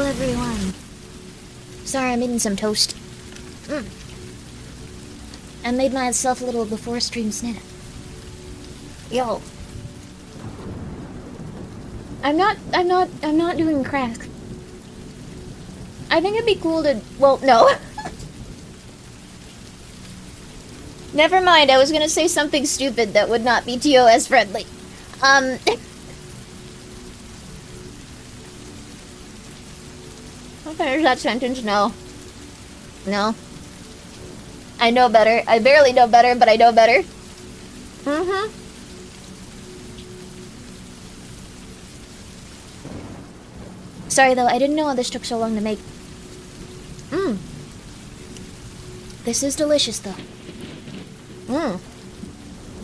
everyone. Sorry, I'm eating some toast. I made myself a little before stream snack. Yo. I'm not doing crack. I think it'd be cool to, well, no. Never mind, I was gonna say something stupid that would not be TOS friendly. I'll finish that sentence, no. No. I know better. I barely know better, but I know better. Sorry though, I didn't know this took so long to make. This is delicious though.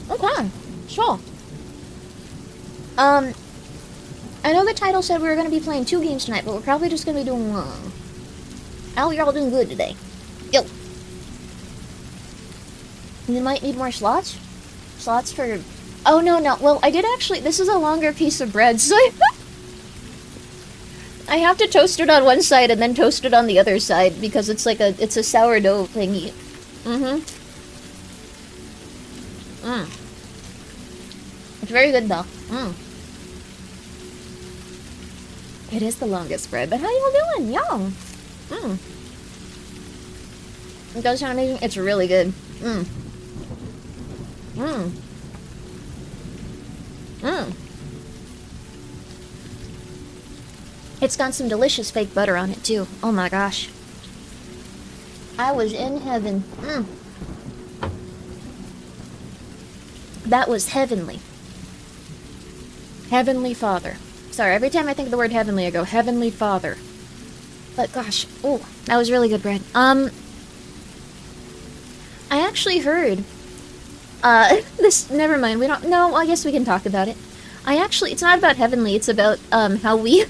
Okay, sure. I know the title said we were gonna be playing 2 games tonight, but we're probably just gonna be doing 1. Al, you're all doing good today. Yo. You might need more slots? Slots for... Oh, no. Well, I did actually... This is a longer piece of bread, so I have to toast it on one side and then toast it on the other side because it's like it's a sourdough thingy. It's very good, though. It is the longest bread, but how y'all doing? Y'all? It does sound amazing. It's really good. It's got some delicious fake butter on it, too. Oh my gosh. I was in heaven. That was heavenly. Heavenly Father. Sorry, every time I think of the word heavenly, I go, Heavenly Father. But gosh, oh, that was really good bread. I actually heard, this, never mind, we don't, no, I guess we can talk about it. It's not about heavenly, it's about, how we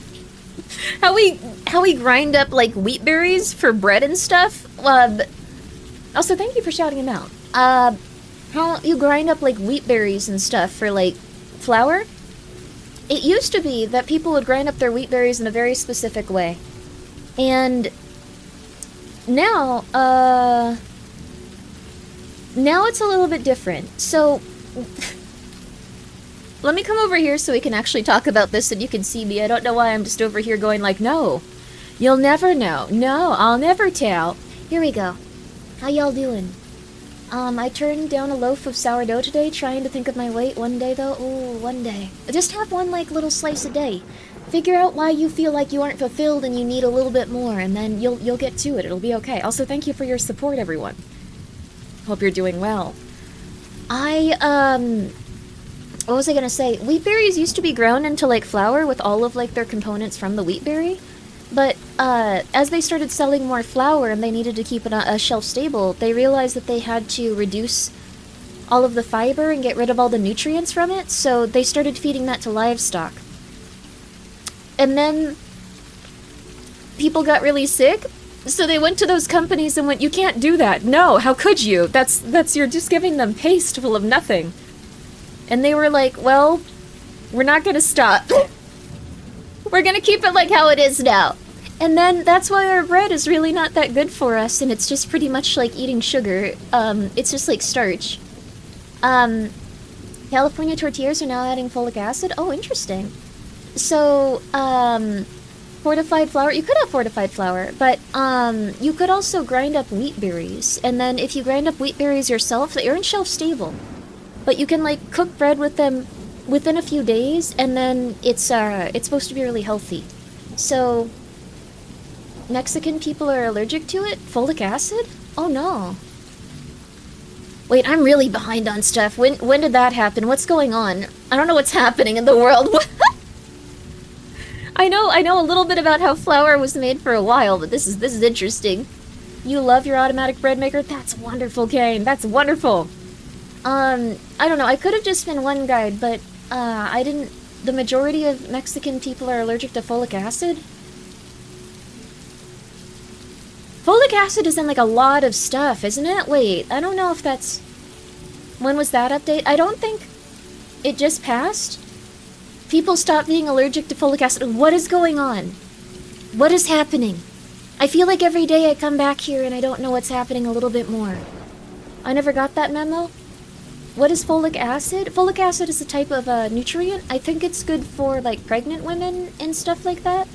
grind up, like, wheat berries for bread and stuff. Also, thank you for shouting him out. How you grind up, like, wheat berries and stuff for, like, flour. It used to be that people would grind up their wheat berries in a very specific way. And now, now it's a little bit different. So, let me come over here so we can actually talk about this and you can see me. I don't know why I'm just over here going like, no, you'll never know. No, I'll never tell. Here we go. How y'all doing? I turned down a loaf of sourdough today, trying to think of my weight. One day, though, ooh, one day. Just have one, like, little slice a day. Figure out why you feel like you aren't fulfilled and you need a little bit more, and then you'll get to it. It'll be okay. Also, thank you for your support, everyone. Hope you're doing well. What was I gonna say? Wheat berries used to be ground into, like, flour with all of, like, their components from the wheat berry. But, as they started selling more flour and they needed to keep it a shelf stable, they realized that they had to reduce all of the fiber and get rid of all the nutrients from it, so they started feeding that to livestock. And then people got really sick, so they went to those companies and went, you can't do that. No, how could you? That's you're just giving them paste full of nothing. And they were like, well, we're not gonna stop. We're gonna keep it like how it is now. And then that's why our bread is really not that good for us, and it's just pretty much like eating sugar. It's just like starch. California tortillas are now adding folic acid. Oh, interesting. So, fortified flour. You could have fortified flour, but you could also grind up wheat berries. And then if you grind up wheat berries yourself, they're in shelf stable. But you can like cook bread with them within a few days, and then it's supposed to be really healthy. So, Mexican people are allergic to it? Folic acid? Oh no. Wait, I'm really behind on stuff. When did that happen? What's going on? I don't know what's happening in the world. I know a little bit about how flour was made for a while, but this is interesting. You love your automatic bread maker? That's wonderful, Kane. That's wonderful. I don't know. I could have just been one guide, but I didn't. The majority of Mexican people are allergic to folic acid. Folic acid is in like a lot of stuff, isn't it? Wait, I don't know if that's... When was that update? I don't think it just passed. People stopped being allergic to folic acid. What is going on? What is happening? I feel like every day I come back here and I don't know what's happening a little bit more. I never got that memo. What is folic acid? Folic acid is a type of nutrient. I think it's good for like pregnant women and stuff like that.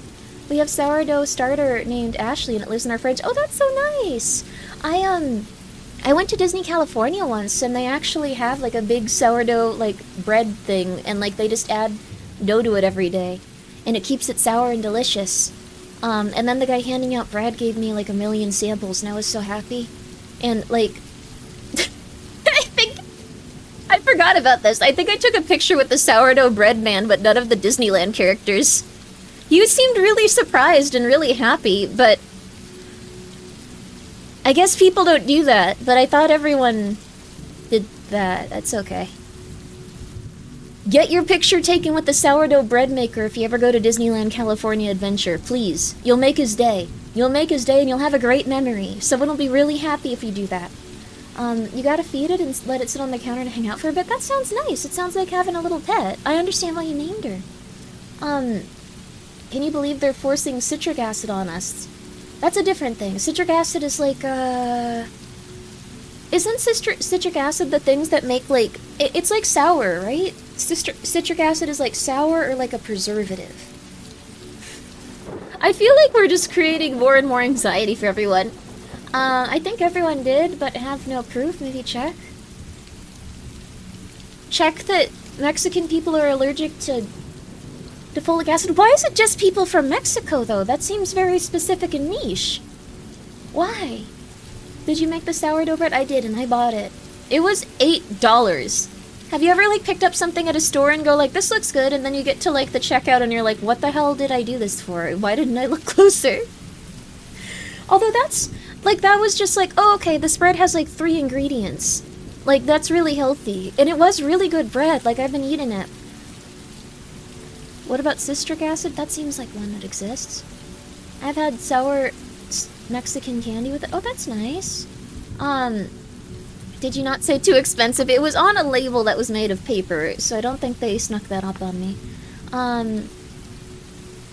We have sourdough starter named Ashley and it lives in our fridge. Oh, that's so nice. I went to Disney California once and they actually have like a big sourdough like bread thing and like they just add dough to it every day and it keeps it sour and delicious. And then the guy handing out bread gave me like 1 million samples and I was so happy. And like I forgot about this. I think I took a picture with the sourdough bread man, but none of the Disneyland characters. He seemed really surprised and really happy, but I guess people don't do that, but I thought everyone did that. That's okay. Get your picture taken with the sourdough bread maker if you ever go to Disneyland California Adventure, please. You'll make his day. You'll make his day and you'll have a great memory. Someone will be really happy if you do that. You gotta feed it and let it sit on the counter and hang out for a bit. That sounds nice. It sounds like having a little pet. I understand why you named her. Can you believe they're forcing citric acid on us? That's a different thing. Citric acid is like, Isn't citric acid the things that make, like... It's like sour, right? Citric acid is like sour or like a preservative. I feel like we're just creating more and more anxiety for everyone. I think everyone did, but have no proof. Maybe check. Check that Mexican people are allergic to folic acid. Why is it just people from Mexico, though? That seems very specific and niche. Why? Did you make the sourdough bread? I did, and I bought it. It was $8. Have you ever, like, picked up something at a store and go, like, this looks good, and then you get to, like, the checkout and you're like, what the hell did I do this for? Why didn't I look closer? Although that's... Like, that was just like, oh, okay, this bread has, like, 3 ingredients. Like, that's really healthy. And it was really good bread. Like, I've been eating it. What about citric acid? That seems like one that exists. I've had sour Mexican candy with it. Oh, that's nice. Did you not say too expensive? It was on a label that was made of paper, so I don't think they snuck that up on me.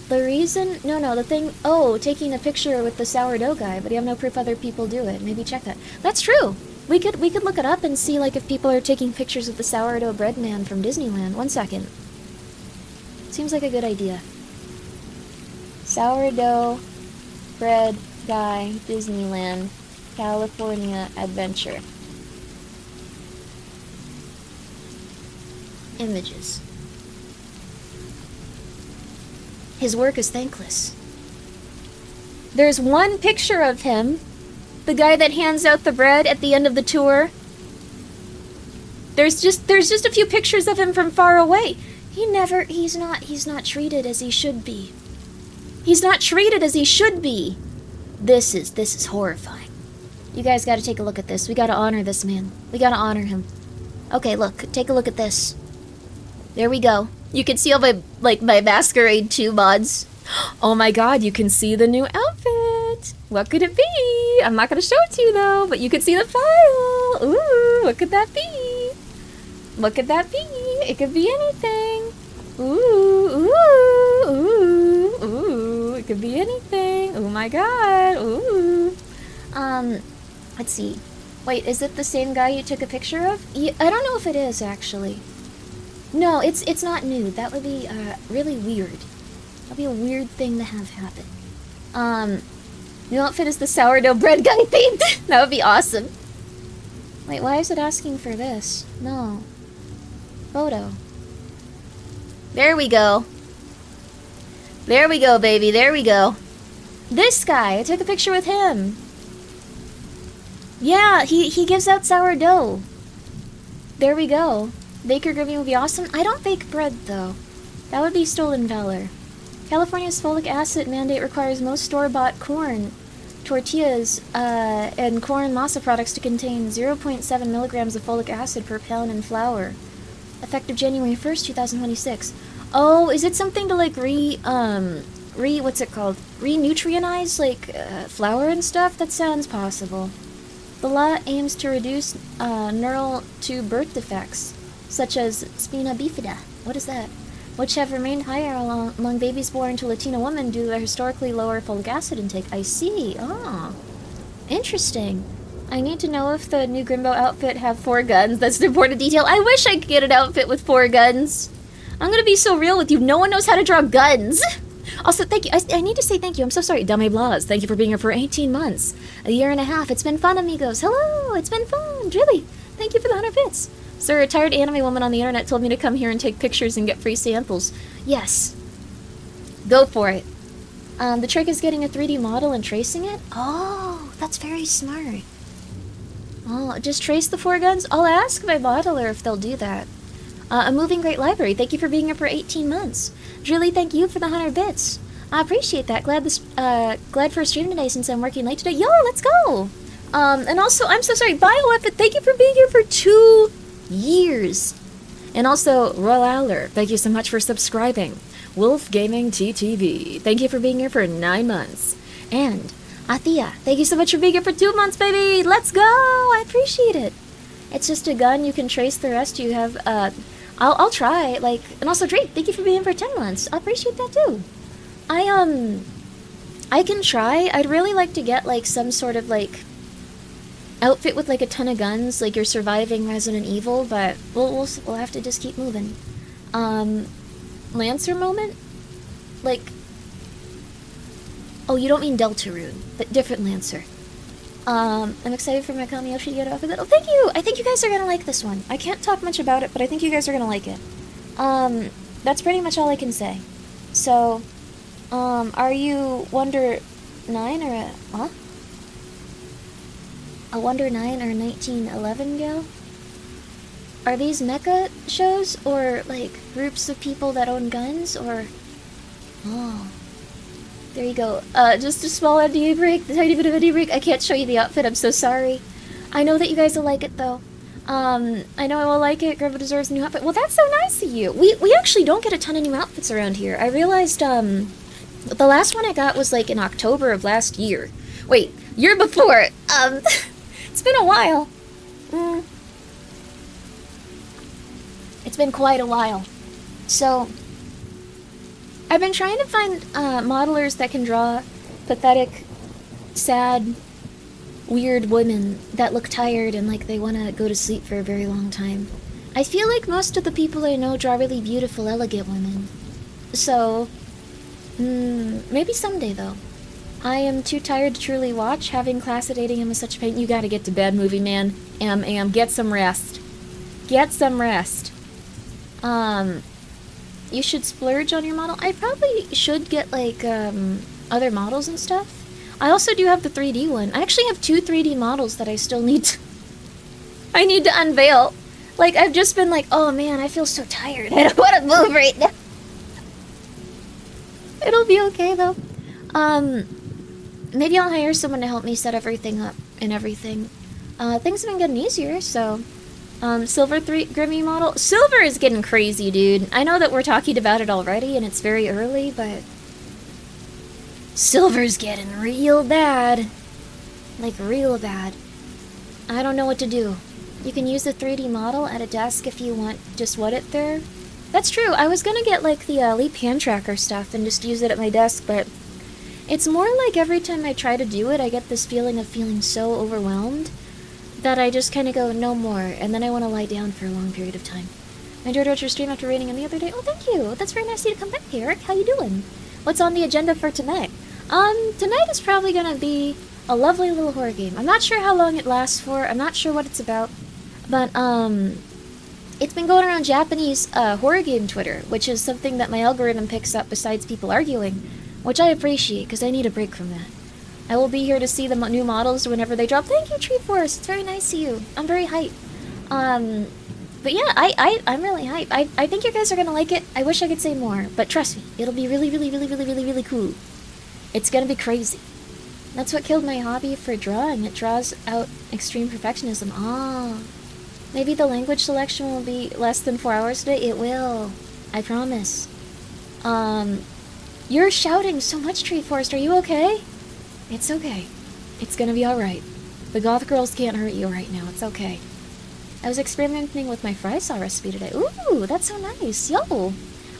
The reason... No, the thing... Oh, taking a picture with the sourdough guy, but you have no proof other people do it. Maybe check that. That's true! We could look it up and see, like, if people are taking pictures of the sourdough bread man from Disneyland. 1 second. Seems like a good idea. Sourdough bread guy, Disneyland, California Adventure. Images. His work is thankless. There's one picture of him, the guy that hands out the bread at the end of the tour. There's just a few pictures of him from far away. He's not treated as he should be. He's not treated as he should be. This is horrifying. You guys gotta take a look at this. We gotta honor this man. We gotta honor him. Okay, look, take a look at this. There we go. You can see all my Masquerade 2 mods. Oh my god, you can see the new outfit! What could it be? I'm not gonna show it to you though, but you can see the file! Ooh, what could that be? What could that be? It could be anything. Ooh, ooh, ooh, ooh. It could be anything. Oh my god, ooh. Let's see. Wait, is it the same guy you took a picture of? Yeah, I don't know if it is, actually. No, it's not nude. That would be, really weird. That'd be a weird thing to have happen. New outfit is the sourdough bread guy themed. That would be awesome. Wait, why is it asking for this? No. Photo. There we go. There we go, baby. There we go. This guy. I took a picture with him. Yeah, he gives out sourdough. There we go. Baker Grimmi would be awesome. I don't bake bread, though. That would be stolen valor. California's folic acid mandate requires most store-bought corn tortillas and corn masa products to contain 0.7 milligrams of folic acid per pound in flour. Effective January 1st, 2026. Oh, is it something to, like, what's it called? Re-nutrientize, like, flour and stuff? That sounds possible. The law aims to reduce neural tube birth defects, such as spina bifida. What is that? which have remained higher among babies born to Latina women due to their historically lower folic acid intake. I see. Ah, interesting. I need to know if the new Grimbo outfit have 4 guns. That's an important detail. I wish I could get an outfit with 4 guns. I'm gonna be so real with you. No one knows how to draw guns. Also, thank you. I need to say thank you. I'm so sorry. Dame Blas, thank you for being here for 18 months. A year and a half. It's been fun, amigos. Hello, it's been fun. Really. Thank you for the 100 bits. Sir, a retired anime woman on the internet told me to come here and take pictures and get free samples. Yes. Go for it. The trick is getting a 3D model and tracing it? Oh, that's very smart. Oh, just trace the 4 guns? I'll ask my modeler if they'll do that. A moving great library. Thank you for being here for 18 months. Julie, thank you for the 100 bits. I appreciate that. Glad for a stream today since I'm working late today. Yo, let's go! And also, I'm so sorry, Bioweapon, thank you for being here for 2 years. And also, Royal Aller, thank you so much for subscribing. Wolf Gaming TTV, thank you for being here for 9 months. And Athea, thank you so much for being here for 2 months, baby! Let's go! I appreciate it. It's just a gun, you can trace the rest, you have, I'll try, like, and also Drake, thank you for being here for 10 months. I appreciate that too. I can try. I'd really like to get, like, some sort of, like, outfit with, like, a ton of guns, like you're surviving Resident Evil, but we'll have to just keep moving. Lancer moment? Like, oh, you don't mean Deltarune, but different Lancer. I'm excited for my Kamiyoshi to get off of it. Oh, thank you! I think you guys are gonna like this one. I can't talk much about it, but I think you guys are gonna like it. That's pretty much all I can say. So, are you Wonder 9 or a... Huh? A Wonder 9 or 1911 gal? Are these mecha shows, or, like, groups of people that own guns, or... Oh... There you go. Just a small NDA break, the tiny bit of NDA break. I can't show you the outfit, I'm so sorry. I know that you guys will like it, though. I know I will like it. Grandpa deserves a new outfit. Well, that's so nice of you. We actually don't get a ton of new outfits around here. I realized, the last one I got was, like, in October of last year. Wait, year before. It's been a while. It's been quite a while. So... I've been trying to find modelers that can draw pathetic, sad, weird women that look tired and like they want to go to sleep for a very long time. I feel like most of the people I know draw really beautiful, elegant women. So, maybe someday though. I am too tired to truly watch. Having class at 8 a.m. is such a pain. You gotta get to bed, movie man. Get some rest. Get some rest. You should splurge on your model. I probably should get, like, other models and stuff. I also do have the 3D one. I actually have 2 3D models that I still need to... I need to unveil. Like, I've just been like, oh man, I feel so tired. I don't want to move right now. It'll be okay, though. Maybe I'll hire someone to help me set everything up and everything. Things have been getting easier, so... Silver 3 Grimmi model. Silver is getting crazy, dude. I know that we're talking about it already and it's very early, but... Silver's getting real bad. Like, real bad. I don't know what to do. You can use the 3D model at a desk if you want just what it there. That's true. I was gonna get, like, the Leap hand tracker stuff and just use it at my desk, but... It's more like every time I try to do it, I get this feeling of feeling so overwhelmed that I just kind of go, no more, and then I want to lie down for a long period of time. I enjoyed watching your stream after rating on the other day. Oh, thank you! That's very nice of you to come back, Eric. How you doing? What's on the agenda for tonight? Tonight is probably gonna be a lovely little horror game. I'm not sure how long it lasts for, I'm not sure what it's about, but, it's been going around Japanese, horror game Twitter, which is something that my algorithm picks up besides people arguing, which I appreciate, because I need a break from that. I will be here to see the new models whenever they drop. Thank you, Tree Force. It's very nice of you. I'm very hyped. But yeah, I'm really hyped. I think you guys are gonna like it. I wish I could say more, but trust me, it'll be really, really, really, really, really, really cool. It's gonna be crazy. That's what killed my hobby for drawing. It draws out extreme perfectionism. Ah, maybe the language selection will be less than 4 hours today. It will. I promise. You're shouting so much, Tree Forest. Are you okay? It's okay. It's gonna be alright. The goth girls can't hurt you right now. It's okay. I was experimenting with my fry saw recipe today. Ooh, that's so nice. Yo!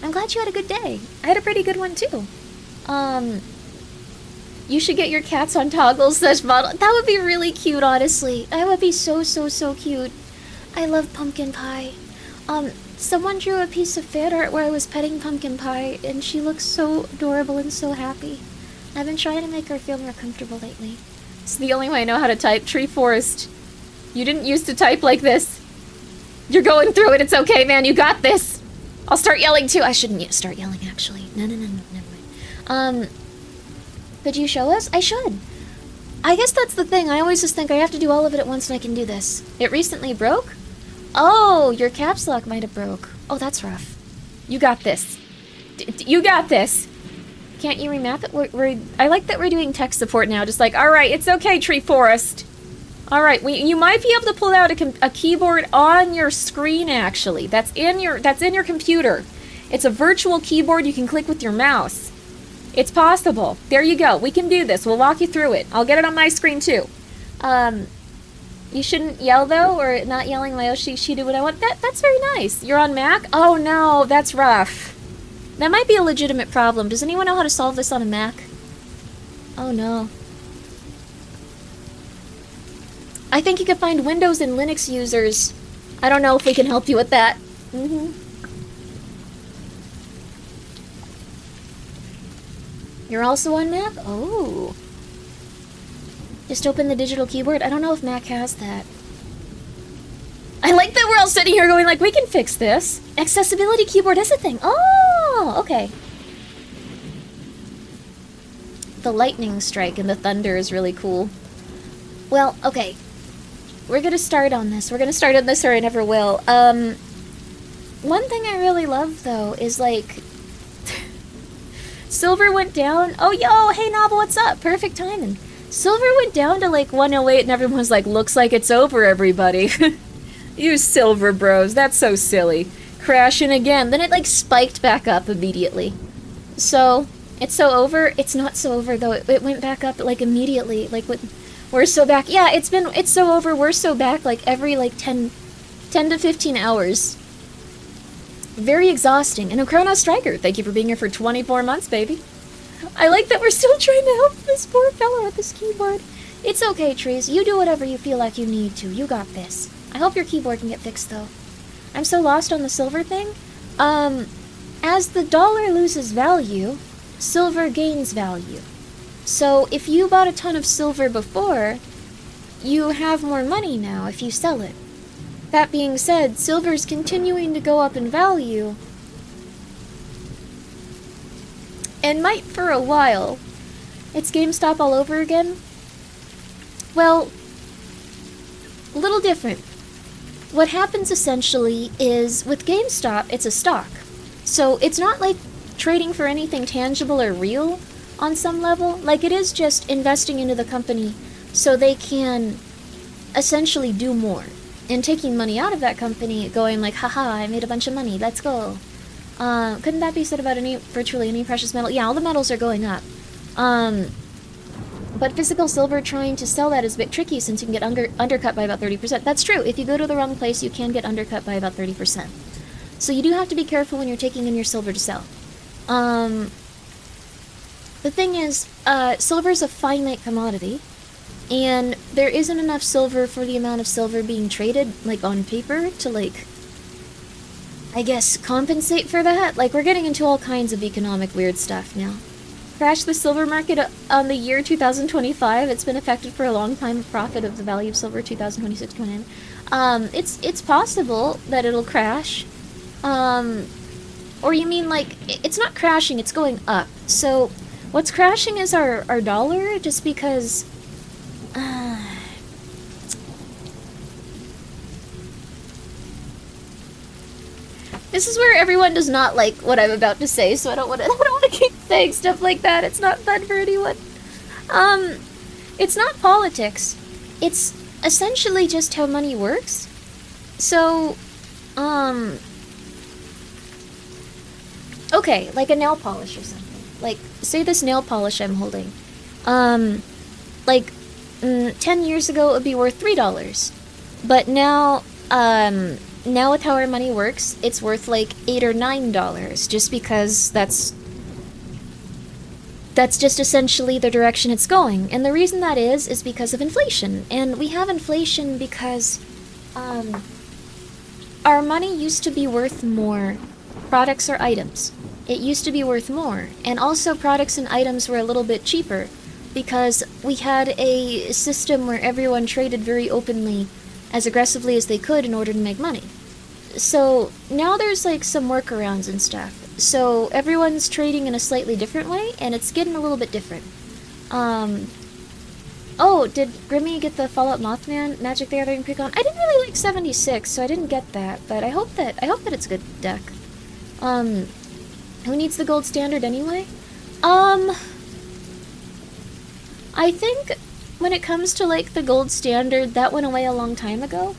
I'm glad you had a good day. I had a pretty good one too. You should get your cats on toggles slash model. That would be really cute, honestly. That would be so, so, so cute. I love pumpkin pie. Someone drew a piece of fan art where I was petting pumpkin pie, and she looks so adorable and so happy. I've been trying to make her feel more comfortable lately. It's the only way I know how to type. Tree forest. You didn't used to type like this. You're going through it. It's okay, man. You got this. I'll start yelling too. I shouldn't start yelling, actually. No, never mind. Could you show us? I should. I guess that's the thing. I always just think I have to do all of it at once and I can do this. It recently broke? Oh, your caps lock might have broke. Oh, that's rough. You got this. You got this. Can't you remap it? I like that we're doing tech support now. Just like, all right, it's okay, Tree Forest. All right, you might be able to pull out a keyboard on your screen. Actually, that's in your computer. It's a virtual keyboard you can click with your mouse. It's possible. There you go. We can do this. We'll walk you through it. I'll get it on my screen too. You shouldn't yell though, or not yelling. My she did what I want. That's very nice. You're on Mac? Oh no, that's rough. That might be a legitimate problem. Does anyone know how to solve this on a Mac? Oh no. I think you can find Windows and Linux users. I don't know if we can help you with that. You're also on Mac? Oh. Just open the digital keyboard. I don't know if Mac has that. I like that we're all sitting here going like, we can fix this. Accessibility keyboard is a thing. Oh, okay. The lightning strike and the thunder is really cool. Well, okay. We're gonna start on this. We're gonna start on this or I never will. One thing I really love, though, is, like... Silver went down... Oh, yo! Hey, Novel, what's up? Perfect timing. Silver went down to, like, 108, and everyone's like, looks like it's over, everybody. You silver bros. That's so silly. Crashing again. Then it, like, spiked back up immediately. So, it's so over. It's not so over, though. It went back up, like, immediately. Like, we're so back. Yeah, it's so over. We're so back, like, every, like, 10 to 15 hours. Very exhausting. And Chrono Striker, thank you for being here for 24 months, baby. I like that we're still trying to help this poor fella with his keyboard. It's okay, Trees. You do whatever you feel like you need to. You got this. I hope your keyboard can get fixed, though. I'm so lost on the silver thing. As the dollar loses value, silver gains value. So if you bought a ton of silver before, you have more money now if you sell it. That being said, silver's continuing to go up in value, and might for a while. It's GameStop all over again? Well, a little different. What happens essentially is, with GameStop, it's a stock. So it's not like trading for anything tangible or real on some level. Like, it is just investing into the company so they can essentially do more. And taking money out of that company, going like, haha, I made a bunch of money, let's go. Couldn't that be said about virtually any precious metal? Yeah, all the metals are going up. But physical silver, trying to sell that is a bit tricky since you can get undercut by about 30%. That's true. If you go to the wrong place, you can get undercut by about 30%. So you do have to be careful when you're taking in your silver to sell. The thing is, silver is a finite commodity. And there isn't enough silver for the amount of silver being traded, like, on paper to, like, I guess, compensate for that. Like, we're getting into all kinds of economic weird stuff now. Crash the silver market on the year 2025. It's been affected for a long time. Profit of the value of silver 2026-29. It's possible that it'll crash. Or you mean, like, it's not crashing, it's going up. So, what's crashing is our dollar, just because... This is where everyone does not like what I'm about to say, so I don't want to keep saying stuff like that. It's not fun for anyone. It's not politics. It's essentially just how money works. So, okay, like a nail polish or something. Like, say this nail polish I'm holding. 10 years ago it would be worth $3. But now, now with how our money works, it's worth like $8 or $9, just because that's just essentially the direction it's going. And the reason that is because of inflation. And we have inflation because our money used to be worth more, products or items. It used to be worth more. And also products and items were a little bit cheaper because we had a system where everyone traded very openly, as aggressively as they could in order to make money. So now there's like some workarounds and stuff. So everyone's trading in a slightly different way, and it's getting a little bit different. Oh, did Grimmi get the Fallout Mothman Magic the Gathering pick on? I didn't really like 76, so I didn't get that, but I hope that it's a good deck. Who needs the gold standard anyway? I think when it comes to like the gold standard, that went away a long time ago.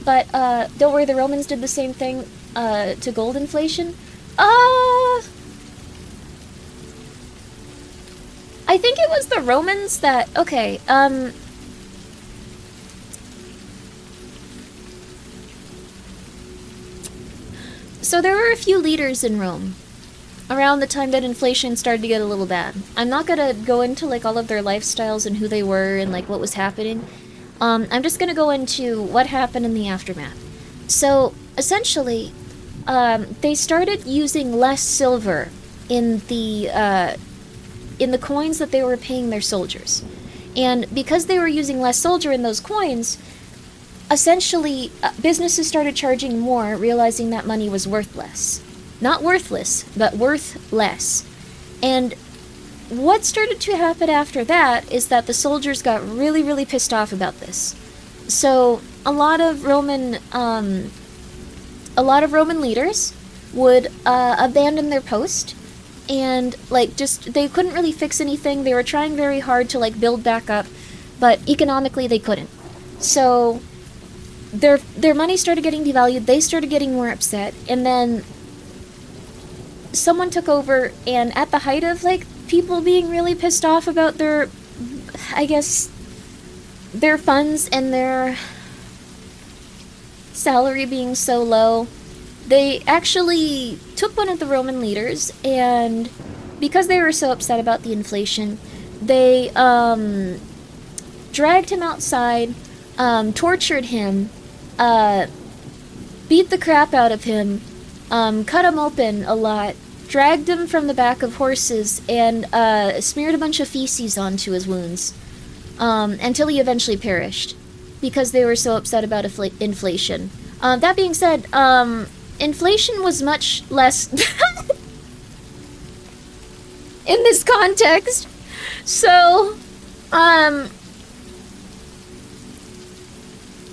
But don't worry, the Romans did the same thing to gold inflation. I think it was the Romans that... Okay, so there were a few leaders in Rome around the time that inflation started to get a little bad. I'm not gonna go into, like, all of their lifestyles and who they were and, like, what was happening. I'm just gonna go into what happened in the aftermath. So, essentially, they started using less silver in the coins that they were paying their soldiers. And because they were using less silver in those coins, essentially, businesses started charging more, realizing that money was worth less. Not worthless, but worth less. And what started to happen after that is that the soldiers got really, really pissed off about this. So a lot of Roman leaders would abandon their post, and like just they couldn't really fix anything. They were trying very hard to like build back up, but economically they couldn't. So their money started getting devalued. They started getting more upset, and then someone took over. And at the height of like people being really pissed off about their, I guess, their funds and their salary being so low, they actually took one of the Roman leaders, and because they were so upset about the inflation, they dragged him outside, tortured him, beat the crap out of him, cut him open a lot, dragged him from the back of horses, and smeared a bunch of feces onto his wounds, until he eventually perished, because they were so upset about inflation. That being said, inflation was much less in this context. So,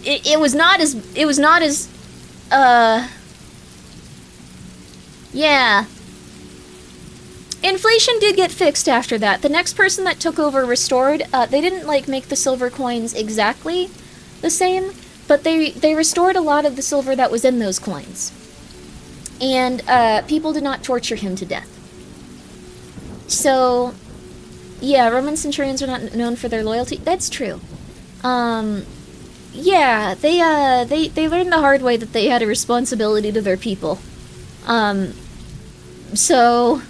it was not as yeah. Inflation did get fixed after that. The next person that took over restored, they didn't like make the silver coins exactly the same, but they restored a lot of the silver that was in those coins. And people did not torture him to death. So, yeah, Roman centurions are not known for their loyalty. That's true. Yeah, they learned the hard way that they had a responsibility to their people. So,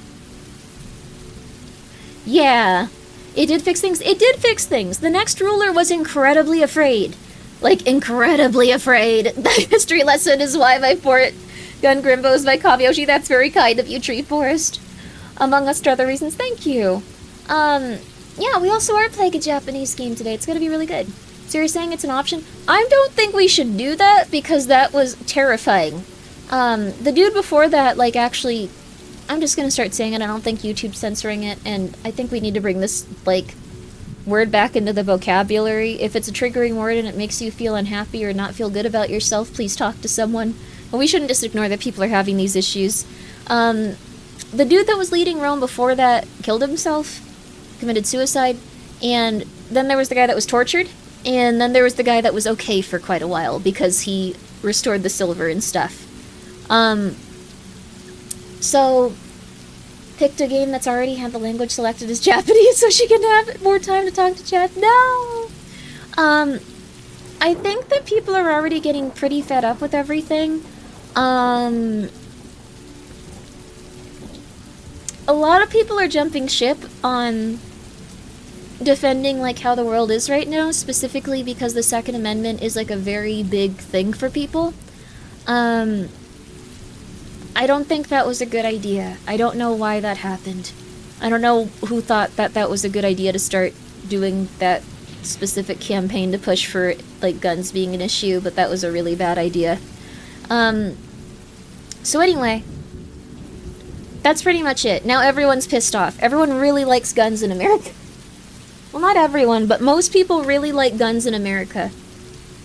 yeah, it did fix things. It did fix things. The next ruler was incredibly afraid. Like, incredibly afraid. The history lesson is why my fort gun Grimbos by Kavyoshi. That's very kind of you, Tree Forest. Among us to other reasons, thank you. Yeah, we also are playing a Japanese game today. It's gonna be really good. So you're saying it's an option? I don't think we should do that, because that was terrifying. The dude before that, like, actually... I'm just gonna start saying it. I don't think YouTube's censoring it, and I think we need to bring this, like, word back into the vocabulary. If it's a triggering word and it makes you feel unhappy or not feel good about yourself, please talk to someone. But we shouldn't just ignore that people are having these issues. The dude that was leading Rome before that killed himself, committed suicide, and then there was the guy that was tortured, and then there was the guy that was okay for quite a while because he restored the silver and stuff. So, picked a game that's already had the language selected as Japanese so she can have more time to talk to chat. No! I think that people are already getting pretty fed up with everything. A lot of people are jumping ship on defending like how the world is right now, specifically because the Second Amendment is like a very big thing for people. I don't think that was a good idea. I don't know why that happened. I don't know who thought that that was a good idea to start doing that specific campaign to push for like guns being an issue, but that was a really bad idea. So anyway, that's pretty much it. Now everyone's pissed off. Everyone really likes guns in America. Well, not everyone, but most people really like guns in America.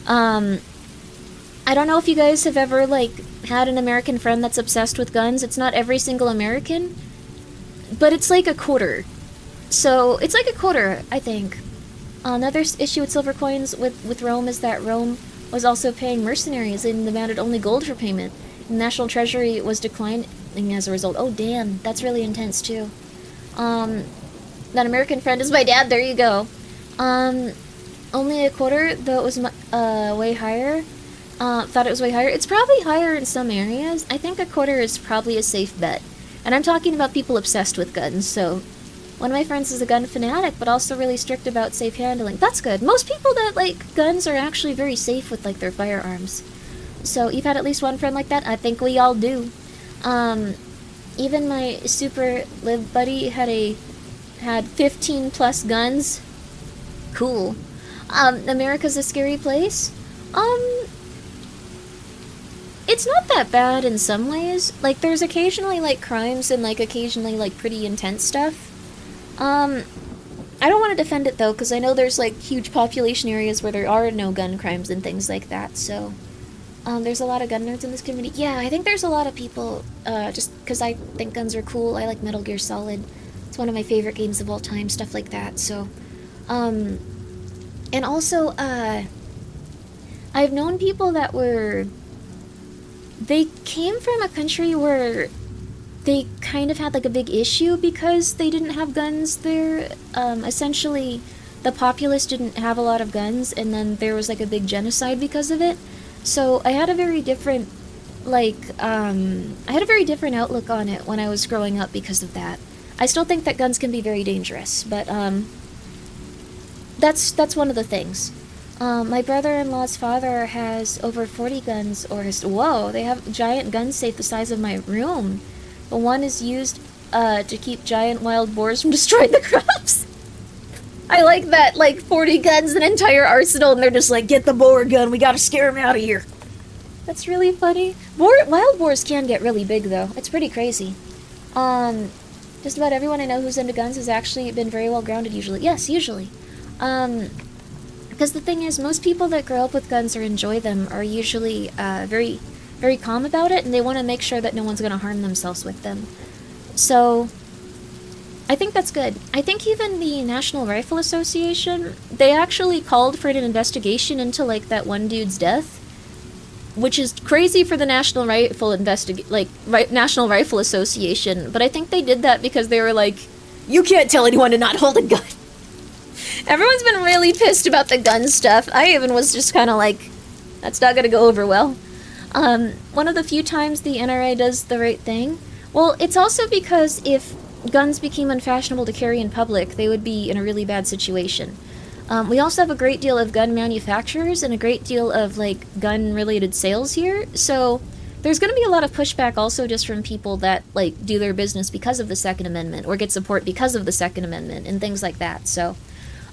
I don't know if you guys have ever, like, had an American friend that's obsessed with guns. It's not every single American, but it's like a quarter. So, it's like a quarter, I think. Another issue with silver coins with Rome is that Rome was also paying mercenaries and demanded only gold for payment. The national treasury was declining as a result. Oh, damn, that's really intense, too. That American friend is my dad, there you go. Only a quarter, though it was way higher. Thought it was way higher. It's probably higher in some areas. I think a quarter is probably a safe bet. And I'm talking about people obsessed with guns, so... One of my friends is a gun fanatic, but also really strict about safe handling. That's good. Most people that like guns are actually very safe with like their firearms. So you've had at least one friend like that? I think we all do. Even my super live buddy had 15 plus guns. Cool. America's a scary place. It's not that bad in some ways. Like, there's occasionally, like, crimes and, like, occasionally, like, pretty intense stuff. I don't want to defend it, though, because I know there's, like, huge population areas where there are no gun crimes and things like that, so... there's a lot of gun nerds in this community. Yeah, I think there's a lot of people, just because I think guns are cool. I like Metal Gear Solid. It's one of my favorite games of all time, stuff like that, so... And also, I've known people that were... They came from a country where they kind of had like a big issue because they didn't have guns there. Essentially, the populace didn't have a lot of guns, and then there was like a big genocide because of it. So I had a very different, like, I had a very different outlook on it when I was growing up because of that. I still think that guns can be very dangerous, but that's one of the things. My brother-in-law's father has over 40 guns, whoa, they have a giant gun safe the size of my room. The one is used, to keep giant wild boars from destroying the crops. I like that, like, 40 guns, an entire arsenal, and they're just like, get the boar gun, we gotta scare him out of here. That's really funny. Wild boars can get really big, though. It's pretty crazy. Just about everyone I know who's into guns has actually been very well grounded, usually. Yes, usually. Because the thing is, most people that grow up with guns or enjoy them are usually very, very calm about it, and they want to make sure that no one's going to harm themselves with them. So, I think that's good. I think even the National Rifle Association, they actually called for an investigation into, like, that one dude's death, which is crazy for the National Rifle National Rifle Association, but I think they did that because they were like, you can't tell anyone to not hold a gun. Everyone's been really pissed about the gun stuff. I even was just kind of like, that's not gonna go over well. One of the few times the NRA does the right thing. Well, it's also because if guns became unfashionable to carry in public, they would be in a really bad situation. We also have a great deal of gun manufacturers and a great deal of, like, gun-related sales here, so there's gonna be a lot of pushback also just from people that, like, do their business because of the Second Amendment, or get support because of the Second Amendment, and things like that, so...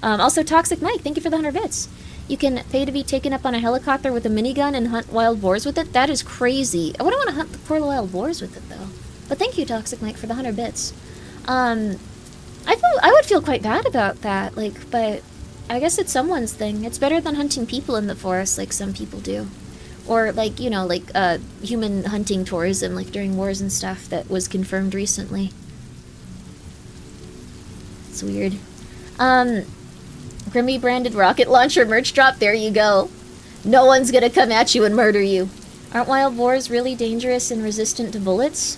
also, Toxic Mike, thank you for the 100 bits. You can pay to be taken up on a helicopter with a minigun and hunt wild boars with it? That is crazy. I wouldn't want to hunt the poor wild boars with it, though. But thank you, Toxic Mike, for the 100 bits. I would feel quite bad about that, like, but I guess it's someone's thing. It's better than hunting people in the forest like some people do. Or, like, you know, like, human hunting tourism, like, during wars and stuff that was confirmed recently. It's weird. Grimmi branded rocket launcher merch drop, there you go. No one's gonna come at you and murder you. Aren't wild boars really dangerous and resistant to bullets?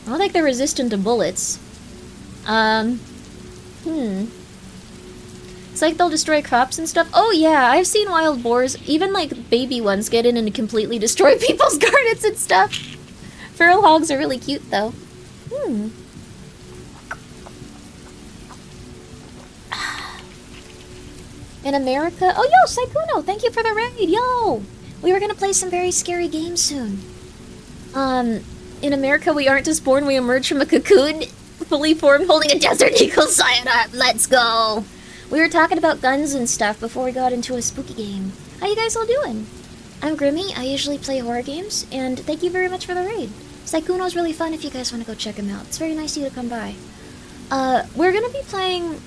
I don't think they're resistant to bullets. Some It's like they'll destroy crops and stuff. Oh yeah, I've seen wild boars, even like baby ones, get in and completely destroy people's gardens and stuff. Feral hogs are really cute though. In America... Oh, yo, Saikuno, thank you for the raid, yo! We were gonna play some very scary games soon. In America, we aren't just born, we emerge from a cocoon, fully formed, holding a desert eagle sign up. Let's go! We were talking about guns and stuff before we got into a spooky game. How you guys all doing? I'm Grimmi, I usually play horror games, and thank you very much for the raid. Saikuno's really fun if you guys want to go check him out. It's very nice of you to come by. We're gonna be playing...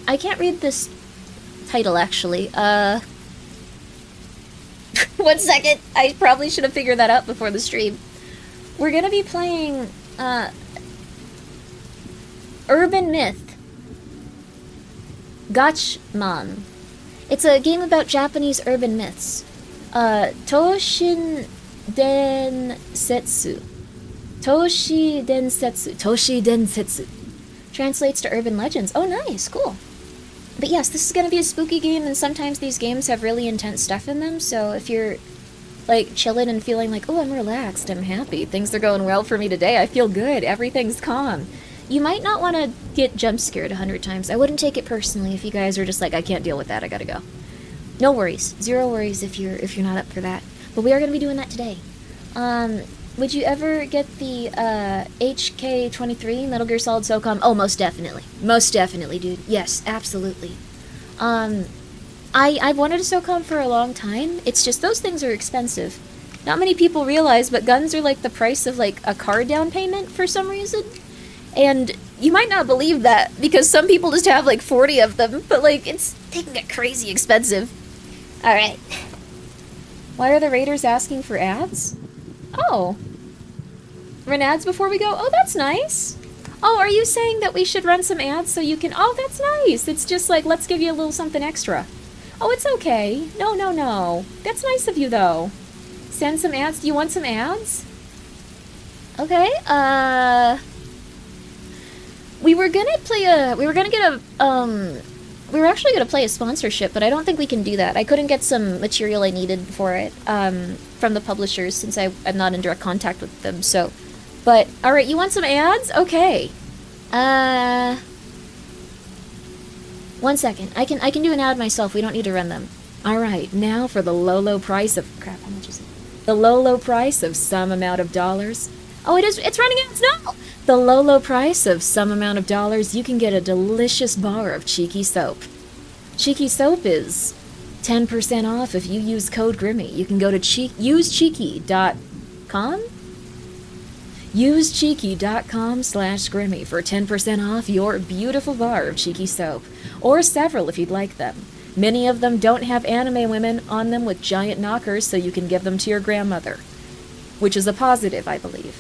I can't read this title, actually. 1 second. I probably should have figured that out before the stream. We're gonna be playing, Urban Myth. Gachman. It's a game about Japanese urban myths. Toshin Densetsu. Toshi Densetsu. Translates to urban legends. Oh, nice. Cool. But yes, this is gonna be a spooky game, and sometimes these games have really intense stuff in them, so if you're, like, chilling and feeling like, oh, I'm relaxed, I'm happy, things are going well for me today, I feel good, everything's calm, you might not want to get jump scared 100 times. I wouldn't take it personally if you guys are just like, I can't deal with that, I gotta go. No worries. Zero worries if you're not up for that. But we are gonna be doing that today. Would you ever get the HK23 Metal Gear Solid SOCOM? Oh, most definitely. Most definitely, dude. Yes, absolutely. I've wanted a SOCOM for a long time. It's just those things are expensive. Not many people realize, but guns are like the price of like a car down payment for some reason. And you might not believe that because some people just have like 40 of them, but like they can get crazy expensive. All right. Why are the raiders asking for ads? Oh. Run ads before we go? Oh, that's nice. Oh, are you saying that we should run some ads so you can... Oh, that's nice. It's just like, let's give you a little something extra. Oh, it's okay. No, no, no. That's nice of you, though. Send some ads. Do you want some ads? Okay, we were gonna play a... We were gonna get a, we were actually gonna play a sponsorship, but I don't think we can do that. I couldn't get some material I needed for it, from the publishers, since I'm not in direct contact with them, so... But, alright, you want some ads? Okay. 1 second. I can do an ad myself, we don't need to run them. Alright, now for the low price of... Crap, how much is it? The low price of some amount of dollars. Oh, it's running ads now! The low price of some amount of dollars, you can get a delicious bar of Cheeky Soap. Cheeky Soap is 10% off if you use code Grimmi. You can go to usecheeky.com? usecheeky.com/Grimmi for 10% off your beautiful bar of Cheeky Soap. Or several if you'd like them. Many of them don't have anime women on them with giant knockers, so you can give them to your grandmother. Which is a positive, I believe.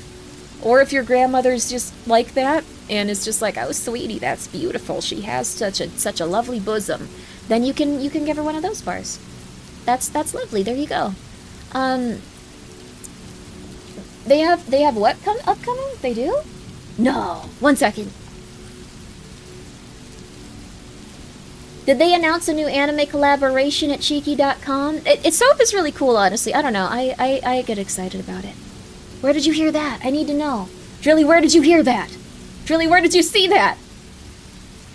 Or if your grandmother's just like that, and is just like, oh, sweetie, that's beautiful, she has such a lovely bosom, then you can give her one of those bars. That's lovely, there you go. They have what upcoming? They do? No. 1 second. Did they announce a new anime collaboration at Cheeky.com? Soap is really cool, honestly. I don't know. I get excited about it. Where did you hear that? I need to know. Drilly, where did you hear that? Drilly, where did you see that?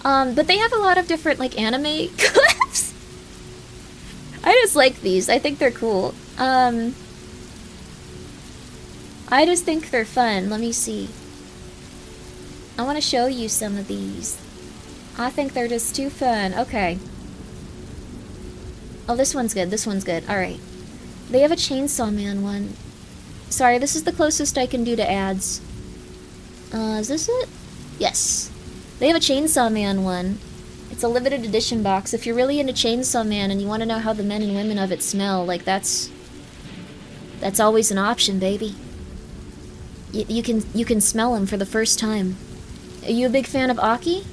But they have a lot of different, like, anime clips. I just like these. I think they're cool. I just think they're fun. Let me see. I want to show you some of these. I think they're just too fun. Okay. Oh, this one's good. This one's good. Alright. They have a Chainsaw Man one. Sorry, this is the closest I can do to ads. Is this it? Yes. They have a Chainsaw Man one. It's a limited edition box. If you're really into Chainsaw Man and you want to know how the men and women of it smell, like, that's always an option, baby. You can smell them for the first time. Are you a big fan of Aki?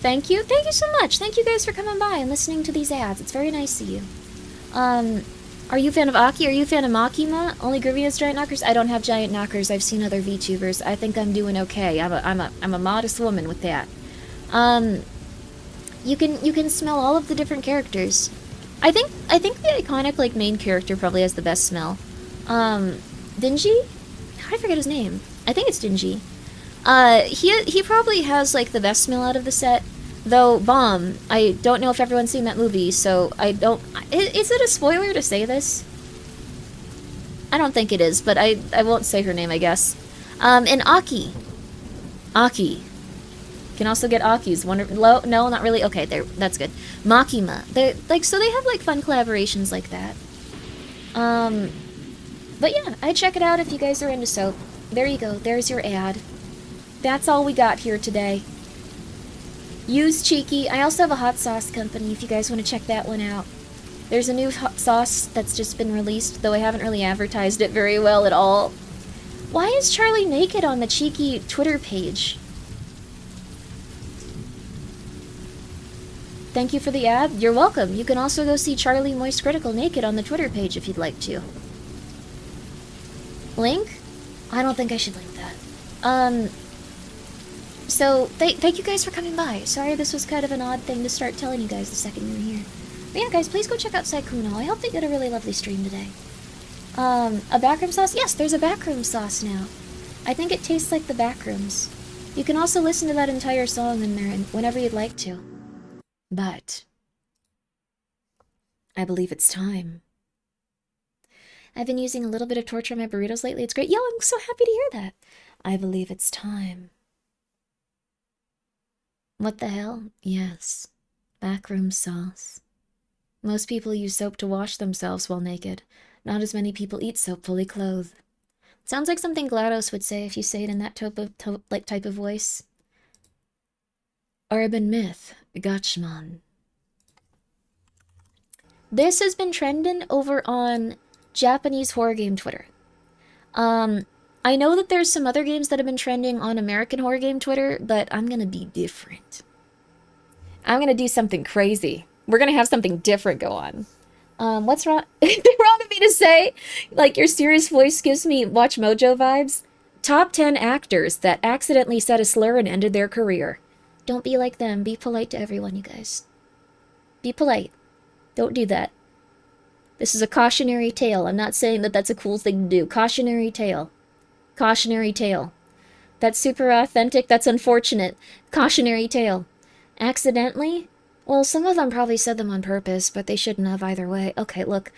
Thank you. Thank you so much. Thank you guys for coming by and listening to these ads. It's very nice of you. Are you a fan of Aki? Are you a fan of Makima? Only Grimmi has giant knockers? I don't have giant knockers. I've seen other VTubers. I think I'm doing okay. I'm a modest woman with that. You can smell all of the different characters. I think the iconic like main character probably has the best smell. Dingy? How do I forget his name? I think it's Dingy. He probably has like the best smell out of the set. Though Bomb, I don't know if everyone's seen that movie, so I don't. Is it a spoiler to say this? I don't think it is, but I won't say her name, I guess. And Aki. Aki. Can also get Aki's no, not really. Okay, there. That's good. Makima. They like so they have like fun collaborations like that. But yeah, I'd check it out if you guys are into soap. There you go. There's your ad. That's all we got here today. Use Cheeky. I also have a hot sauce company if you guys want to check that one out. There's a new hot sauce that's just been released, though I haven't really advertised it very well at all. Why is Charlie naked on the Cheeky Twitter page? Thank you for the ad. You're welcome. You can also go see Charlie Moist Critical naked on the Twitter page if you'd like to. Link? I don't think I should link that. So, thank you guys for coming by. Sorry this was kind of an odd thing to start telling you guys the second you were here. But yeah, guys, please go check out Saikuno. I hope they get a really lovely stream today. A backroom sauce? Yes, there's a backroom sauce now. I think it tastes like the backrooms. You can also listen to that entire song in there whenever you'd like to. But I believe it's time. I've been using a little bit of torture on my burritos lately. It's great. Yo, I'm so happy to hear that. I believe it's time. What the hell? Yes. Backroom sauce. Most people use soap to wash themselves while naked. Not as many people eat soap fully clothed. Sounds like something GLaDOS would say if you say it in that type of voice. Urban myth. Gachman. This has been trending over on Japanese horror game Twitter. I know that there's some other games that have been trending on American horror game Twitter, but I'm gonna be different. I'm gonna do something crazy. We're gonna have something different go on. What's wrong? Wrong of me to say? Like, your serious voice gives me Watch Mojo vibes. Top 10 actors that accidentally said a slur and ended their career. Don't be like them. Be polite to everyone, you guys. Be polite. Don't do that. This is a cautionary tale. I'm not saying that that's a cool thing to do. Cautionary tale. Cautionary tale. That's super authentic. That's unfortunate. Cautionary tale. Accidentally? Well, some of them probably said them on purpose, but they shouldn't have either way. Okay, look.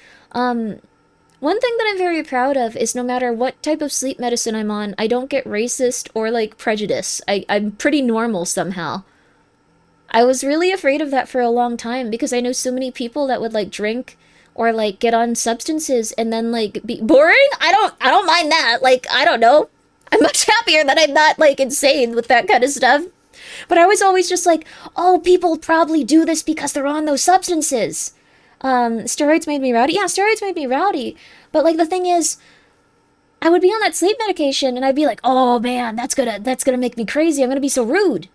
One thing that I'm very proud of is no matter what type of sleep medicine I'm on, I don't get racist or, like, prejudice. I'm pretty normal somehow. I was really afraid of that for a long time because I know so many people that would, like, drink or, like, get on substances and then, like, be boring? I don't mind that. Like, I don't know. I'm much happier that I'm not, like, insane with that kind of stuff. But I was always just like, oh, people probably do this because they're on those substances. Steroids made me rowdy. Yeah, steroids made me rowdy. But, like, the thing is, I would be on that sleep medication and I'd be like, oh, man, that's gonna make me crazy. I'm gonna be so rude.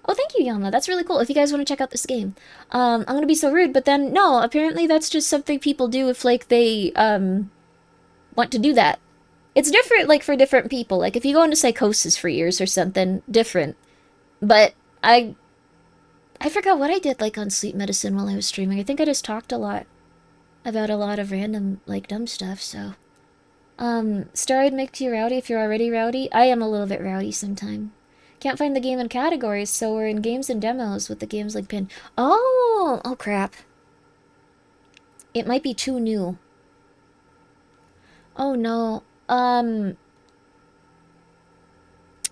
Oh, thank you, Yama. That's really cool. If you guys want to check out this game. I'm gonna be so rude. But then, no, apparently that's just something people do if, like, they, want to do that. It's different, like, for different people. Like, if you go into psychosis for years or something, different. But I forgot what I did, like, on sleep medicine while I was streaming. I think I just talked a lot about a lot of random, like, dumb stuff, so. Steroid makes you rowdy if you're already rowdy? I am a little bit rowdy sometime. Can't find the game in categories, so we're in games and demos with the games like pin. Oh, crap. It might be too new. Oh, no.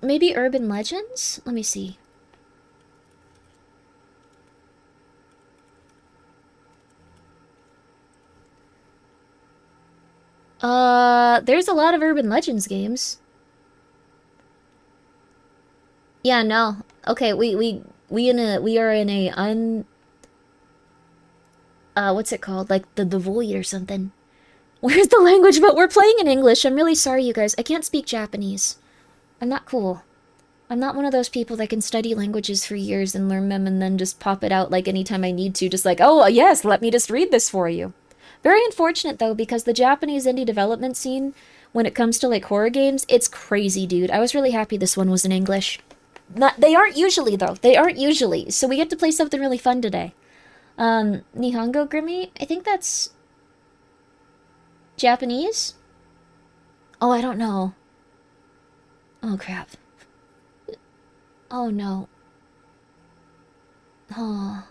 Maybe Urban Legends? Let me see. There's a lot of Urban Legends games. Yeah, no. Okay, we are in a what's it called? Like the void or something. Where's the language? But we're playing in English. I'm really sorry, you guys. I can't speak Japanese. I'm not cool. I'm not one of those people that can study languages for years and learn them and then just pop it out like anytime I need to. Just like, oh, yes, let me just read this for you. Very unfortunate, though, because the Japanese indie development scene, when it comes to, like, horror games, it's crazy, dude. I was really happy this one was in English. They aren't usually, though. They aren't usually. So we get to play something really fun today. Nihongo Grimmi? I think that's Japanese? Oh, I don't know. Oh, crap. Oh, no. Oh.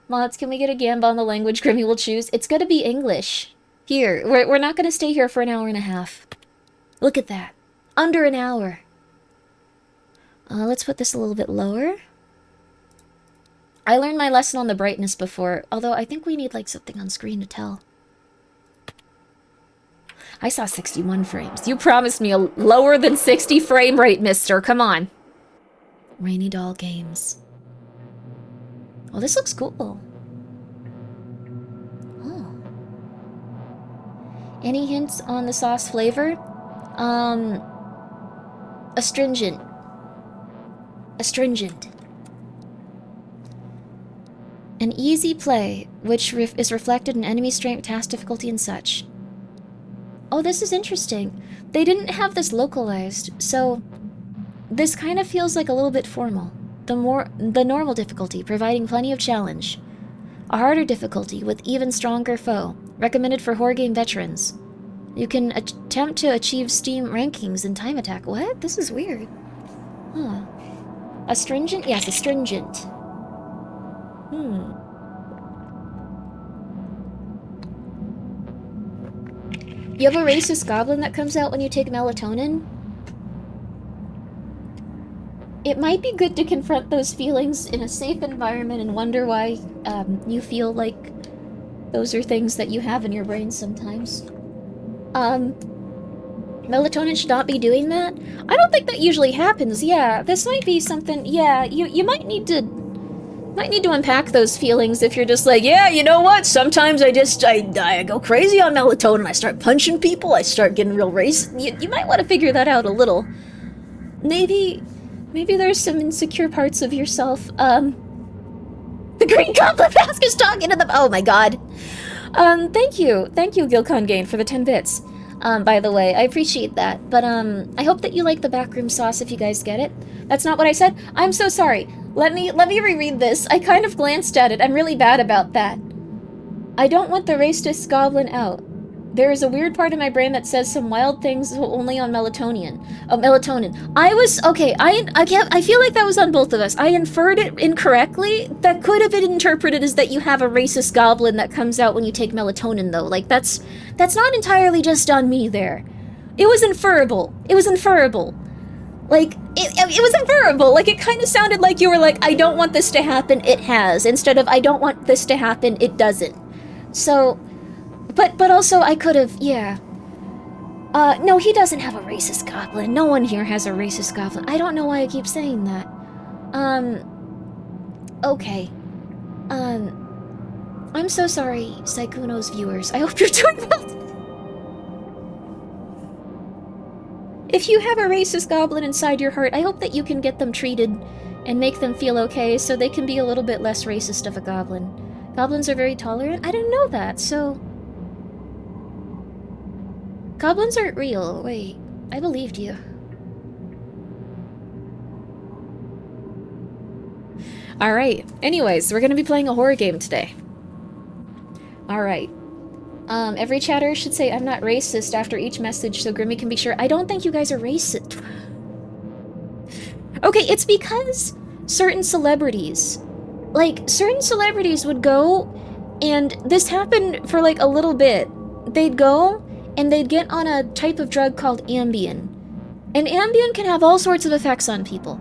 Mods, can we get a gamba on the language Grimmi will choose? It's gonna be English. Here, we're not gonna stay here for an hour and a half. Look at that. Under an hour. Let's put this a little bit lower. I learned my lesson on the brightness before, although I think we need, like, something on screen to tell. I saw 61 frames. You promised me a lower than 60 frame rate, mister. Come on. Rainy Doll Games. Oh, this looks cool. Oh. Any hints on the sauce flavor? Astringent. Astringent. An easy play, which is reflected in enemy strength, task difficulty, and such. Oh, this is interesting. They didn't have this localized, so this kind of feels like a little bit formal. The normal difficulty, providing plenty of challenge. A harder difficulty with even stronger foe, recommended for horror game veterans. You can attempt to achieve Steam rankings in time attack. What? This is weird. Huh. Astringent? Yes, astringent. You have a racist goblin that comes out when you take melatonin? It might be good to confront those feelings in a safe environment and wonder why you feel like those are things that you have in your brain sometimes. Melatonin should not be doing that? I don't think that usually happens, yeah. This might be something, yeah, you might need to unpack those feelings if you're just like, yeah, you know what, sometimes I go crazy on melatonin, I start punching people, I start getting real racist. You might want to figure that out a little. Maybe there's some insecure parts of yourself. The Green Goblin Mask is talking to them. Oh my god. Thank you, Gilcon Gain, for the 10 bits. By the way, I appreciate that. But, I hope that you like the backroom sauce if you guys get it. That's not what I said. I'm so sorry. Let me reread this. I kind of glanced at it. I'm really bad about that. I don't want the racist goblin out. There is a weird part of my brain that says some wild things only on melatonin. Oh, melatonin. I feel like that was on both of us. I inferred it incorrectly. That could have been interpreted as that you have a racist goblin that comes out when you take melatonin, though. Like, that's not entirely just on me there. It was inferable. Like, it was inferable. Like, it kind of sounded like you were like, I don't want this to happen, it has. Instead of, I don't want this to happen, it doesn't. So... But also, I could have, yeah. No, he doesn't have a racist goblin. No one here has a racist goblin. I don't know why I keep saying that. Okay. I'm so sorry, Saikuno's viewers. I hope you're doing well. If you have a racist goblin inside your heart, I hope that you can get them treated and make them feel okay so they can be a little bit less racist of a goblin. Goblins are very tolerant? I didn't know that, so... Goblins aren't real. Wait, I believed you. Alright, anyways, we're gonna be playing a horror game today. Alright. Every chatter should say, I'm not racist after each message so Grimmi can be sure. I don't think you guys are racist. Okay, it's because certain celebrities would go, and this happened for like a little bit. They'd go, and they'd get on a type of drug called Ambien. And Ambien can have all sorts of effects on people.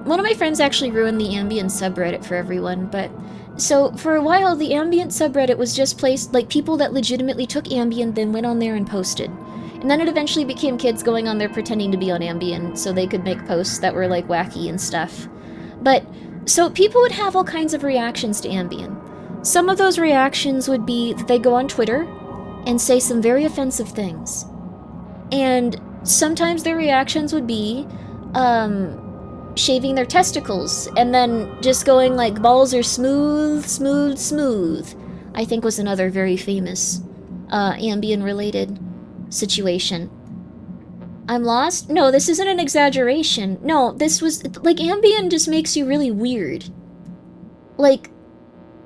One of my friends actually ruined the Ambien subreddit for everyone, but... So, for a while, the Ambien subreddit was just placed, like, people that legitimately took Ambien then went on there and posted. And then it eventually became kids going on there pretending to be on Ambien, so they could make posts that were, like, wacky and stuff. But, so people would have all kinds of reactions to Ambien. Some of those reactions would be that they go on Twitter and say some very offensive things. And sometimes their reactions would be, shaving their testicles, and then just going like, balls are smooth, smooth, smooth, I think was another very famous, Ambien-related situation. I'm lost? No, this isn't an exaggeration. No, this was... Like, Ambien just makes you really weird. Like,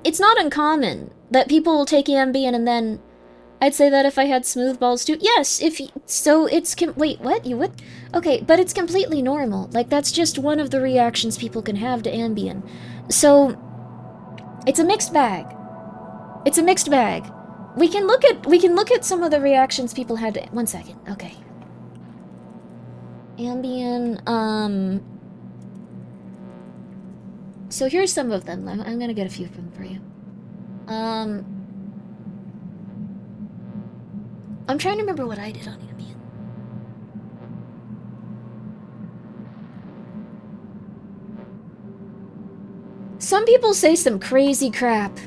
it's not uncommon that people will take Ambien and then... I'd say that if I had smooth balls too. Yes, if you, so it's wait, what? You would? Okay, but it's completely normal. Like, that's just one of the reactions people can have to Ambien. So, it's a mixed bag. It's a mixed bag. We can look at some of the reactions people had to... One second, okay. Ambien, so here's some of them. I'm gonna get a few of them for you. I'm trying to remember what I did on Ambien. Some people say some crazy crap.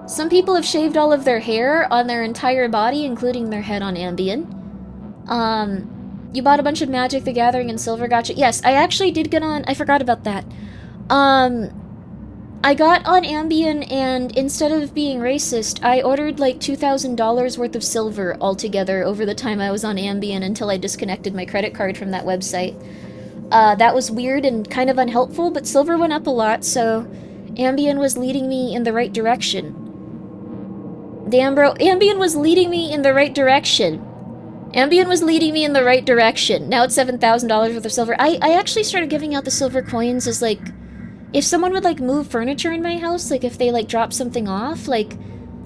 Some people have shaved all of their hair on their entire body, including their head on Ambien. You bought a bunch of Magic the Gathering and Silver Gotcha. Yes, I actually did get on... I forgot about that. I got on Ambien, and instead of being racist, I ordered like $2,000 worth of silver altogether over the time I was on Ambien until I disconnected my credit card from that website. That was weird and kind of unhelpful, but silver went up a lot, so Ambien was leading me in the right direction. Damn, bro, Ambien was leading me in the right direction. Ambien was leading me in the right direction. Now it's $7,000 worth of silver. I actually started giving out the silver coins as, like, if someone would, like, move furniture in my house, like, if they, like, drop something off, like,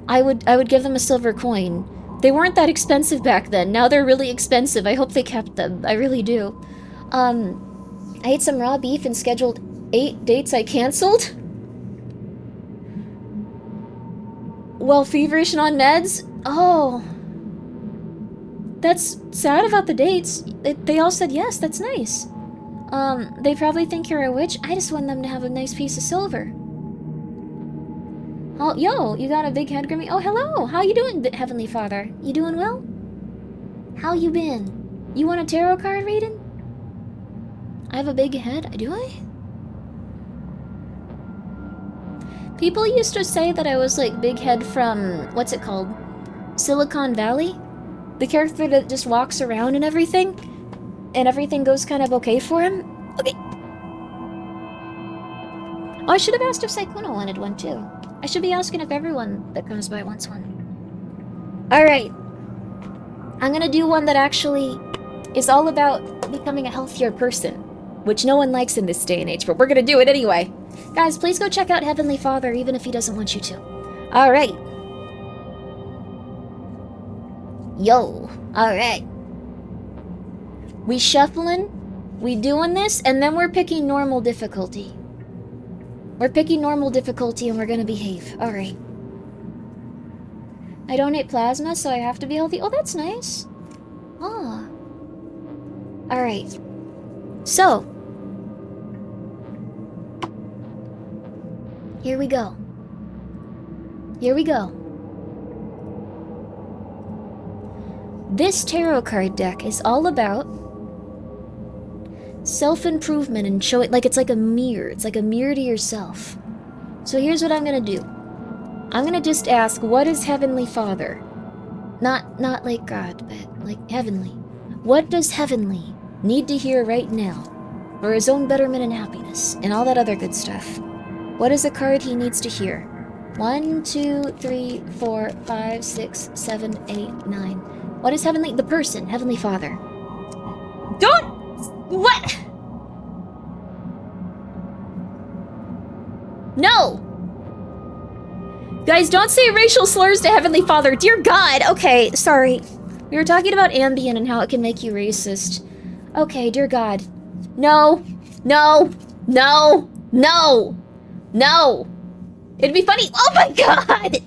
I would give them a silver coin. They weren't that expensive back then. Now they're really expensive. I hope they kept them. I really do. I ate some raw beef and scheduled 8 dates I canceled. Well, feverish and on meds? Oh. That's sad about the dates. They all said yes, that's nice. They probably think you're a witch. I just want them to have a nice piece of silver. Oh, yo, you got a big head, Grimmi? Oh, hello! How you doing, Heavenly Father? You doing well? How you been? You want a tarot card reading? I have a big head, do I? People used to say that I was like Big Head from, what's it called? Silicon Valley? The character that just walks around and everything goes kind of okay for him? Okay. Oh, I should have asked if Saikuno wanted one too. I should be asking if everyone that comes by wants one. Alright. I'm gonna do one that actually is all about becoming a healthier person, which no one likes in this day and age, but we're gonna do it anyway. Guys, please go check out Heavenly Father, even if he doesn't want you to. Alright. Yo. Alright. We shuffling, we doing this, and then we're picking normal difficulty. We're picking normal difficulty and we're gonna behave. Alright. I donate plasma, so I have to be healthy. Oh, that's nice. Ah. Alright. So. Here we go. Here we go. This tarot card deck is all about self-improvement and show it like it's like a mirror. It's like a mirror to yourself. So here's what I'm gonna do. I'm gonna just ask, what is Heavenly Father? Not like God, but like Heavenly. What does Heavenly need to hear right now for his own betterment and happiness and all that other good stuff? What is a card he needs to hear? 1, 2, 3, 4, 5, 6, 7, 8, 9. What is Heavenly? The person, Heavenly Father. Don't! What? No! Guys, don't say racial slurs to Heavenly Father. Dear God! Okay, sorry. We were talking about Ambien and how it can make you racist. Okay, dear God. No. No. No. No. No. It'd be funny. Oh my God!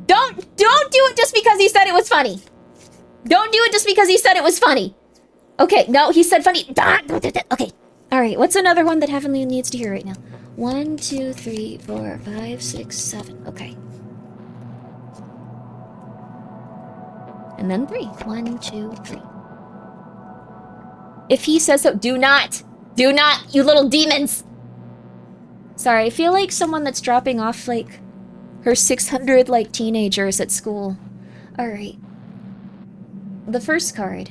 Don't do it just because he said it was funny. Don't do it just because he said it was funny. Okay, no, he said funny. Okay. Alright, what's another one that Heavenly needs to hear right now? 1, 2, 3, 4, 5, 6, 7. Okay. And then 3. 1, 2, 3. If he says so, do not, you little demons. Sorry, I feel like someone that's dropping off, like, her 600, like, teenagers at school. Alright. The first card.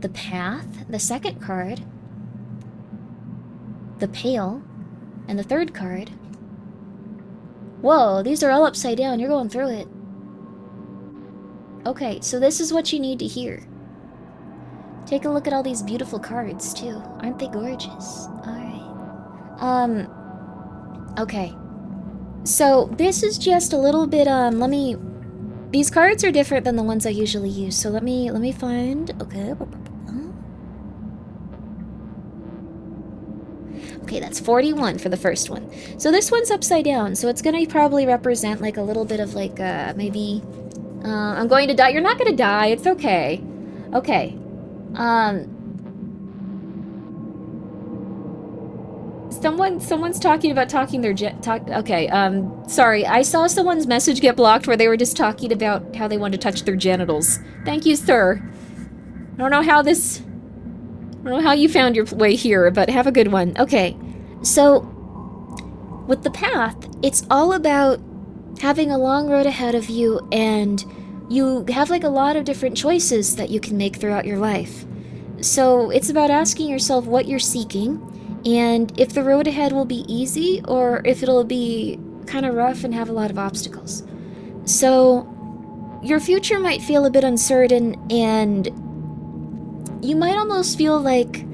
The Path. The second card. The Pale. And the third card. Whoa, these are all upside down. You're going through it. Okay, so this is what you need to hear. Take a look at all these beautiful cards, too. Aren't they gorgeous? Alright. Okay. So, this is just a little bit, these cards are different than the ones I usually use, so let me find... Okay. Okay, that's 41 for the first one. So this one's upside down, so it's gonna probably represent, like, a little bit of, like, maybe... I'm going to die. You're not gonna die. It's okay. Okay. Someone's talking about okay, sorry. I saw someone's message get blocked where they were just talking about how they wanted to touch their genitals. Thank you, sir. I don't know how you found your way here, but have a good one. Okay. So, with the Path, it's all about having a long road ahead of you, and you have, like, a lot of different choices that you can make throughout your life. So it's about asking yourself what you're seeking, and if the road ahead will be easy, or if it'll be kind of rough and have a lot of obstacles. So your future might feel a bit uncertain, and you might almost feel like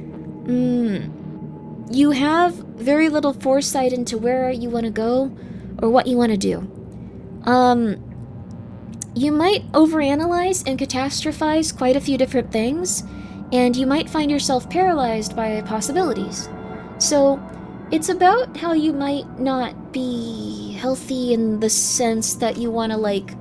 you have very little foresight into where you want to go or what you want to do. You might overanalyze and catastrophize quite a few different things, and you might find yourself paralyzed by possibilities. So, it's about how you might not be healthy in the sense that you want to, like,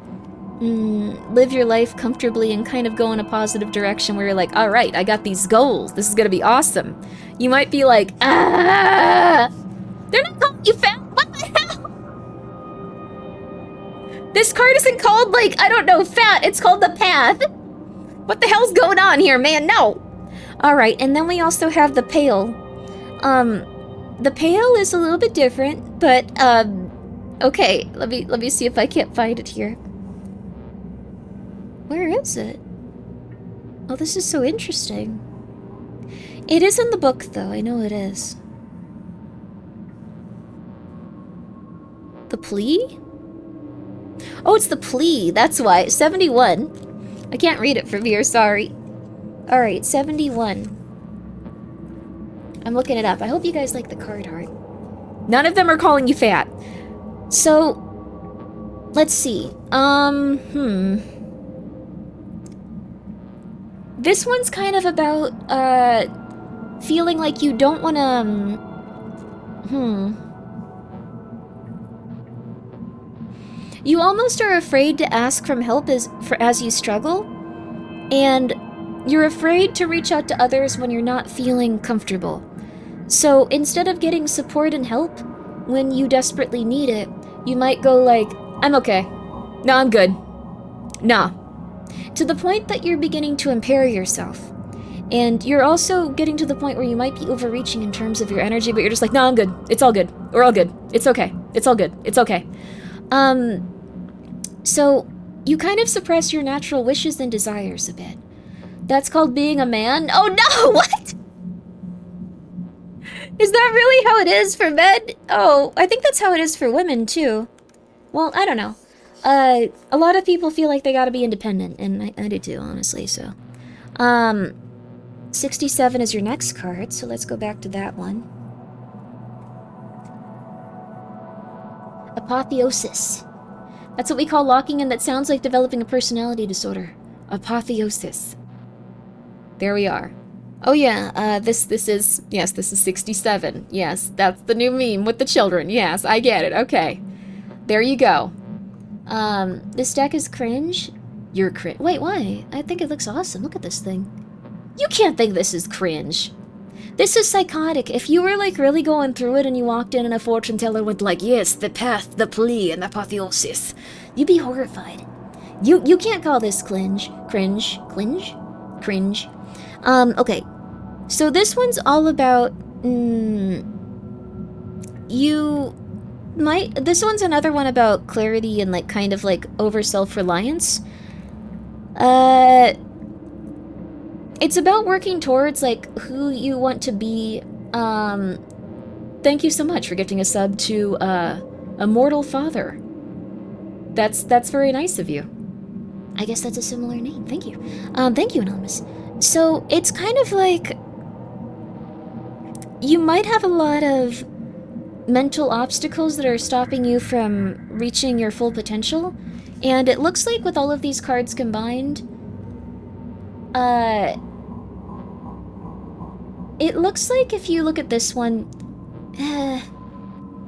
live your life comfortably and kind of go in a positive direction where you're like, alright, I got these goals, this is gonna be awesome. You might be like, they're not calling you fat, what the hell? This card isn't called, like, I don't know, fat, it's called the Path. What the hell's going on here, man? No! Alright, and then we also have the Pale. The Pale is a little bit different, but, okay, let me see if I can't find it here. Where is it? Oh, this is so interesting. It is in the book, though, I know it is. The Plea? Oh, it's the Plea, that's why. 71. I can't read it from here, sorry. Alright, 71. I'm looking it up. I hope you guys like the card art. None of them are calling you fat. So, let's see. This one's kind of about, feeling like you don't wanna, You almost are afraid to ask for help as you struggle, and you're afraid to reach out to others when you're not feeling comfortable. So instead of getting support and help when you desperately need it, you might go like, I'm okay. No, I'm good. Nah. To the point that you're beginning to impair yourself. And you're also getting to the point where you might be overreaching in terms of your energy, but you're just like, no, I'm good. It's all good. We're all good. It's okay. It's all good. It's okay. So you kind of suppress your natural wishes and desires a bit. That's called being a man? Oh no, what? Is that really how it is for men? Oh, I think that's how it is for women too. Well, I don't know. A lot of people feel like they gotta be independent, and I do too, honestly, so. 67 is your next card, so let's go back to that one. Apotheosis. That's what we call locking in that sounds like developing a personality disorder. Apotheosis. There we are. Oh yeah, this is 67. Yes, that's the new meme with the children. Yes, I get it. Okay. There you go. This deck is cringe. You're cringe. Wait, why? I think it looks awesome. Look at this thing. You can't think this is cringe. This is psychotic. If you were, like, really going through it and you walked in and a fortune teller went like, yes, the path, the plea, and the apotheosis, you'd be horrified. You can't call this cringe. Cringe. Okay. So this one's all about, you This one's another one about clarity and, like, kind of, like, over self-reliance. It's about working towards, like, who you want to be. Thank you so much for gifting a sub to, Immortal Father. That's very nice of you. I guess that's a similar name. Thank you. Thank you, Anonymous. So, it's kind of like... You might have a lot of mental obstacles that are stopping you from reaching your full potential. And it looks like with all of these cards combined... It looks like if you look at this one...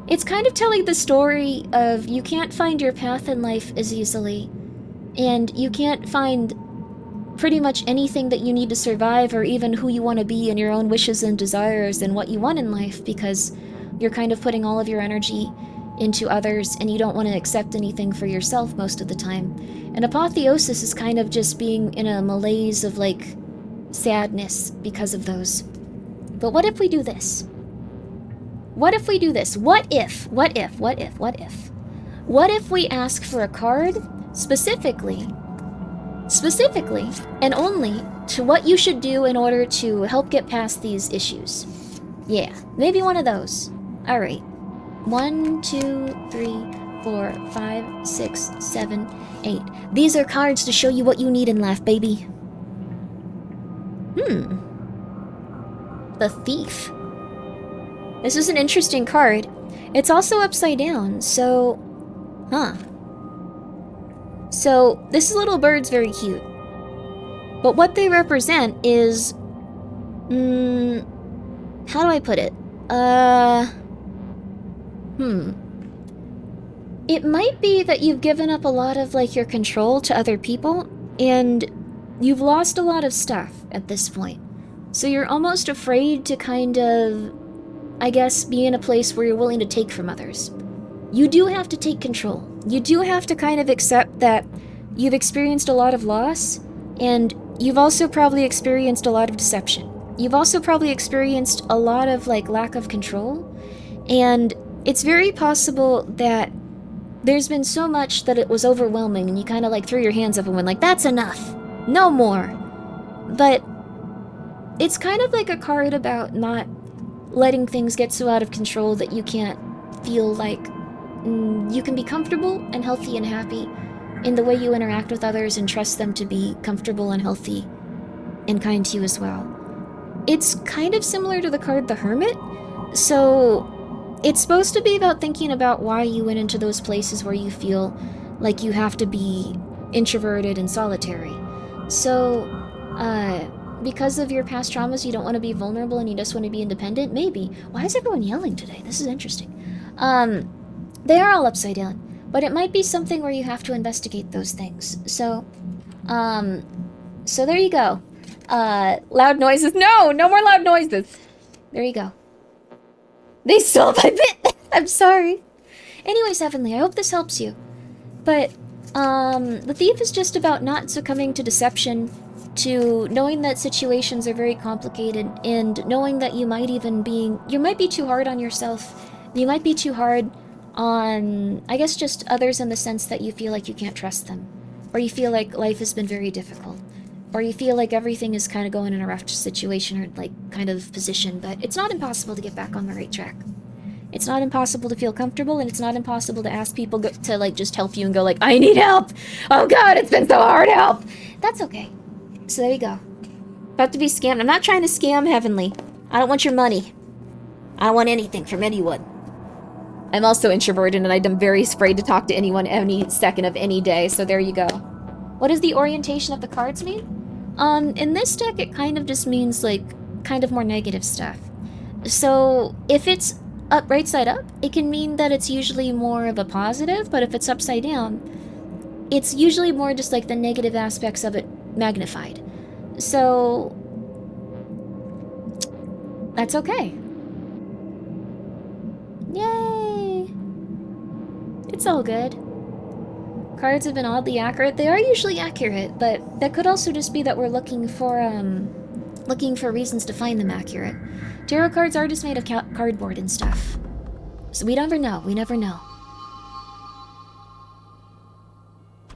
it's kind of telling the story of you can't find your path in life as easily. And you can't find pretty much anything that you need to survive or even who you want to be and your own wishes and desires and what you want in life because you're kind of putting all of your energy into others and you don't want to accept anything for yourself most of the time. And apotheosis is kind of just being in a malaise of, like, sadness because of those. But what if we do this? What if we do this? What if we ask for a card specifically, and only to what you should do in order to help get past these issues? Yeah, maybe one of those. Alright. 1, 2, 3, 4, 5, 6, 7, 8. These are cards to show you what you need in life, baby. The Thief. This is an interesting card. It's also upside down, so... So, this little bird's very cute. But what they represent is... how do I put it? It might be that you've given up a lot of, like, your control to other people, and you've lost a lot of stuff at this point. So you're almost afraid to kind of, I guess, be in a place where you're willing to take from others. You do have to take control. You do have to kind of accept that you've experienced a lot of loss, and you've also probably experienced a lot of deception. You've also probably experienced a lot of, like, lack of control, and it's very possible that there's been so much that it was overwhelming and you kind of, like, threw your hands up and went like, that's enough! No more! But it's kind of like a card about not letting things get so out of control that you can't feel like you can be comfortable and healthy and happy in the way you interact with others and trust them to be comfortable and healthy and kind to you as well. It's kind of similar to the card The Hermit, so it's supposed to be about thinking about why you went into those places where you feel like you have to be introverted and solitary. So, because of your past traumas, you don't want to be vulnerable and you just want to be independent? Maybe. Why is everyone yelling today? This is interesting. They are all upside down, but it might be something where you have to investigate those things. So there you go. Loud noises. No more loud noises. There you go. They stole my bit. I'm sorry. Anyways, Heavenly, I hope this helps you. But, the Thief is just about not succumbing to deception, to knowing that situations are very complicated, and knowing that you might be too hard on yourself. You might be too hard on, I guess, just others in the sense that you feel like you can't trust them. Or you feel like life has been very difficult. Or you feel like everything is kind of going in a rough situation or, like, kind of position, but it's not impossible to get back on the right track. It's not impossible to feel comfortable, and it's not impossible to ask people to, like, just help you and go, like, I need help! Oh god, it's been so hard, help! That's okay. So there you go. About to be scammed. I'm not trying to scam Heavenly. I don't want your money. I don't want anything from anyone. I'm also introverted, and I'm very afraid to talk to anyone any second of any day, so there you go. What does the orientation of the cards mean? In this deck, it kind of just means, like, kind of more negative stuff. So, if it's right side up, it can mean that it's usually more of a positive, but if it's upside down, it's usually more just, like, the negative aspects of it magnified. So, that's okay. Yay! It's all good. Cards have been oddly accurate. They are usually accurate, but that could also just be that we're looking for reasons to find them accurate. Tarot cards are just made of cardboard and stuff. So we never know. We never know.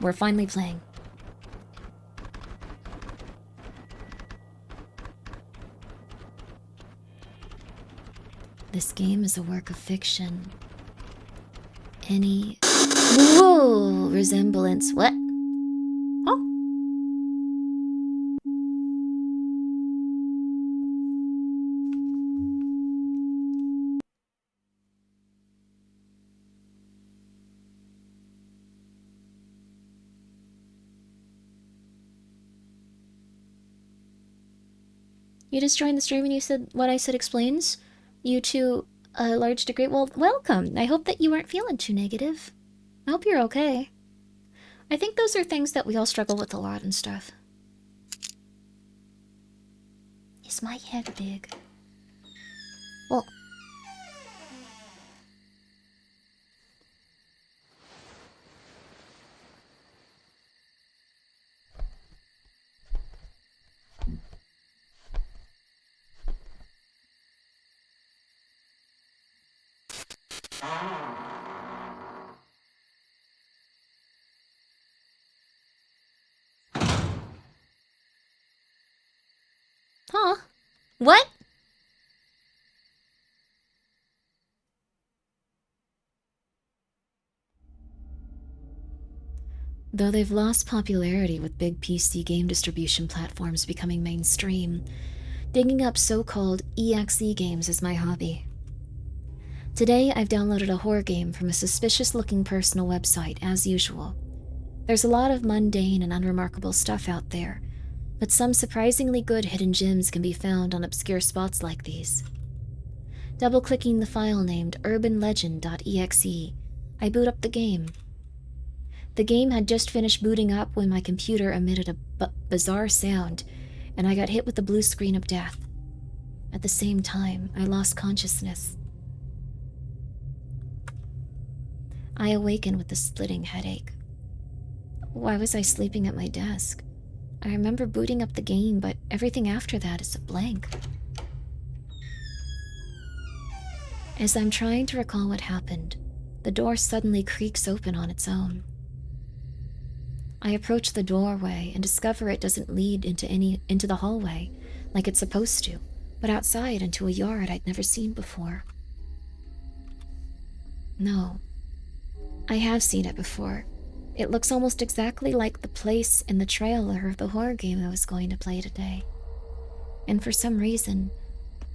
We're finally playing. This game is a work of fiction. Any... Whoa! Resemblance. What? Oh. You just joined the stream and you said what I said explains you to a large degree. Well, welcome. I hope that you aren't feeling too negative. I hope you're okay. I think those are things that we all struggle with a lot and stuff. Is my head big? Well... Huh? What? Though they've lost popularity with big PC game distribution platforms becoming mainstream, digging up so-called EXE games is my hobby. Today, I've downloaded a horror game from a suspicious-looking personal website, as usual. There's a lot of mundane and unremarkable stuff out there, but some surprisingly good hidden gems can be found on obscure spots like these. Double-clicking the file named urbanlegend.exe, I boot up the game. The game had just finished booting up when my computer emitted a bizarre sound, and I got hit with the blue screen of death. At the same time, I lost consciousness. I awakened with a splitting headache. Why was I sleeping at my desk? I remember booting up the game, but everything after that is a blank. As I'm trying to recall what happened, the door suddenly creaks open on its own. I approach the doorway and discover it doesn't lead into the hallway like it's supposed to, but outside into a yard I'd never seen before. No, I have seen it before. It looks almost exactly like the place in the trailer of the horror game I was going to play today. And for some reason,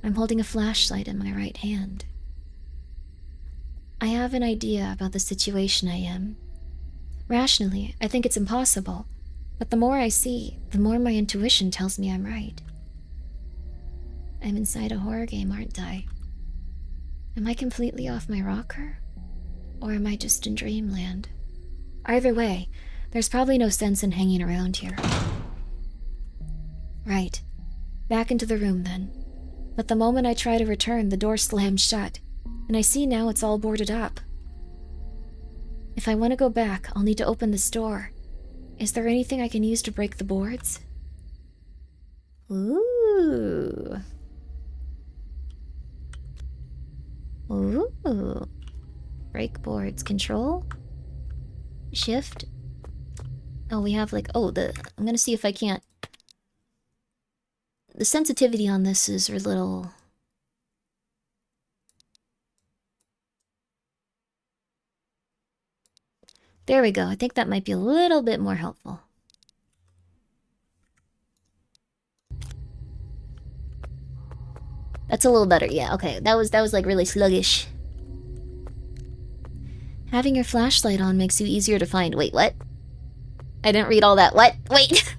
I'm holding a flashlight in my right hand. I have an idea about the situation I am. Rationally, I think it's impossible, but the more I see, the more my intuition tells me I'm right. I'm inside a horror game, aren't I? Am I completely off my rocker? Or am I just in dreamland? Either way, there's probably no sense in hanging around here. Right. Back into the room then. But the moment I try to return, the door slams shut, and I see now it's all boarded up. If I want to go back, I'll need to open this door. Is there anything I can use to break the boards? Ooh. Ooh. Break boards. Control? Shift? Oh, we have like... Oh, I'm gonna see if I can't... The sensitivity on this is a little... There we go. I think that might be a little bit more helpful. That's a little better. Yeah, okay. That was like really sluggish. Having your flashlight on makes you easier to find. Wait, what? I didn't read all that. What? Wait!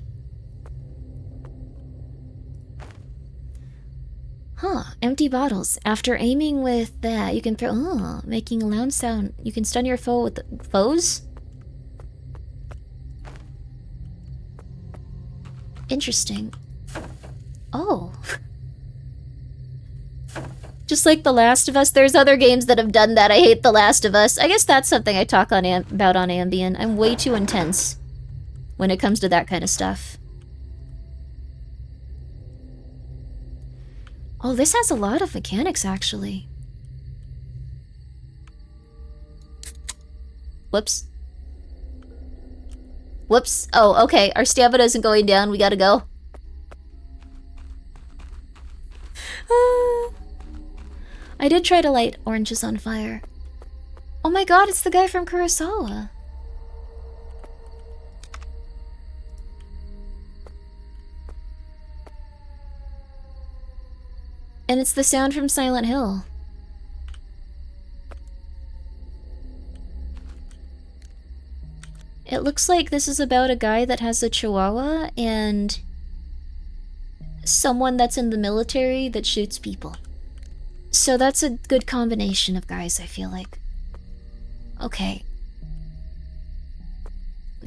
Huh, empty bottles. After aiming with that, you can throw... Oh, making a loud sound. You can stun your foe with... Foes? Interesting. Oh. Just like The Last of Us, there's other games that have done that. I hate The Last of Us. I guess that's something I talk on about on Ambien. I'm way too intense when it comes to that kind of stuff. Oh, this has a lot of mechanics, actually. Whoops. Whoops. Oh, okay. Our stamina isn't going down. We gotta go. I did try to light oranges on fire. Oh my god, it's the guy from Kurosawa. And it's the sound from Silent Hill. It looks like this is about a guy that has a chihuahua and someone that's in the military that shoots people. So that's a good combination of guys, I feel like. Okay.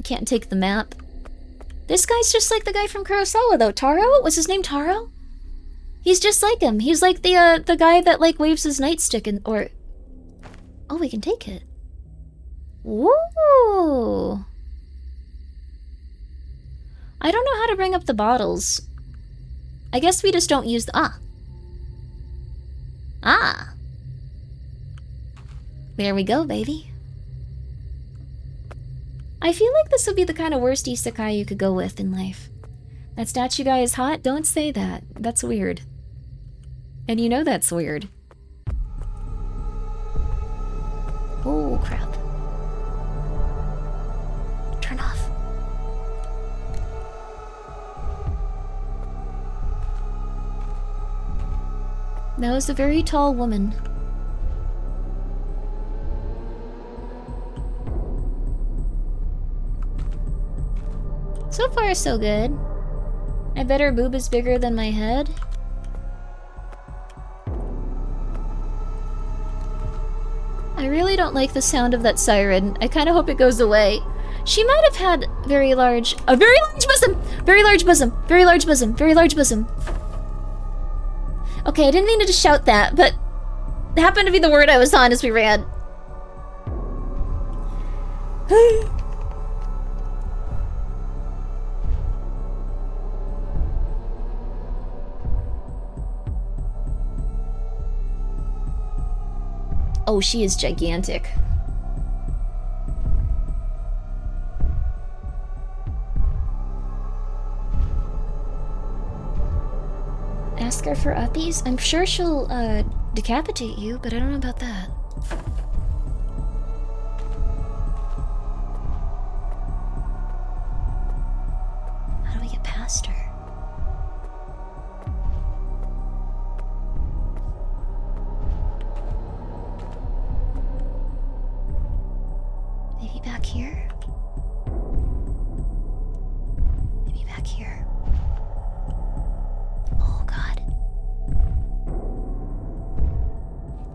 Can't take the map. This guy's just like the guy from Kurosawa, though. Taro? Was his name Taro? He's just like him. He's like the guy that like waves his nightstick and or. Oh, we can take it. Woo! I don't know how to bring up the bottles. I guess we just don't use the Ah. There we go, baby. I feel like this would be the kind of worst isekai you could go with in life. That statue guy is hot? Don't say that. That's weird. And you know that's weird. Oh, crap. Turn off. That was a very tall woman. So far, so good. I bet her boob is bigger than my head. I really don't like the sound of that siren. I kind of hope it goes away. She might have had a very large bosom! Very large bosom! Very large bosom! Very large bosom! Okay, I didn't mean to just shout that, but it happened to be the word I was on as we ran. Oh, she is gigantic. Ask her for uppies? I'm sure she'll, decapitate you, but I don't know about that. How do we get past her? Maybe back here? Maybe back here. Oh god.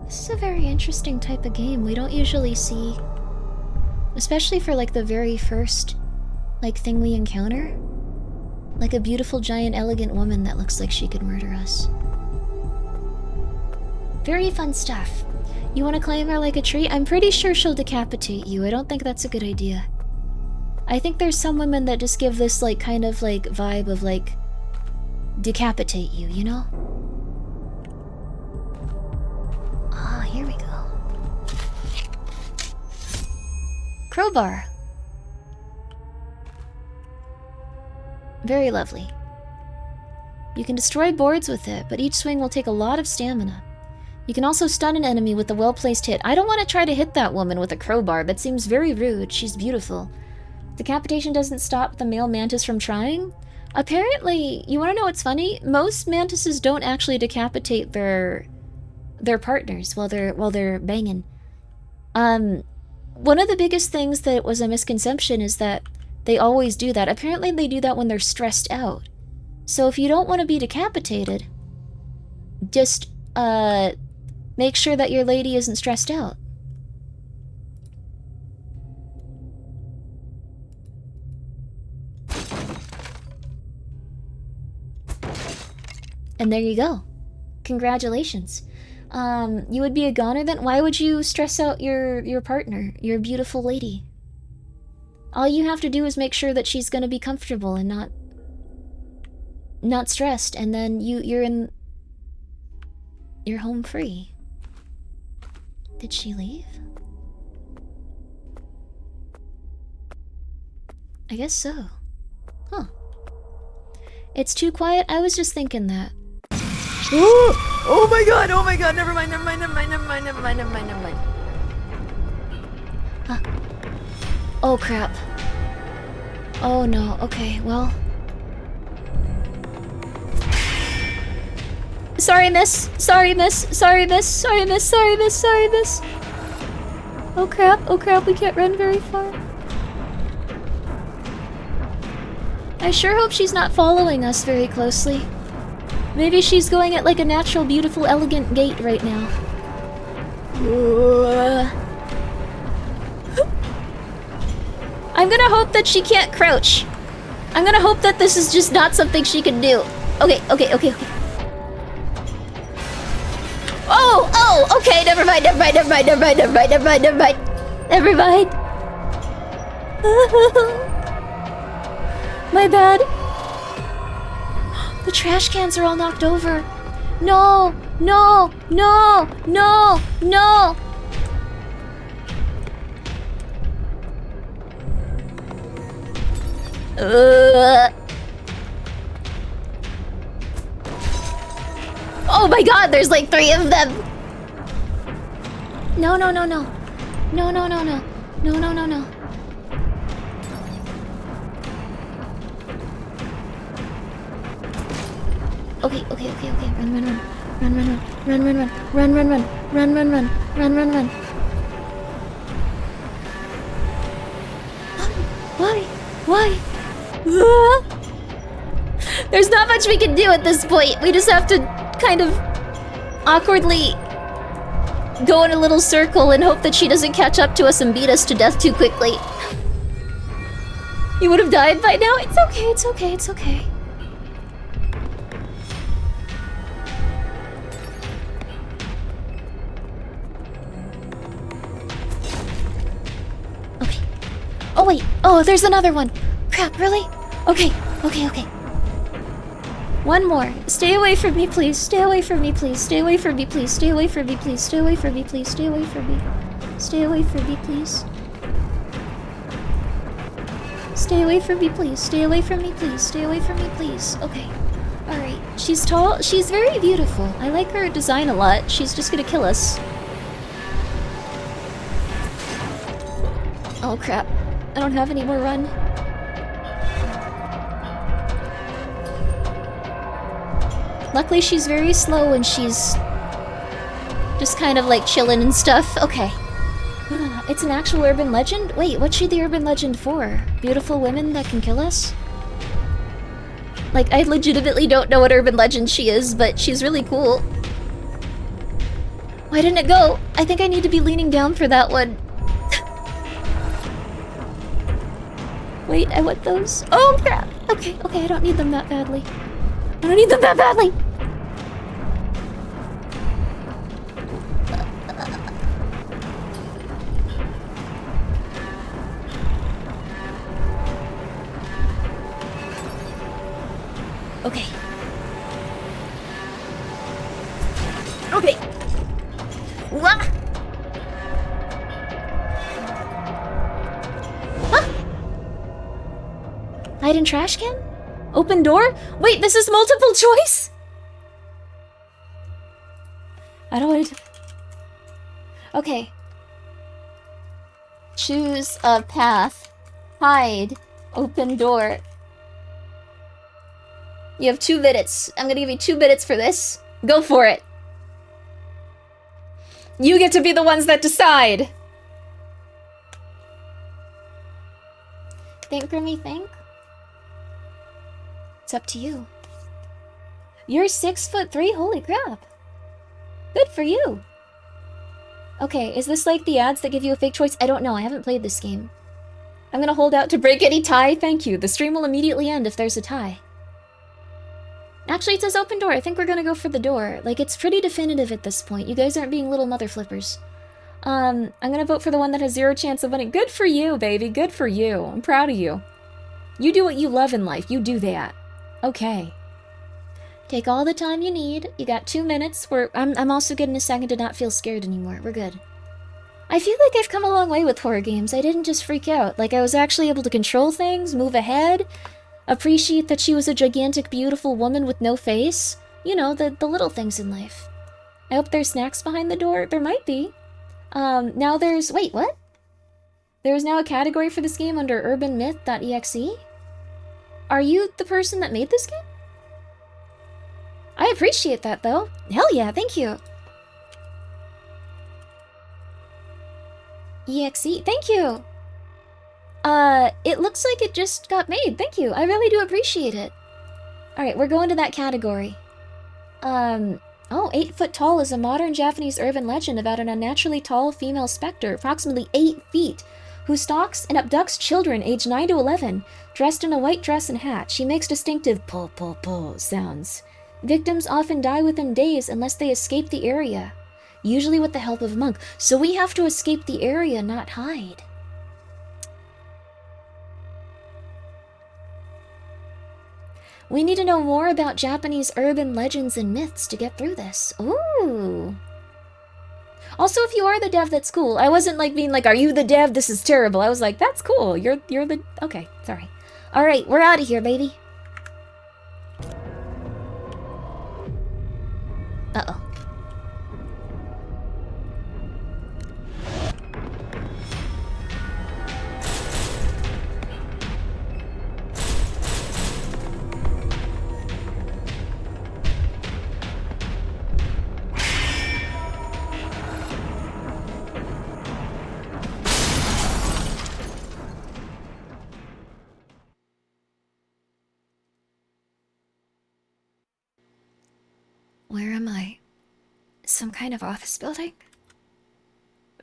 This is a very interesting type of game. We don't usually see, especially for like the very first like thing we encounter. Like a beautiful, giant, elegant woman that looks like she could murder us. Very fun stuff. You want to claim her like a tree? I'm pretty sure she'll decapitate you. I don't think that's a good idea. I think there's some women that just give this like kind of like vibe of like decapitate you, you know? Ah, here we go. Crowbar. Very lovely. You can destroy boards with it, but each swing will take a lot of stamina. You can also stun an enemy with a well-placed hit. I don't want to try to hit that woman with a crowbar. That seems very rude. She's beautiful. Decapitation doesn't stop the male mantis from trying. Apparently, you want to know what's funny? Most mantises don't actually decapitate their partners while they're banging. One of the biggest things that was a misconception is that they always do that. Apparently, they do that when they're stressed out. So if you don't want to be decapitated, just make sure that your lady isn't stressed out. And there you go. Congratulations. You would be a goner then? Why would you stress out your partner, your beautiful lady? All you have to do is make sure that she's gonna be comfortable and not stressed, and then you're home free. Did she leave? I guess so. Huh. It's too quiet? I was just thinking that. Ooh! Oh my god! Oh my god! Never mind, never mind, never mind, never mind, never mind, never mind, never mind. Huh. Oh crap. Oh no, okay, well. Sorry, miss. Sorry, miss. Sorry, miss. Sorry, miss. Sorry, miss. Sorry, miss. Oh crap, we can't run very far. I sure hope she's not following us very closely. Maybe she's going at like a natural, beautiful, elegant gait right now. I'm gonna hope that she can't crouch. I'm gonna hope that this is just not something she can do. Okay. Oh, okay, never mind. My bad. The trash cans are all knocked over. No. Oh my god, there's like 3 of them. No. Okay. Run. Why? There's not much we can do at this point. We just have to kind of awkwardly go in a little circle and hope that she doesn't catch up to us and beat us to death too quickly. You would have died by now? It's okay. Okay. Oh wait. Oh, there's another one. Crap, really? Okay. One more. Stay away from me, please. Stay away from me, please. Stay away from me, please. Stay away from me, please. Stay away from me, please. Stay away from me. Stay away from me, please. Stay away from me, please. Stay away from me, please. Stay away from me, please. Okay. Alright. She's tall. She's very beautiful. I like her design a lot. She's just gonna kill us. Oh crap. I don't have any more run. Luckily, she's very slow and she's just kind of like chilling and stuff. Okay. It's an actual urban legend? Wait, what's she the urban legend for? Beautiful women that can kill us? Like, I legitimately don't know what urban legend she is, but she's really cool. Why didn't it go? I think I need to be leaning down for that one. Wait, I want those. Oh, crap! Okay, I don't need them that badly. Okay. Wah! Huh? Hide in trash can? Open door? Wait, this is multiple choice? I don't want to... Okay. Choose a path. Hide. Open door. You have 2 minutes. I'm gonna give you 2 minutes for this. Go for it. You get to be the ones that decide. Think, Grimmi, think? It's up to you. You're 6'3"? Holy crap. Good for you. Okay, is this like the ads that give you a fake choice? I don't know, I haven't played this game. I'm gonna hold out to break any tie. Thank you. The stream will immediately end if there's a tie. Actually, it says open door. I think we're gonna go for the door. Like, it's pretty definitive at this point. You guys aren't being little mother flippers. I'm gonna vote for the one that has 0 chance of winning. Good for you, baby. Good for you. I'm proud of you. You do what you love in life. You do that. Okay. Take all the time you need. You got 2 minutes. I'm also getting a second to not feel scared anymore. We're good. I feel like I've come a long way with horror games. I didn't just freak out. Like, I was actually able to control things, move ahead, appreciate that she was a gigantic, beautiful woman with no face. You know, the little things in life. I hope there's snacks behind the door. There might be. Now there's... Wait, what? There's now a category for this game under Urban Myth.exe? Are you the person that made this game? I appreciate that, though. Hell yeah, thank you. EXE, thank you. It looks like it just got made. Thank you. I really do appreciate it. Alright, we're going to that category. Oh, 8 foot tall is a modern Japanese urban legend about an unnaturally tall female specter, approximately 8 feet, who stalks and abducts children aged 9 to 11. Dressed in a white dress and hat, she makes distinctive po-po-po sounds. Victims often die within days unless they escape the area, usually with the help of a monk. So we have to escape the area, not hide. We need to know more about Japanese urban legends and myths to get through this. Ooh. Also, if you are the dev, that's cool. I wasn't like being like, are you the dev? This is terrible. I was like, that's cool. You're the... Okay, sorry. All right, we're out of here, baby. Uh-oh. Where am I? Some kind of office building?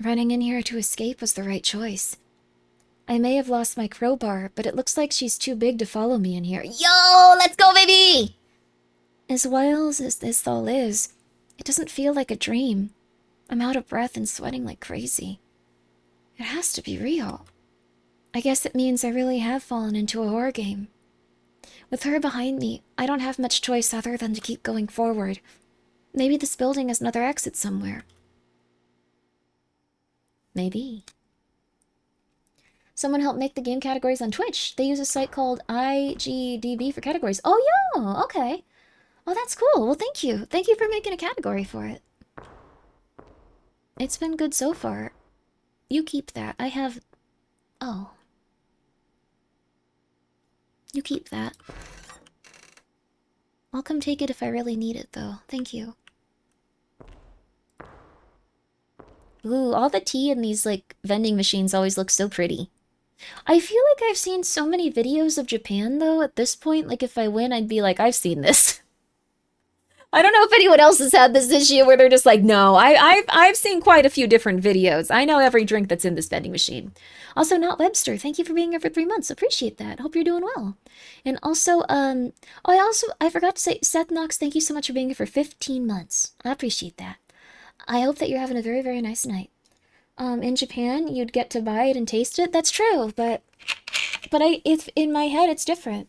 Running in here to escape was the right choice. I may have lost my crowbar, but it looks like she's too big to follow me in here. Yo, let's go, baby! As wild as this all is, it doesn't feel like a dream. I'm out of breath and sweating like crazy. It has to be real. I guess it means I really have fallen into a horror game. With her behind me, I don't have much choice other than to keep going forward. Maybe this building has another exit somewhere. Maybe. Someone helped make the game categories on Twitch. They use a site called IGDB for categories. Oh, yeah, okay. Oh, that's cool. Well, thank you. Thank you for making a category for it. It's been good so far. You keep that. I have... Oh. You keep that. I'll come take it if I really need it, though. Thank you. Ooh, all the tea in these, like, vending machines always look so pretty. I feel like I've seen so many videos of Japan, though, at this point. Like, if I win, I'd be like, I've seen this. I don't know if anyone else has had this issue where they're just like, no, I've seen quite a few different videos. I know every drink that's in this vending machine. Also, Not Webster, thank you for being here for 3 months. Appreciate that. Hope you're doing well. And also, I forgot to say, Seth Knox, thank you so much for being here for 15 months. I appreciate that. I hope that you're having a very, very nice night. In Japan, you'd get to buy it and taste it. That's true, but if in my head, it's different.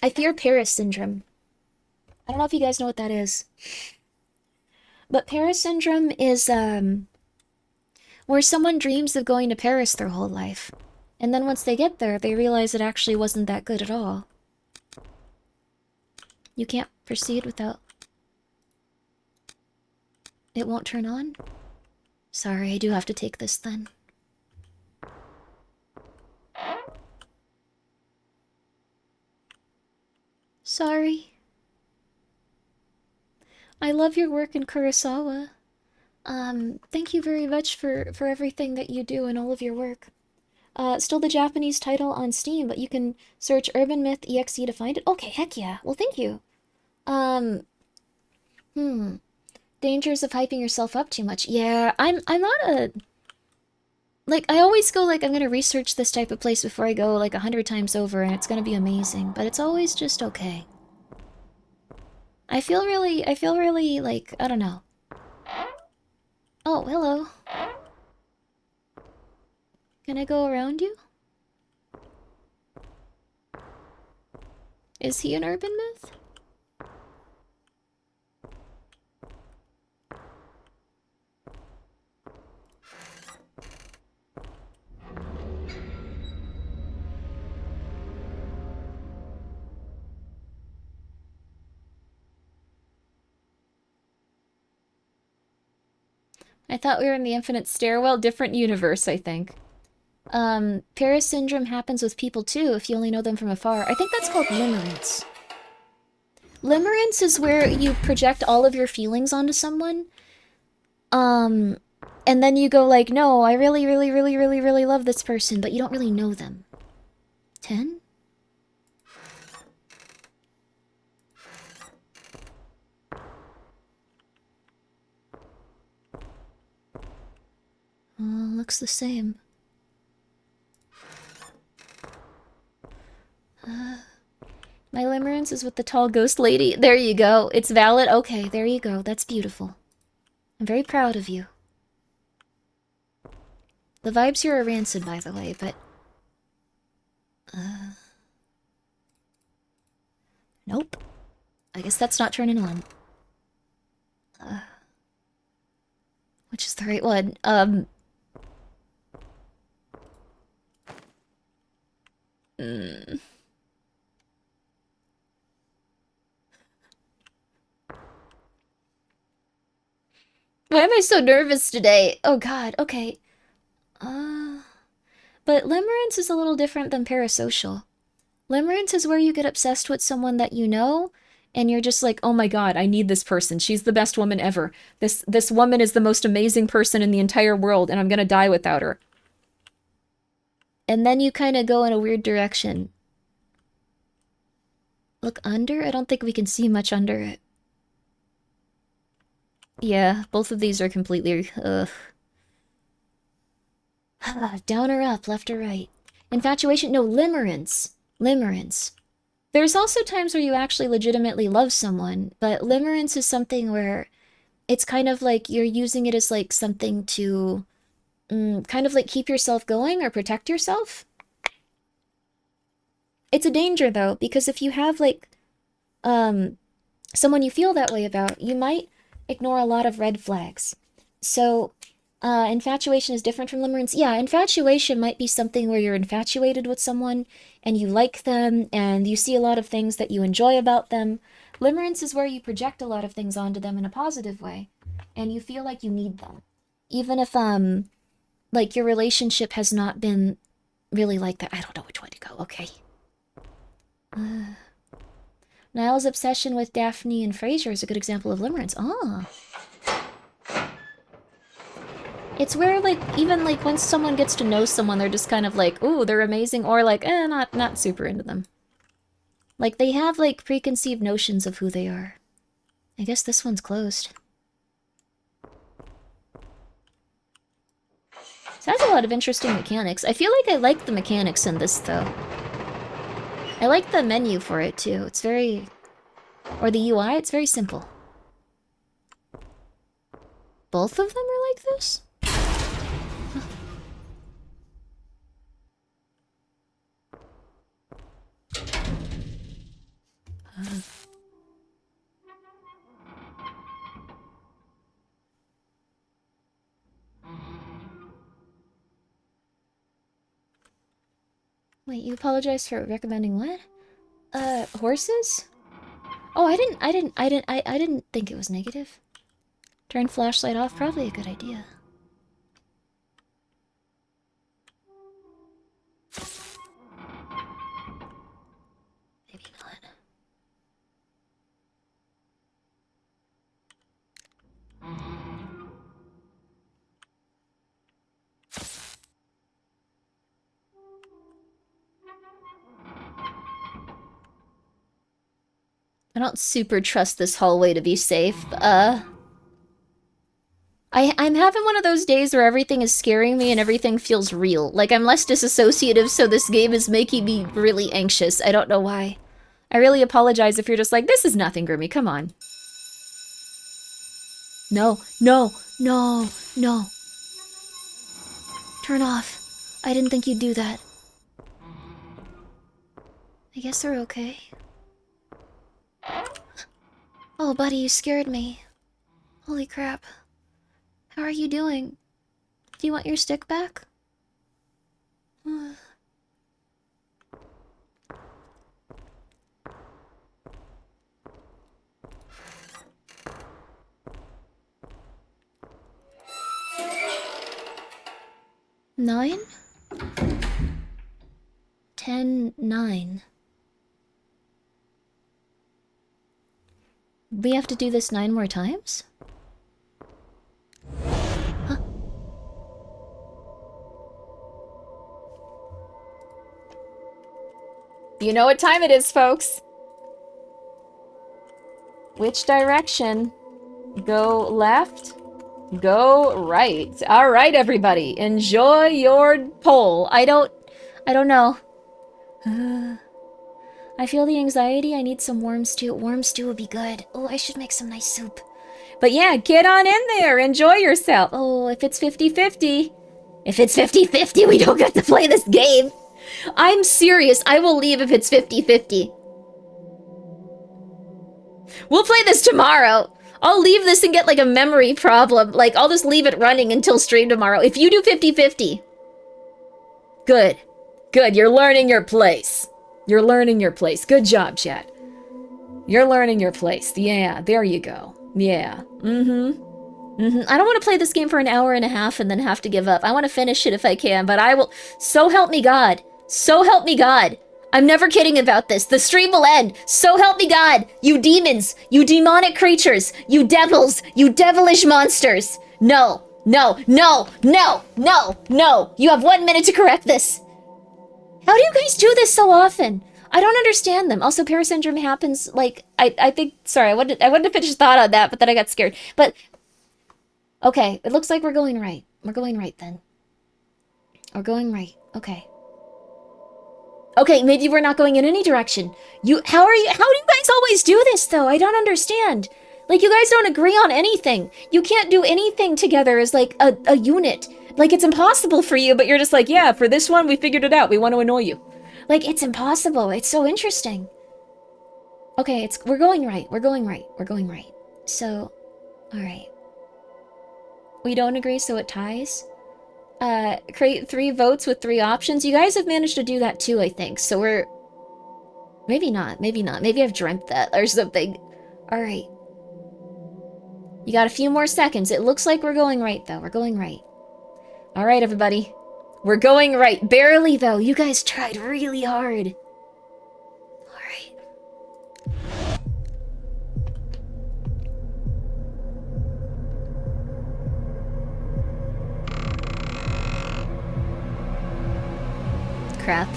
I fear Paris syndrome. I don't know if you guys know what that is. But Paris syndrome is, where someone dreams of going to Paris their whole life. And then once they get there, they realize it actually wasn't that good at all. You can't proceed without... It won't turn on? Sorry, I do have to take this then. Sorry. I love your work in Kurosawa. Thank you very much for everything that you do and all of your work. Still the Japanese title on Steam, but you can search Urban Myth.exe to find it. Okay, heck yeah. Well, thank you. Dangers of hyping yourself up too much. Yeah, I'm not a... Like, I always go, like, I'm gonna research this type of place before I go, like, 100 times over, and it's gonna be amazing, but it's always just okay. I feel really, like, I don't know. Oh, hello. Can I go around you? Is he an urban myth? I thought we were in the infinite stairwell. Different universe, I think. Paris syndrome happens with people too if you only know them from afar. I think that's called limerence. Limerence is where you project all of your feelings onto someone. And then you go like, no, I really, really, really, really, really love this person, but you don't really know them. 10? Looks the same. My limerence is with the tall ghost lady. There you go. It's valid. Okay, there you go. That's beautiful. I'm very proud of you. The vibes here are rancid, by the way, but... Nope. I guess that's not turning on. Which is the right one? Why am I so nervous today? Oh god, okay. But limerence is a little different than parasocial. Limerence is where you get obsessed with someone that you know, and you're just like, oh my god, I need this person. She's the best woman ever. This woman is the most amazing person in the entire world, and I'm gonna die without her. And then you kind of go in a weird direction. Look under? I don't think we can see much under it. Yeah, both of these are completely, down or up, left or right. Infatuation? No, limerence. Limerence. There's also times where you actually legitimately love someone, but limerence is something where it's kind of like you're using it as like something to kind of like keep yourself going or protect yourself. It's a danger though, because if you have like someone you feel that way about, you might ignore a lot of red flags. So infatuation is different from limerence. Yeah, infatuation might be something where you're infatuated with someone and you like them and you see a lot of things that you enjoy about them. Limerence is where you project a lot of things onto them in a positive way and you feel like you need them. Even if like your relationship has not been really like that. I don't know which way to go. Okay. Niall's obsession with Daphne and Fraser is a good example of limerence. Ah. It's where, like, even, like, once someone gets to know someone, they're just kind of like, ooh, they're amazing, or like, not super into them. Like, they have, like, preconceived notions of who they are. I guess this one's closed. So it has a lot of interesting mechanics. I feel like I like the mechanics in this, though. I like the menu for it, too. It's very... Or the UI, it's very simple. Both of them are like this? Wait, you apologize for recommending what? Horses? Oh, I didn't think it was negative. Turn flashlight off, probably a good idea. Maybe not. I don't super trust this hallway to be safe. I'm having one of those days where everything is scaring me and everything feels real. Like, I'm less disassociative, so this game is making me really anxious. I don't know why. I really apologize if you're just like, this is nothing, Grimmi, come on. No, no, no, no. Turn off. I didn't think you'd do that. I guess they're okay. Oh, buddy, you scared me. Holy crap. How are you doing? Do you want your stick back? 9? 10, 9. We have to do this 9 more times? Huh? You know what time it is, folks. Which direction? Go left? Go right. All right, everybody. Enjoy your poll. I don't know. I feel the anxiety. I need some warm stew. Warm stew would be good. Oh, I should make some nice soup. But yeah, get on in there. Enjoy yourself. Oh, if it's 50-50. If it's 50-50, we don't get to play this game. I'm serious. I will leave if it's 50-50. We'll play this tomorrow. I'll leave this and get like a memory problem. Like, I'll just leave it running until stream tomorrow. If you do 50-50. Good. Good. You're learning your place. You're learning your place. Good job, chat. You're learning your place. Yeah, there you go. Yeah. I don't want to play this game for an hour and a half and then have to give up. I want to finish it if I can, but I will. So help me God. So help me God. I'm never kidding about this. The stream will end. So help me God. You demons. You demonic creatures. You devils. You devilish monsters. No. No. No. No. No. No. You have 1 minute to correct this. How do you guys do this so often? I don't understand them. Also, Paris syndrome happens, like, I think, sorry, I wanted to finish thought on that, but then I got scared. But, okay, it looks like we're going right. We're going right, then. We're going right. Okay. Okay, maybe we're not going in any direction. How do you guys always do this, though? I don't understand. Like, you guys don't agree on anything. You can't do anything together as, like, a unit. Like, it's impossible for you, but you're just like, yeah, for this one, we figured it out. We want to annoy you. Like, it's impossible. It's so interesting. Okay, we're going right. We're going right. We're going right. So, alright. We don't agree, so it ties. Create 3 votes with 3 options. You guys have managed to do that too, I think. So we're... Maybe not. Maybe not. Maybe I've dreamt that or something. Alright. You got a few more seconds. It looks like we're going right, though. We're going right. Alright, everybody. We're going right. Barely, though. You guys tried really hard. Alright. Crap.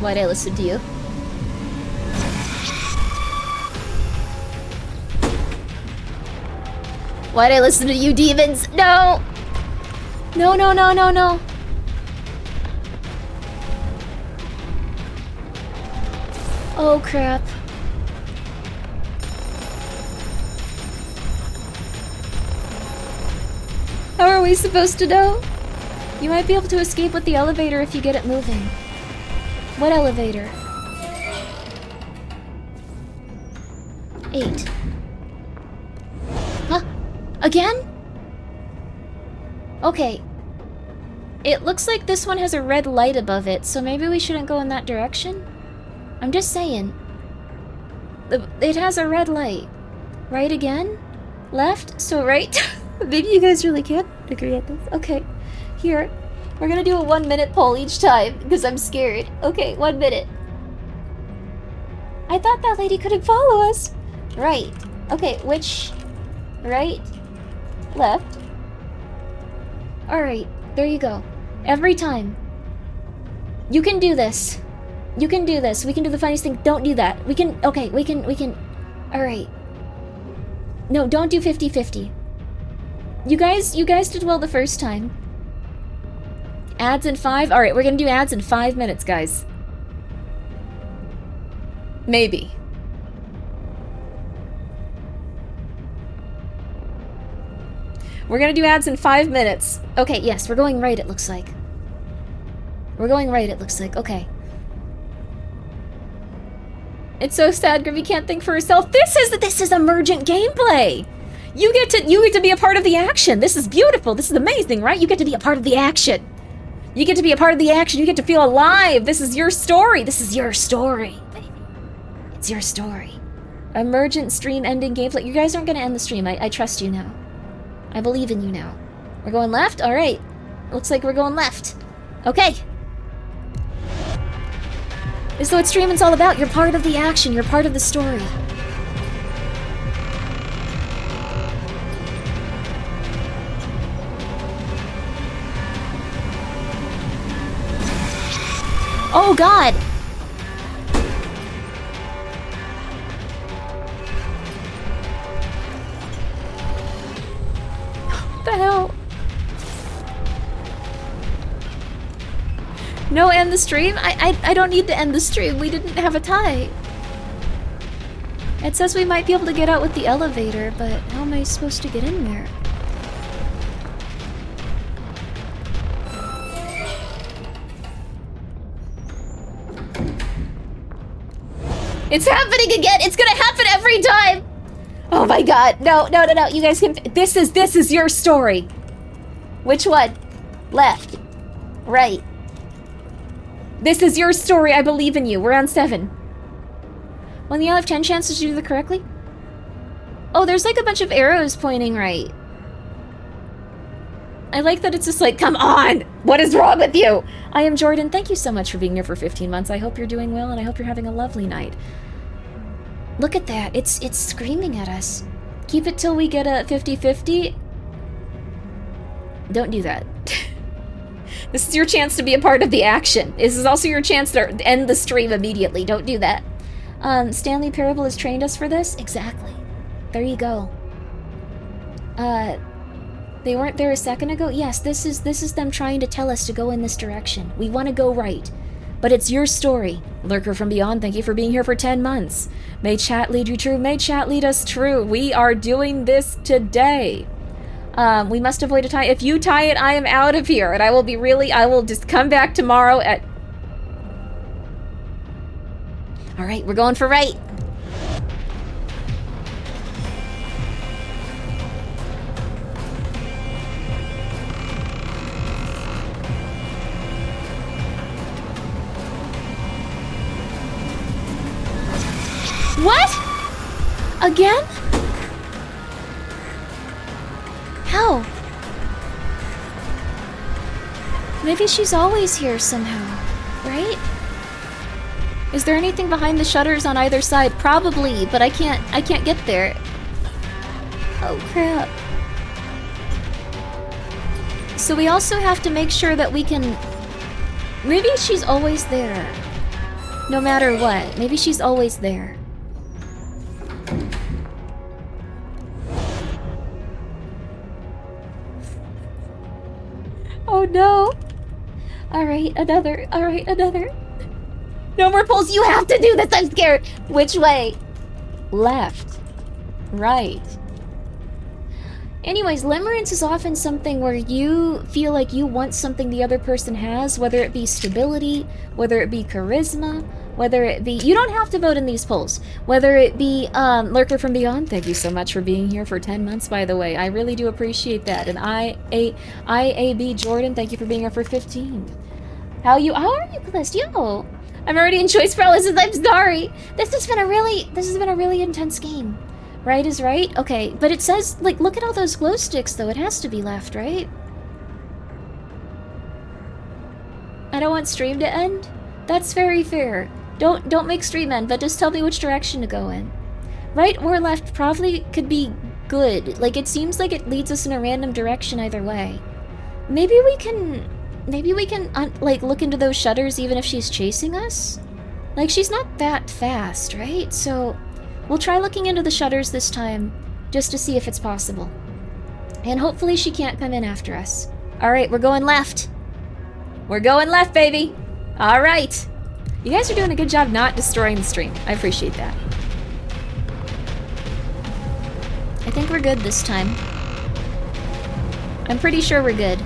Why'd I listen to you? Why'd I listen to you, demons? No! No, no, no, no, no. Oh, crap. How are we supposed to know? You might be able to escape with the elevator if you get it moving. What elevator? 8. Huh? Again? Okay. It looks like this one has a red light above it, so maybe we shouldn't go in that direction? I'm just saying. It has a red light. Right again? Left? So right? Maybe you guys really can't agree at this. Okay. Here. We're gonna do a 1 minute poll each time, because I'm scared. Okay, 1 minute. I thought that lady couldn't follow us. Right. Okay, which... Right? Left? Alright, there you go. Every time. You can do this. You can do this. We can do the funniest thing. Don't do that. We can... Okay, we can... Alright. No, don't do 50-50. You guys did well the first time. Ads in 5? Alright, we're gonna do ads in 5 minutes, guys. Maybe. We're gonna do ads in 5 minutes. Okay, yes, we're going right, it looks like. We're going right, it looks like. Okay. It's so sad Grimmi can't think for herself. This is emergent gameplay! You get to be a part of the action. This is beautiful. This is amazing, right? You get to be a part of the action. You get to be a part of the action. You get to feel alive. This is your story. This is your story, baby. It's your story. Emergent stream ending gameplay. You guys aren't gonna end the stream. I trust you now. I believe in you now. We're going left? Alright. Looks like we're going left. Okay. This is what streaming's all about. You're part of the action. You're part of the story. Oh God! What the hell? No, end the stream? I don't need to end the stream. We didn't have a tie. It says we might be able to get out with the elevator, but how am I supposed to get in there? It's happening again! It's gonna happen every time! Oh my God, no, no, no, no, you guys can- This is your story. Which one? Left. Right. This is your story, I believe in you. We're on 7. Well, you have 10 chances to do it correctly? Oh, there's like a bunch of arrows pointing right. I like that it's just like, come on! What is wrong with you? I am Jordan. Thank you so much for being here for 15 months. I hope you're doing well, and I hope you're having a lovely night. Look at that. It's screaming at us. Keep it till we get a 50-50. Don't do that. This is your chance to be a part of the action. This is also your chance to end the stream immediately. Don't do that. Stanley Parable has trained us for this? Exactly. There you go. They weren't there a second ago? Yes, this is them trying to tell us to go in this direction. We want to go right. But it's your story. Lurker from Beyond, thank you for being here for 10 months. May chat lead you true. May chat lead us true. We are doing this today. We must avoid a tie. If you tie it, I am out of here. And I will just come back tomorrow at... Alright, we're going for right. What? Again? How? Maybe she's always here somehow, right? Is there anything behind the shutters on either side? Probably, but I can't get there. Oh crap. So we also have to make sure that we can... Maybe she's always there. No matter what. Maybe she's always there. Oh no. Alright, another. Alright, another. No more pulls. You have to do this. I'm scared. Which way? Left. Right. Anyways, limerence is often something where you feel like you want something the other person has, whether it be stability, whether it be charisma, whether it be... You don't have to vote in these polls. Whether it be Lurker from Beyond, thank you so much for being here for 10 months, by the way. I really do appreciate that. And IAB Jordan, thank you for being here for 15. How are you, Calist? Yo! I'm already in choice paralysis. I'm sorry. This has been a really intense game. Right is right? Okay, but it says, like, look at all those glow sticks, though. It has to be left, right? I don't want stream to end? That's very fair. Don't make stream end, but just tell me which direction to go in. Right or left probably could be good. Like, it seems like it leads us in a random direction either way. Maybe we can, like, look into those shutters even if she's chasing us? Like, she's not that fast, right? So... We'll try looking into the shutters this time, just to see if it's possible. And hopefully she can't come in after us. Alright, we're going left. We're going left, baby! Alright! You guys are doing a good job not destroying the stream. I appreciate that. I think we're good this time. I'm pretty sure we're good.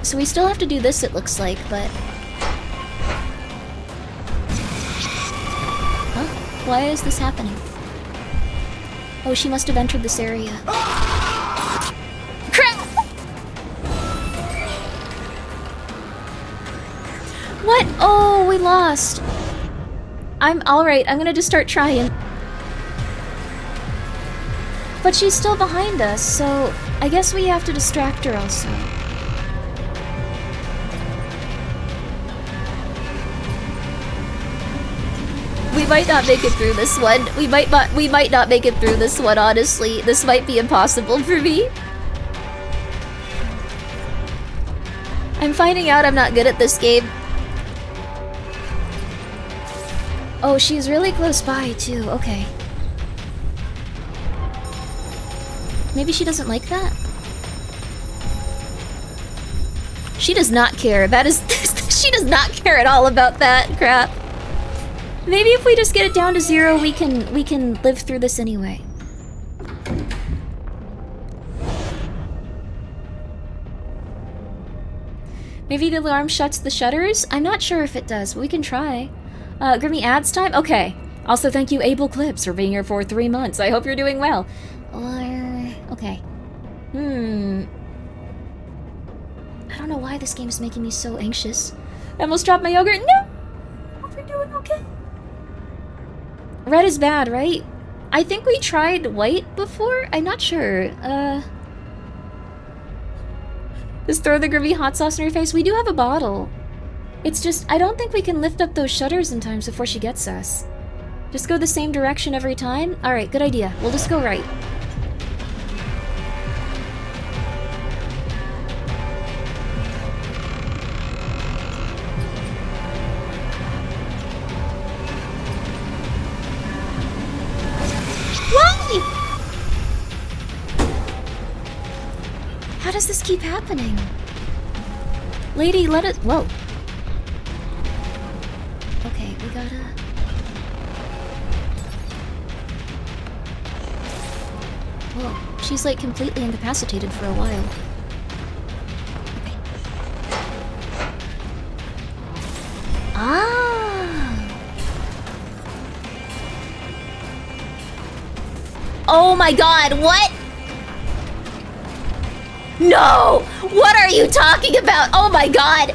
So we still have to do this, it looks like, but... Huh? Why is this happening? Oh, she must have entered this area. Crap! What? Oh, we lost. I'm alright. I'm gonna just start trying. But she's still behind us, so I guess we have to distract her also. We might not make it through this one. We might not make it through this one, honestly. This might be impossible for me. I'm finding out I'm not good at this game. Oh, she's really close by, too. Okay. Maybe she doesn't like that? She does not care. That is... she does not care at all about that crap. Maybe if we just get it down to 0, we can live through this anyway. Maybe the alarm shuts the shutters? I'm not sure if it does, but we can try. Grimmi ads time? Okay. Also, thank you, Able Clips, for being here for 3 months. I hope you're doing well. Okay. I don't know why this game is making me so anxious. I almost dropped my yogurt. No! Hope you're doing okay. Red is bad, right? I think we tried white before? I'm not sure. Just throw the Grimmi hot sauce in her face. We do have a bottle. It's just, I don't think we can lift up those shutters in time before she gets us. Just go the same direction every time? Alright, good idea. We'll just go right. How does this keep happening? Lady, let it... Whoa. Okay, we gotta... Whoa, she's like completely incapacitated for a while. Okay. Ah! Oh my god, what? No! What are you talking about? Oh my god!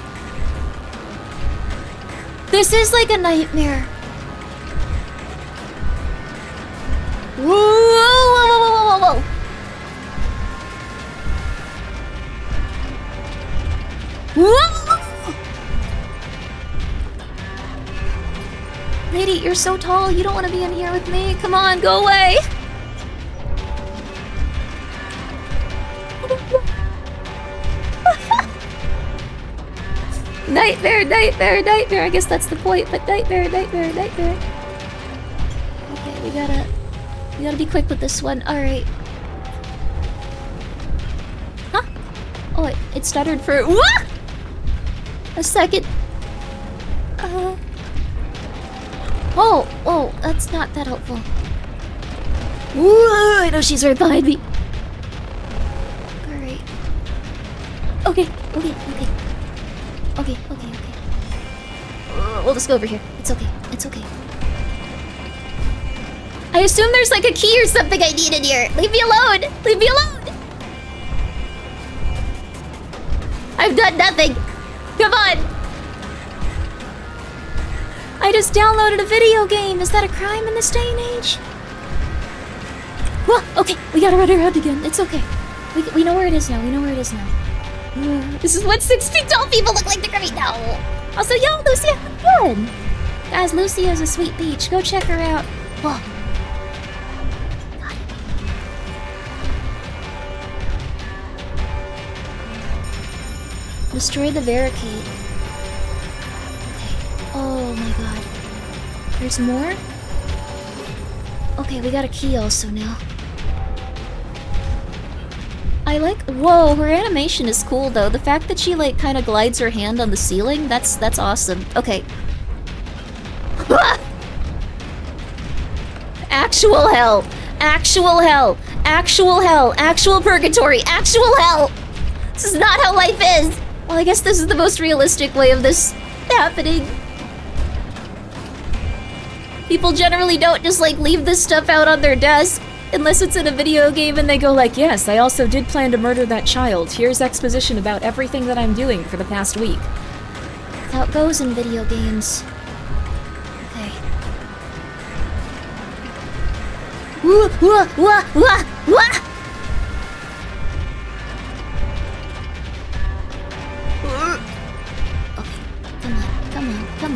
This is like a nightmare. Whoa, whoa, whoa, whoa, whoa, whoa! Whoa! Lady, you're so tall. You don't want to be in here with me. Come on, go away. Nightmare, nightmare, nightmare. I guess that's the point, but nightmare, nightmare, nightmare. Okay, we gotta be quick with this one. Alright. Huh? Oh, it stuttered for what? A second. Oh, that's not that helpful. Ooh, I know she's right behind me. Alright. Okay. We'll just go over here. It's okay. I assume there's like a key or something I need in here. Leave me alone! Leave me alone! I've done nothing. Come on! I just downloaded a video game. Is that a crime in this day and age? Well, okay. We gotta run around again. It's okay. We know where it is now. This is what 6 feet tall people look like. They're Grimmi now. Also, yo, Lucia, how good? Guys, Lucia's a sweet peach. Go check her out. Whoa. Got it. Destroy the barricade. Okay. Oh my god. There's more? Okay, we got a key also now. I like... Whoa, her animation is cool, though. The fact that she, like, kind of glides her hand on the ceiling, that's awesome. Okay. Actual hell. Actual hell. Actual hell. Actual purgatory. Actual hell. This is not how life is. Well, I guess this is the most realistic way of this happening. People generally don't just, like, leave this stuff out on their desk. Unless it's in a video game and they go like, yes, I also did plan to murder that child. Here's exposition about everything that I'm doing for the past week. That's how it goes in video games. Okay. Come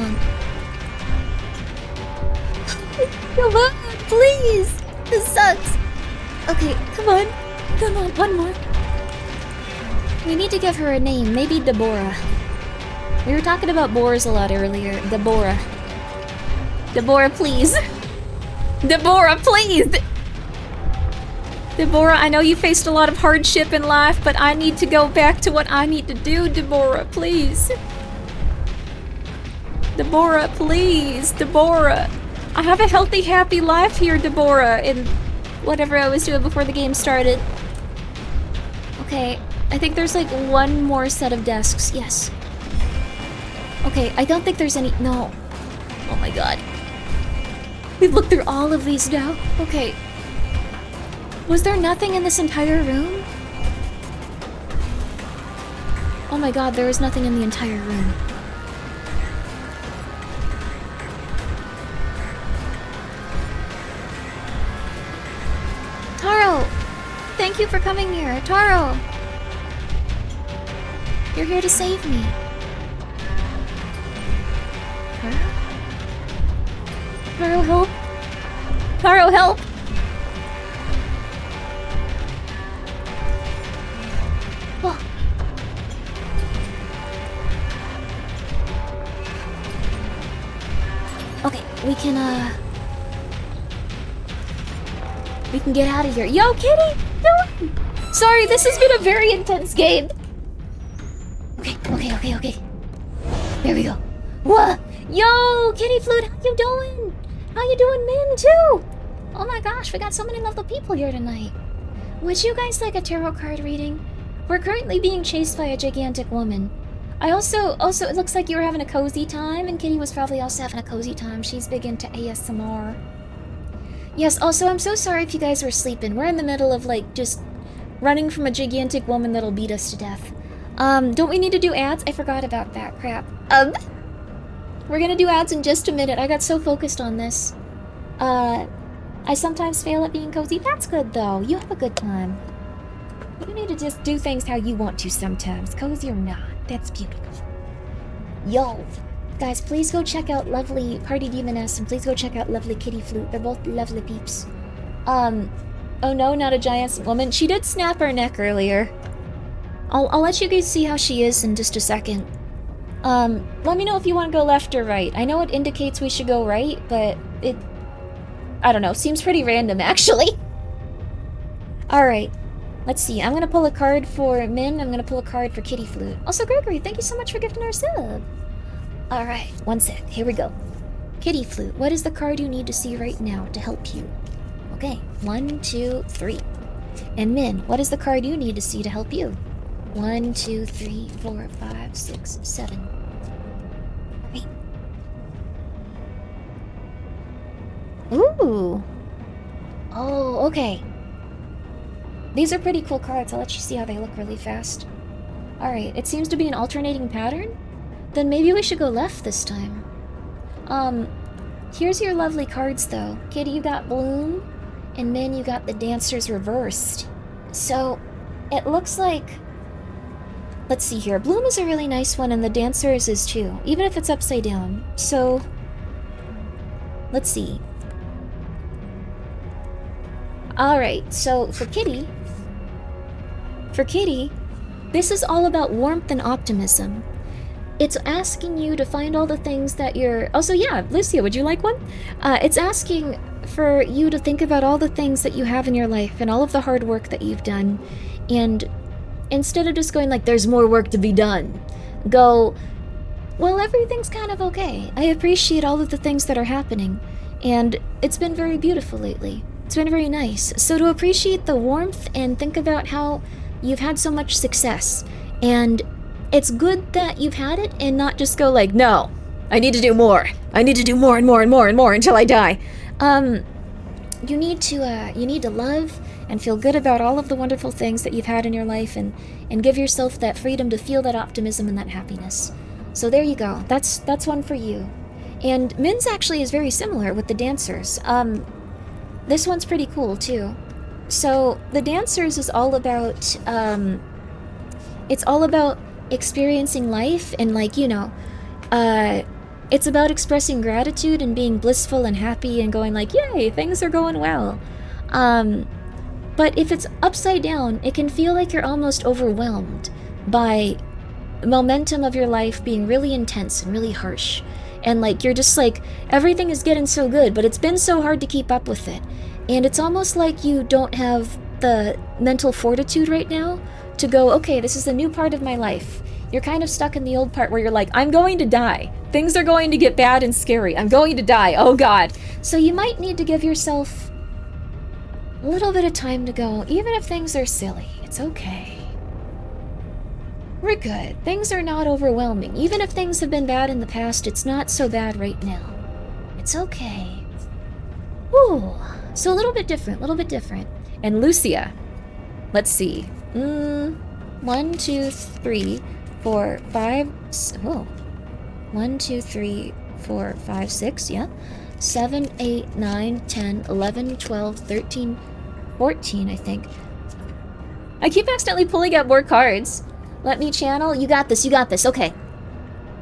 on. Come on, please! This sucks! Okay, come on, one more. We need to give her a name, maybe Deborah. We were talking about boars a lot earlier. Deborah. Deborah, please. Deborah, please! Deborah, I know you faced a lot of hardship in life, but I need to go back to what I need to do, Deborah, please. Deborah, please, Deborah. I have a healthy, happy life here, Deborah, in whatever I was doing before the game started. Okay, I think there's like one more set of desks, yes. Okay, I don't think there's any, no. Oh my god. We've looked through all of these now. Okay. Was there nothing in this entire room? Oh my god, there was nothing in the entire room. Taro! Thank you for coming here. Taro! You're here to save me. Taro? Taro, help! Taro, help! Oh. Okay, we can get out of here. Yo, Kitty! No! Sorry, this has been a very intense game. Okay. There we go. What? Yo, Kitty Flute, how you doing? How you doing, Min, too? Oh my gosh, we got so many lovely people here tonight. Would you guys like a tarot card reading? We're currently being chased by a gigantic woman. Also, it looks like you were having a cozy time, and Kitty was probably also having a cozy time. She's big into ASMR. Yes, also, I'm so sorry if you guys were sleeping. We're in the middle of, like, just running from a gigantic woman that'll beat us to death. Don't we need to do ads? I forgot about that crap. We're gonna do ads in just a minute. I got so focused on this. I sometimes fail at being cozy. That's good, though. You have a good time. You need to just do things how you want to sometimes, cozy or not. That's beautiful. Yo! Guys, please go check out lovely Party Demoness and please go check out lovely Kitty Flute. They're both lovely peeps. Oh no, not a giant woman. She did snap her neck earlier. I'll let you guys see how she is in just a second. Let me know if you want to go left or right. I know it indicates we should go right, but it... I don't know, seems pretty random, actually. Alright, let's see. I'm gonna pull a card for Min, I'm gonna pull a card for Kitty Flute. Also, Gregory, thank you so much for gifting our sub. Alright, one sec, here we go. Kitty Flute, what is the card you need to see right now to help you? Okay, 1, 2, 3. And Min, what is the card you need to see to help you? 1, 2, 3, 4, 5, 6, 7. 8. Ooh. Oh, okay. These are pretty cool cards. I'll let you see how they look really fast. Alright, it seems to be an alternating pattern. Then maybe we should go left this time. Here's your lovely cards, though. Kitty, you got Bloom, and Min, you got the Dancers reversed. So, it looks like... Let's see here. Bloom is a really nice one, and the Dancers is too, even if it's upside down. So, let's see. Alright, so for Kitty, this is all about warmth and optimism. It's asking you to find all the things that you're... Also, yeah, Lucia, would you like one? It's asking for you to think about all the things that you have in your life and all of the hard work that you've done. And instead of just going like, there's more work to be done, go, well, everything's kind of okay. I appreciate all of the things that are happening. And it's been very beautiful lately. It's been very nice. So to appreciate the warmth and think about how you've had so much success. And it's good that you've had it and not just go like, no, I need to do more. I need to do more and more and more and more until I die. You need to love and feel good about all of the wonderful things that you've had in your life and give yourself that freedom to feel that optimism and that happiness. So there you go. That's one for you. And Min's actually is very similar with the Dancers. This one's pretty cool too. So the dancers is all about it's all about experiencing life and like, you know, it's about expressing gratitude and being blissful and happy and going like, yay, things are going well. But if it's upside down, it can feel like you're almost overwhelmed by the momentum of your life being really intense and really harsh. And like, you're just like, everything is getting so good, but it's been so hard to keep up with it. And it's almost like you don't have the mental fortitude right now to go, okay, this is a new part of my life. You're kind of stuck in the old part where you're like, I'm going to die. Things are going to get bad and scary. I'm going to die. Oh God. So you might need to give yourself a little bit of time to go, even if things are silly. It's okay. We're good. Things are not overwhelming. Even if things have been bad in the past, it's not so bad right now. It's okay. Ooh. So a little bit different, And Lucia. Let's see. 1, 2, 3, 4, 5. Oh. 1, 2, 3, 4, 5, 6. Yeah. 7, 8, 9, 10, 11, 12, 13, 14, I think. I keep accidentally pulling out more cards. Let me channel. You got this. Okay.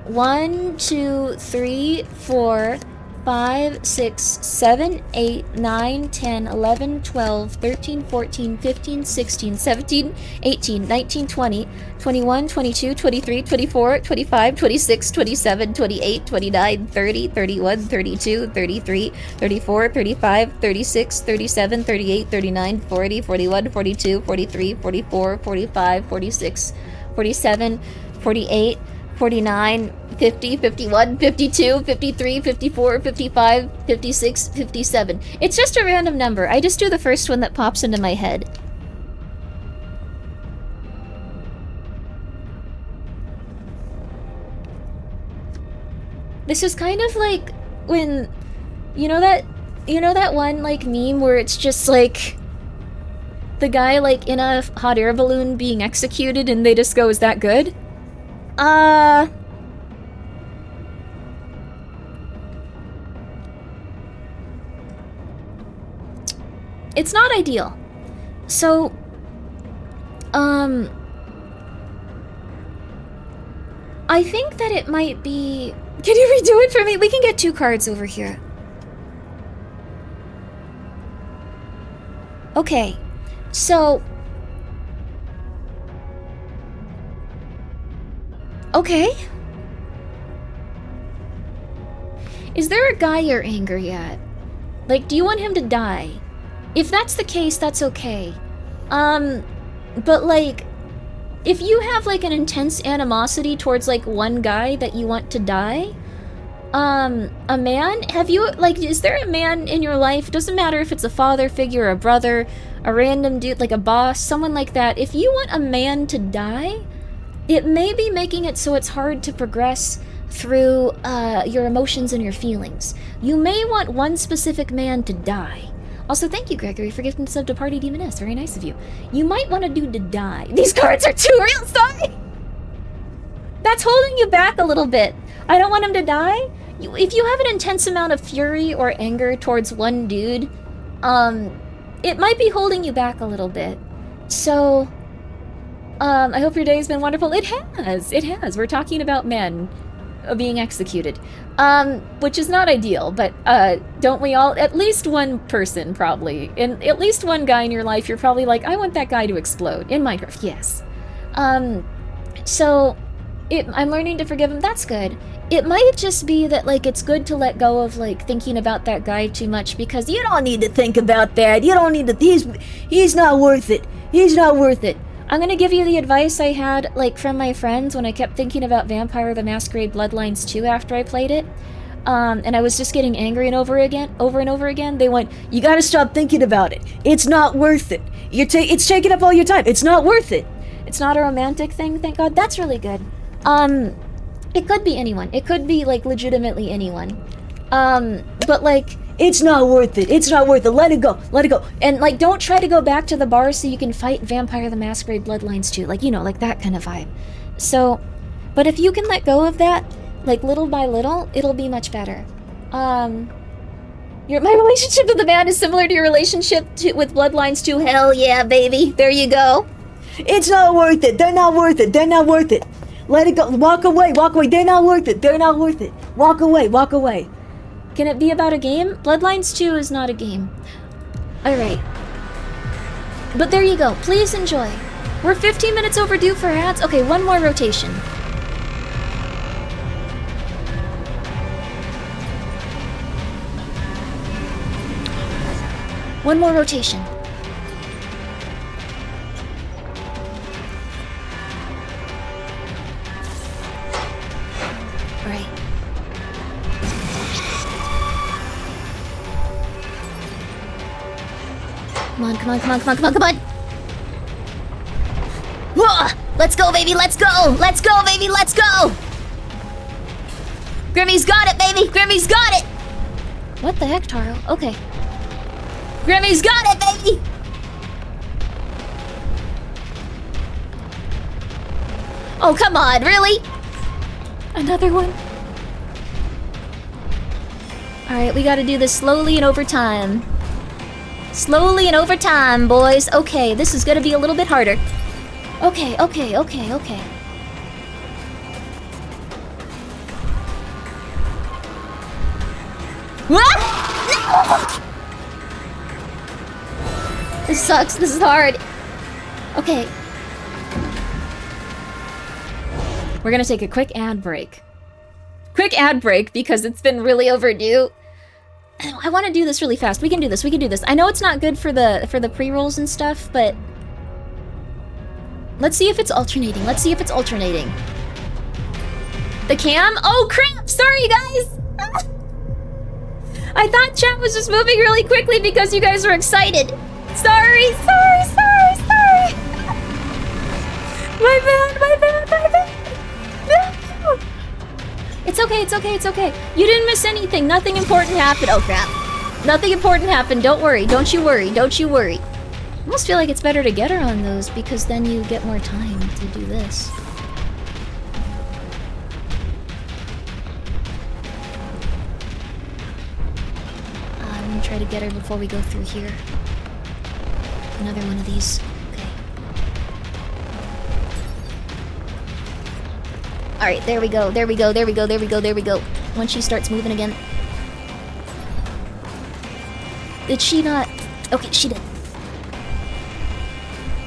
1, 2, 3, 4, 5, 6, 7, 8, 9, 10, 11, 12, 13, 14, 15, 16, 17, 18, 19, 20, 21, 22, 23, 24, 25, 26, 27, 28, 29, 30, 31, 32, 33, 34, 35, 36, 37, 38, 39, 40, 41, 42, 43, 44, 45, 46, 47, 48, 49, 50, 51, 52, 53, 54, 55, 56, 57. It's just a random number. I just do the first one that pops into my head. This is kind of like when, you know that one like meme where it's just like the guy like in a hot air balloon being executed and they just go, is that good? It's not ideal. So, I think that it might be... Can you redo it for me? We can get 2 cards over here. Okay, so... Okay. Is there a guy you're angry at? Like, do you want him to die? If that's the case, that's okay. But like, if you have like an intense animosity towards like one guy that you want to die, a man, have you, like, is there a man in your life, doesn't matter if it's a father figure, a brother, a random dude, like a boss, someone like that, if you want a man to die, it may be making it so it's hard to progress through your emotions and your feelings. You may want one specific man to die. Also, thank you, Gregory, for gifting sub to Party Demoness. Very nice of you. You might want a dude to die. These cards are too real, sorry! That's holding you back a little bit. I don't want him to die. If you have an intense amount of fury or anger towards one dude, it might be holding you back a little bit. So, I hope your day has been wonderful. It has. We're talking about men being executed. Which is not ideal, but, don't we all, at least one person, probably, and at least one guy in your life, you're probably like, I want that guy to explode. In Minecraft, yes. So, I'm learning to forgive him, that's good. It might just be that, like, it's good to let go of, like, thinking about that guy too much, because you don't need to think about that, you don't need to, he's not worth it, he's not worth it. I'm gonna give you the advice I had, like, from my friends when I kept thinking about Vampire the Masquerade Bloodlines 2 after I played it. And I was just getting angry and over and over again. They went, you gotta stop thinking about it. It's not worth it. It's taking up all your time. It's not worth it. It's not a romantic thing, thank God. That's really good. It could be anyone. It could be, like, legitimately anyone. But, like, it's not worth it. It's not worth it. Let it go. Let it go. And, like, don't try to go back to the bar so you can fight Vampire the Masquerade Bloodlines 2. Like, you know, like that kind of vibe. So, but if you can let go of that, like, little by little, it'll be much better. My relationship with the man is similar to your relationship with Bloodlines 2. Hell yeah, baby. There you go. It's not worth it. They're not worth it. They're not worth it. Let it go. Walk away. Walk away. They're not worth it. They're not worth it. Walk away. Walk away. Can it be about a game? Bloodlines 2 is not a game. Alright. But there you go. Please enjoy. We're 15 minutes overdue for ads. Okay, one more rotation. One more rotation. Alright. Come on, come on, come on, come on, come on, come on! Whoa! Let's go, baby, let's go! Let's go, baby, let's go! Grimmi's got it, baby! Grimmi's got it! What the heck, Taro? Okay. Grimmi's got it, baby! Oh, come on, really? Another one? Alright, we gotta do this slowly and over time. Slowly and over time, boys. Okay, this is gonna be a little bit harder. Okay, okay, okay, okay. What? No! This sucks. This is hard. Okay. We're gonna take a quick ad break. Quick ad break because it's been really overdue. I want to do this really fast. We can do this. We can do this. I know it's not good for the pre-rolls and stuff, but let's see if it's alternating. Let's see if it's alternating. The cam? Oh crap! Sorry, guys. I thought chat was just moving really quickly because you guys were excited. Sorry, sorry, sorry, sorry. My bad, my bad, my bad. No. It's okay, it's okay, it's okay. You didn't miss anything. Nothing important happened. Oh crap. Nothing important happened. Don't worry. Don't you worry. Don't you worry. I almost feel like it's better to get her on those because then you get more time to do this. I'm gonna try to get her before we go through here. Another one of these. Okay. Alright, there we go, there we go, there we go, there we go, there we go. Once she starts moving again. Did she not? Okay, she did.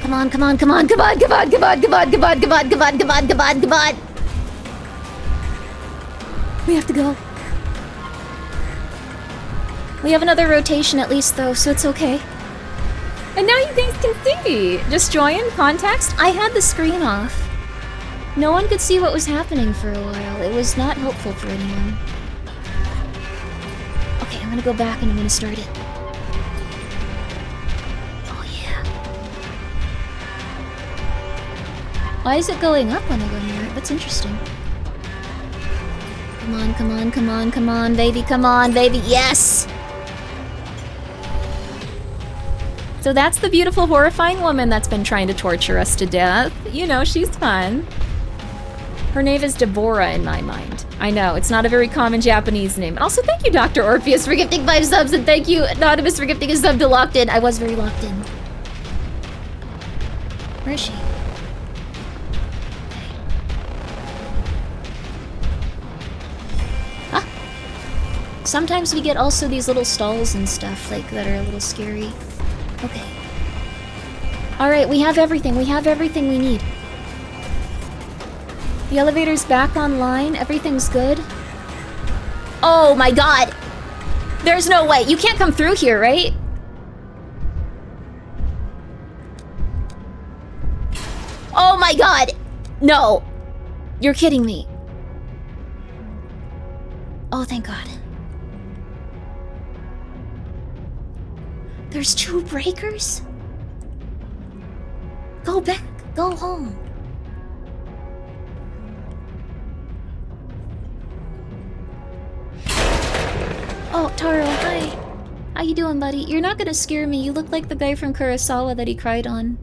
Come on, come on, come on, come on, come on, come on, come on, come on, come on, come on, come on, come on, come on. We have to go. We have another rotation at least though, so it's okay. And now you guys can see! Just join, context. I had the screen off. No one could see what was happening for a while. It was not helpful for anyone. Okay, I'm gonna go back and I'm gonna start it. Oh yeah. Why is it going up when I go near it? That's interesting. Come on, come on, come on, come on, baby, come on, baby, yes! So that's the beautiful, horrifying woman that's been trying to torture us to death. You know, she's fun. Her name is Deborah in my mind. I know, it's not a very common Japanese name. Also, thank you, Dr. Orpheus, for gifting 5 subs, and thank you, Anonymous, for gifting a sub to Locked In. I was very locked in. Where is she? Okay. Ah! Sometimes we get also these little stalls and stuff, like, that are a little scary. Okay. Alright, we have everything. We have everything we need. The elevator's back online. Everything's good. Oh my god! There's no way. You can't come through here, right? Oh my god! No! You're kidding me. Oh, thank god. There's 2 breakers? Go back. Go home. Oh, Taro, hi. How you doing, buddy? You're not gonna scare me. You look like the guy from Kurosawa that he cried on.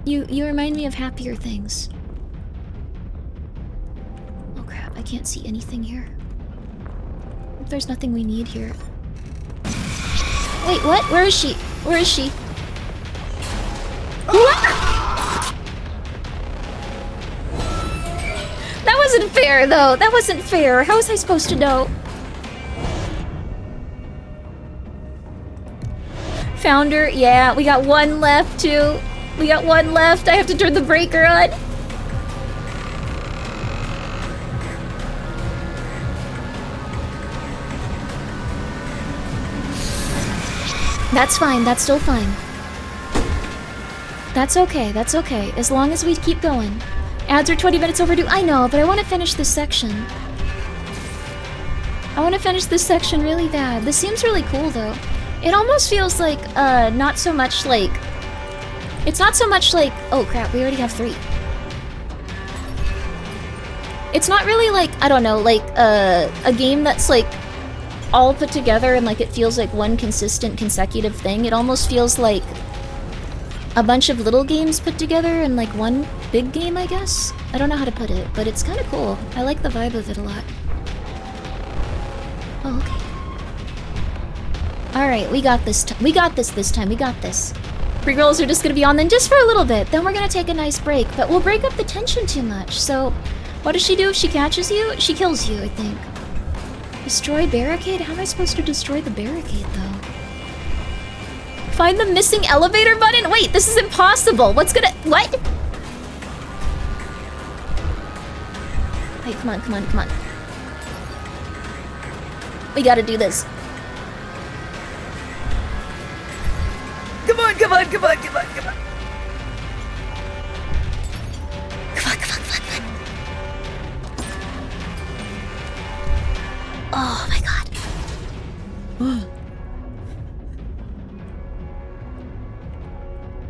You remind me of happier things. Oh crap, I can't see anything here. There's nothing we need here. Wait, what? Where is she? Where is she? That wasn't fair, though. That wasn't fair. How was I supposed to know? Founder, yeah, we got one left, too. We got one left. I have to turn the breaker on. That's fine. That's still fine. That's okay. That's okay. As long as we keep going. Ads are 20 minutes overdue. I know, but I want to finish this section. I want to finish this section really bad. This seems really cool, though. It almost feels like, not so much like... It's not so much like... Oh, crap. We already have 3. It's not really like, I don't know, like, a game that's, like, all put together and, like, it feels like one consistent, consecutive thing. It almost feels like a bunch of little games put together in, like, one big game, I guess? I don't know how to put it, but it's kind of cool. I like the vibe of it a lot. Oh, okay. Alright, we got this we got this time. We got this. Pre-rolls are just gonna be on then just for a little bit. Then we're gonna take a nice break, but we'll break up the tension too much. So, what does she do if she catches you? She kills you, I think. Destroy barricade? How am I supposed to destroy the barricade, though? Find the missing elevator button? Wait, this is impossible. What's gonna... What? Hey, come on, come on, come on. We gotta do this. Come on, come on, come on, come on, come on. Come on, come on, come on, come on. Oh my god.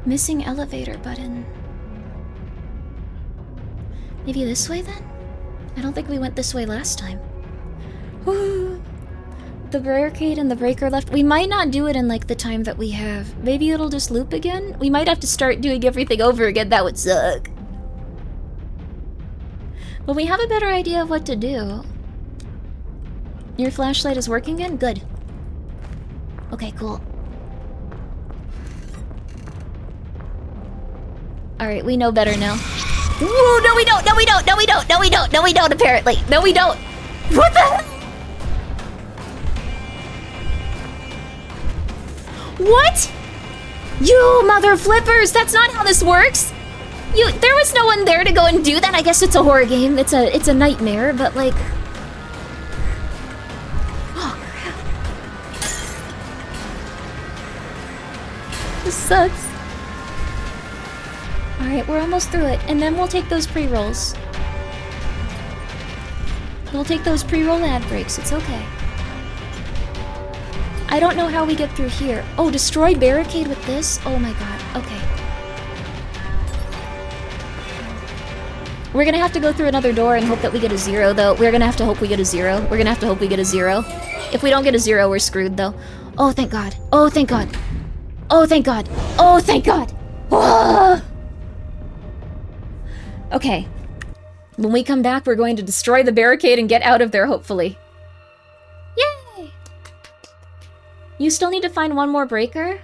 Missing elevator button. Maybe this way then? I don't think we went this way last time. The barricade and the breaker left. We might not do it in like the time that we have. Maybe it'll just loop again? We might have to start doing everything over again. That would suck. But we have a better idea of what to do. Your flashlight is working again? Good. Okay, cool. Alright, we know better now. Ooh, no we don't, no we don't, no we don't, no we don't, no we don't apparently. No we don't. What the hell? What? You mother flippers, that's not how this works. There was no one there to go and do that. I guess it's a horror game. It's a nightmare, but like... Oh crap. This sucks. Alright, we're almost through it, and then we'll take those pre-rolls. We'll take those pre-roll ad breaks, it's okay. I don't know how we get through here. Oh, destroy barricade with this? Oh my god, okay. We're gonna have to go through another door and hope that we get a 0, though. We're gonna have to hope we get a 0. We're gonna have to hope we get a 0. If we don't get a 0, we're screwed, though. Oh, thank god. Oh, thank god. Oh, thank god. Oh, thank god. Ah! Okay. When we come back, we're going to destroy the barricade and get out of there, hopefully. Yay! You still need to find one more breaker?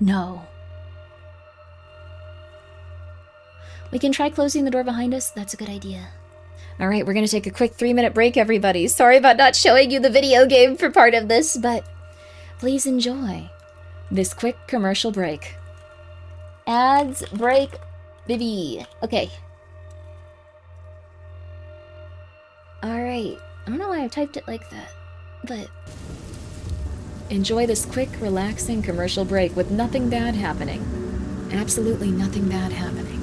No. We can try closing the door behind us. That's a good idea. Alright, we're gonna take a quick 3-minute break, everybody. Sorry about not showing you the video game for part of this, but please enjoy this quick commercial break. Ads, break, baby. Okay. Alright. I don't know why I typed it like that, but... Enjoy this quick, relaxing commercial break with nothing bad happening. Absolutely nothing bad happening.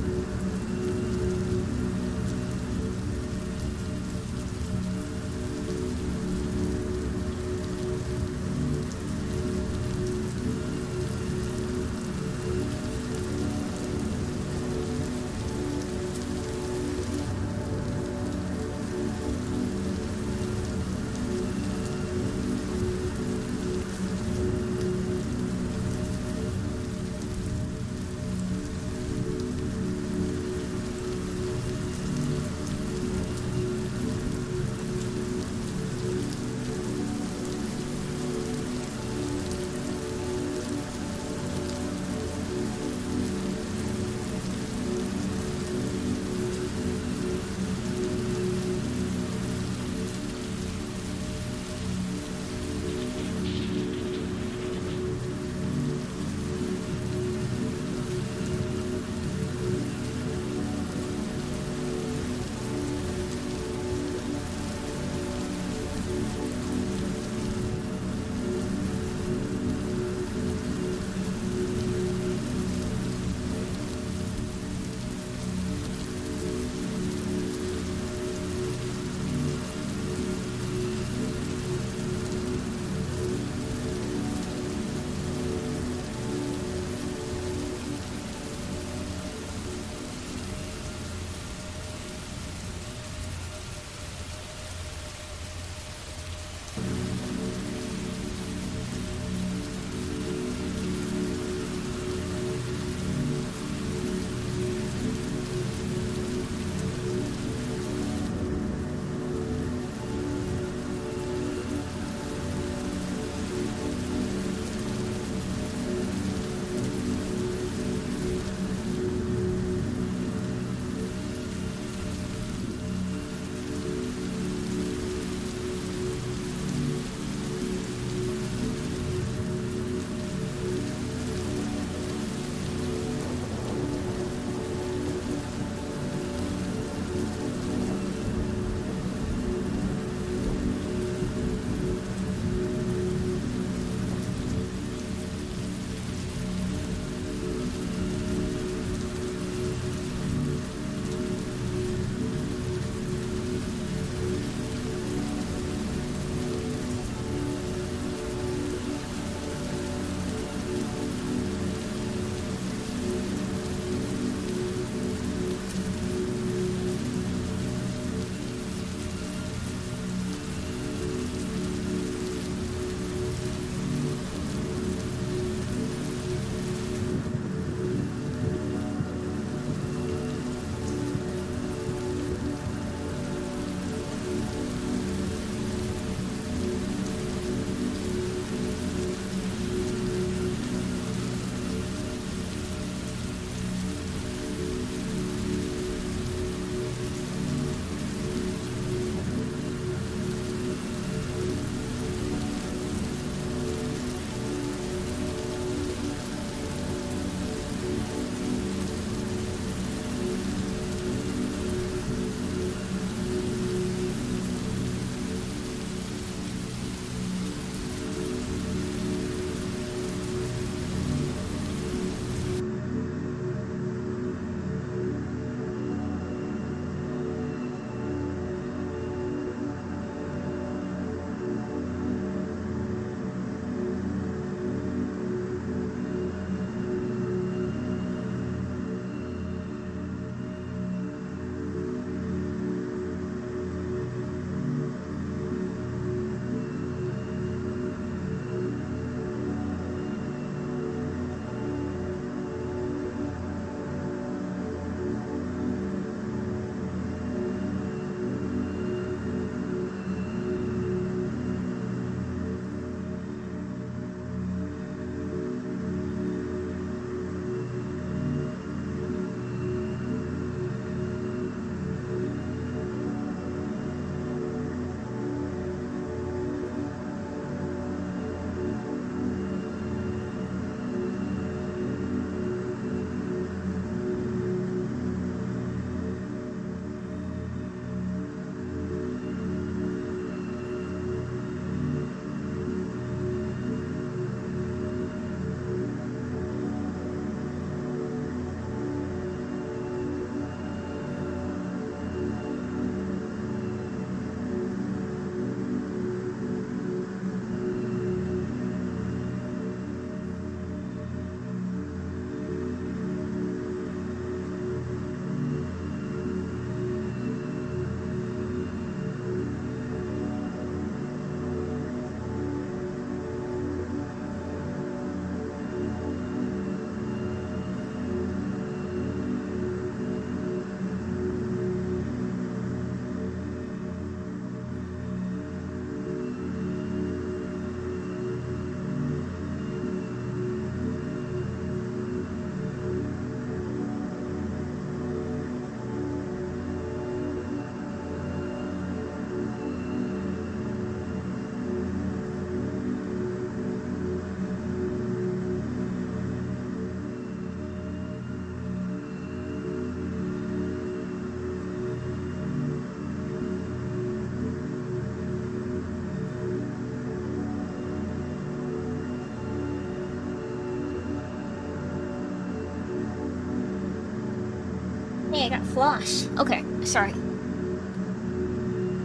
Floss. Okay, sorry.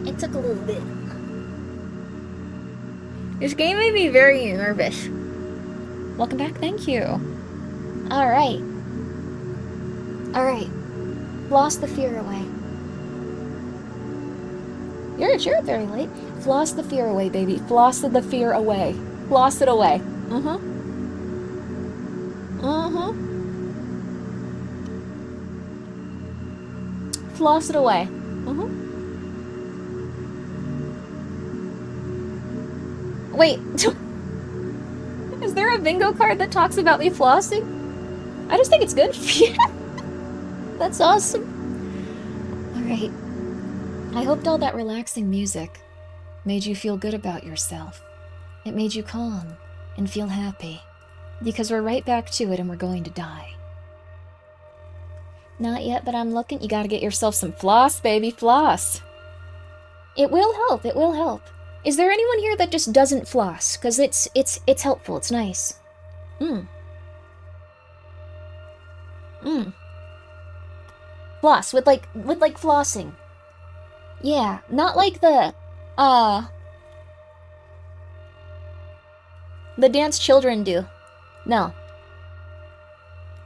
It took a little bit. This game made me very nervous. Welcome back, thank you. Alright. Alright. Floss the fear away. You're very late. Floss the fear away, baby. Floss the fear away. Floss it away. Floss it away. Wait. Is there a bingo card that talks about me flossing? I just think it's good. That's awesome. Alright. I hoped all that relaxing music made you feel good about yourself. It made you calm and feel happy. Because we're right back to it and we're going to die. Not yet, but I'm looking. You gotta get yourself some floss, baby, floss. It will help, it will help. Is there anyone here that just doesn't floss? Because it's helpful, it's nice. Floss, with like flossing. Yeah, not like the dance children do. No.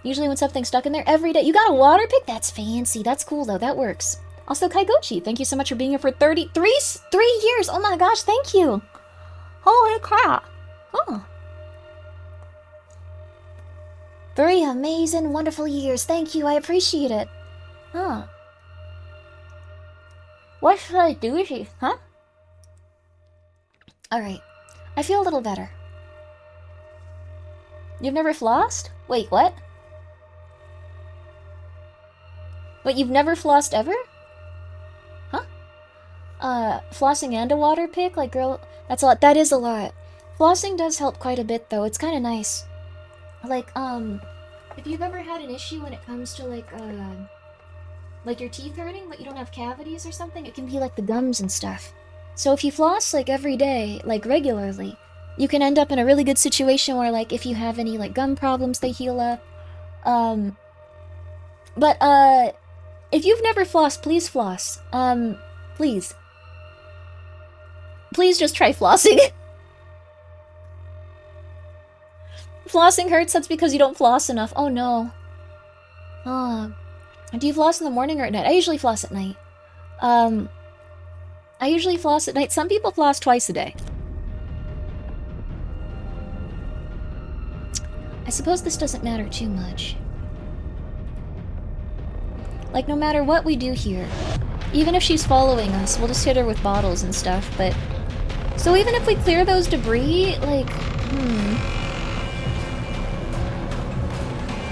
Usually when something's stuck in there every day. You got a water pick? That's fancy. That's cool though, that works. Also, Kaigochi, thank you so much for being here for 3 years. Oh my gosh, thank you. Holy crap. Oh. 3 amazing, wonderful years. Thank you, I appreciate it. Huh. What should I do with you, huh? Alright. I feel a little better. You've never flossed? Wait, what? Wait, you've never flossed ever? Huh? Flossing and a water pick? Like, girl, that's a lot. That is a lot. Flossing does help quite a bit, though. It's kind of nice. Like, if you've ever had an issue when it comes to, like your teeth hurting, but you don't have cavities or something, it can be, like, the gums and stuff. So if you floss, like, every day, like, regularly, you can end up in a really good situation where, like, if you have any, like, gum problems, they heal up. If you've never flossed, please floss. Please. Please just try flossing. Flossing hurts, that's because you don't floss enough. Oh no. Do you floss in the morning or at night? I usually floss at night. I usually floss at night. Some people floss twice a day. I suppose this doesn't matter too much. Like, no matter what we do here, even if she's following us, we'll just hit her with bottles and stuff, but... So even if we clear those debris, like,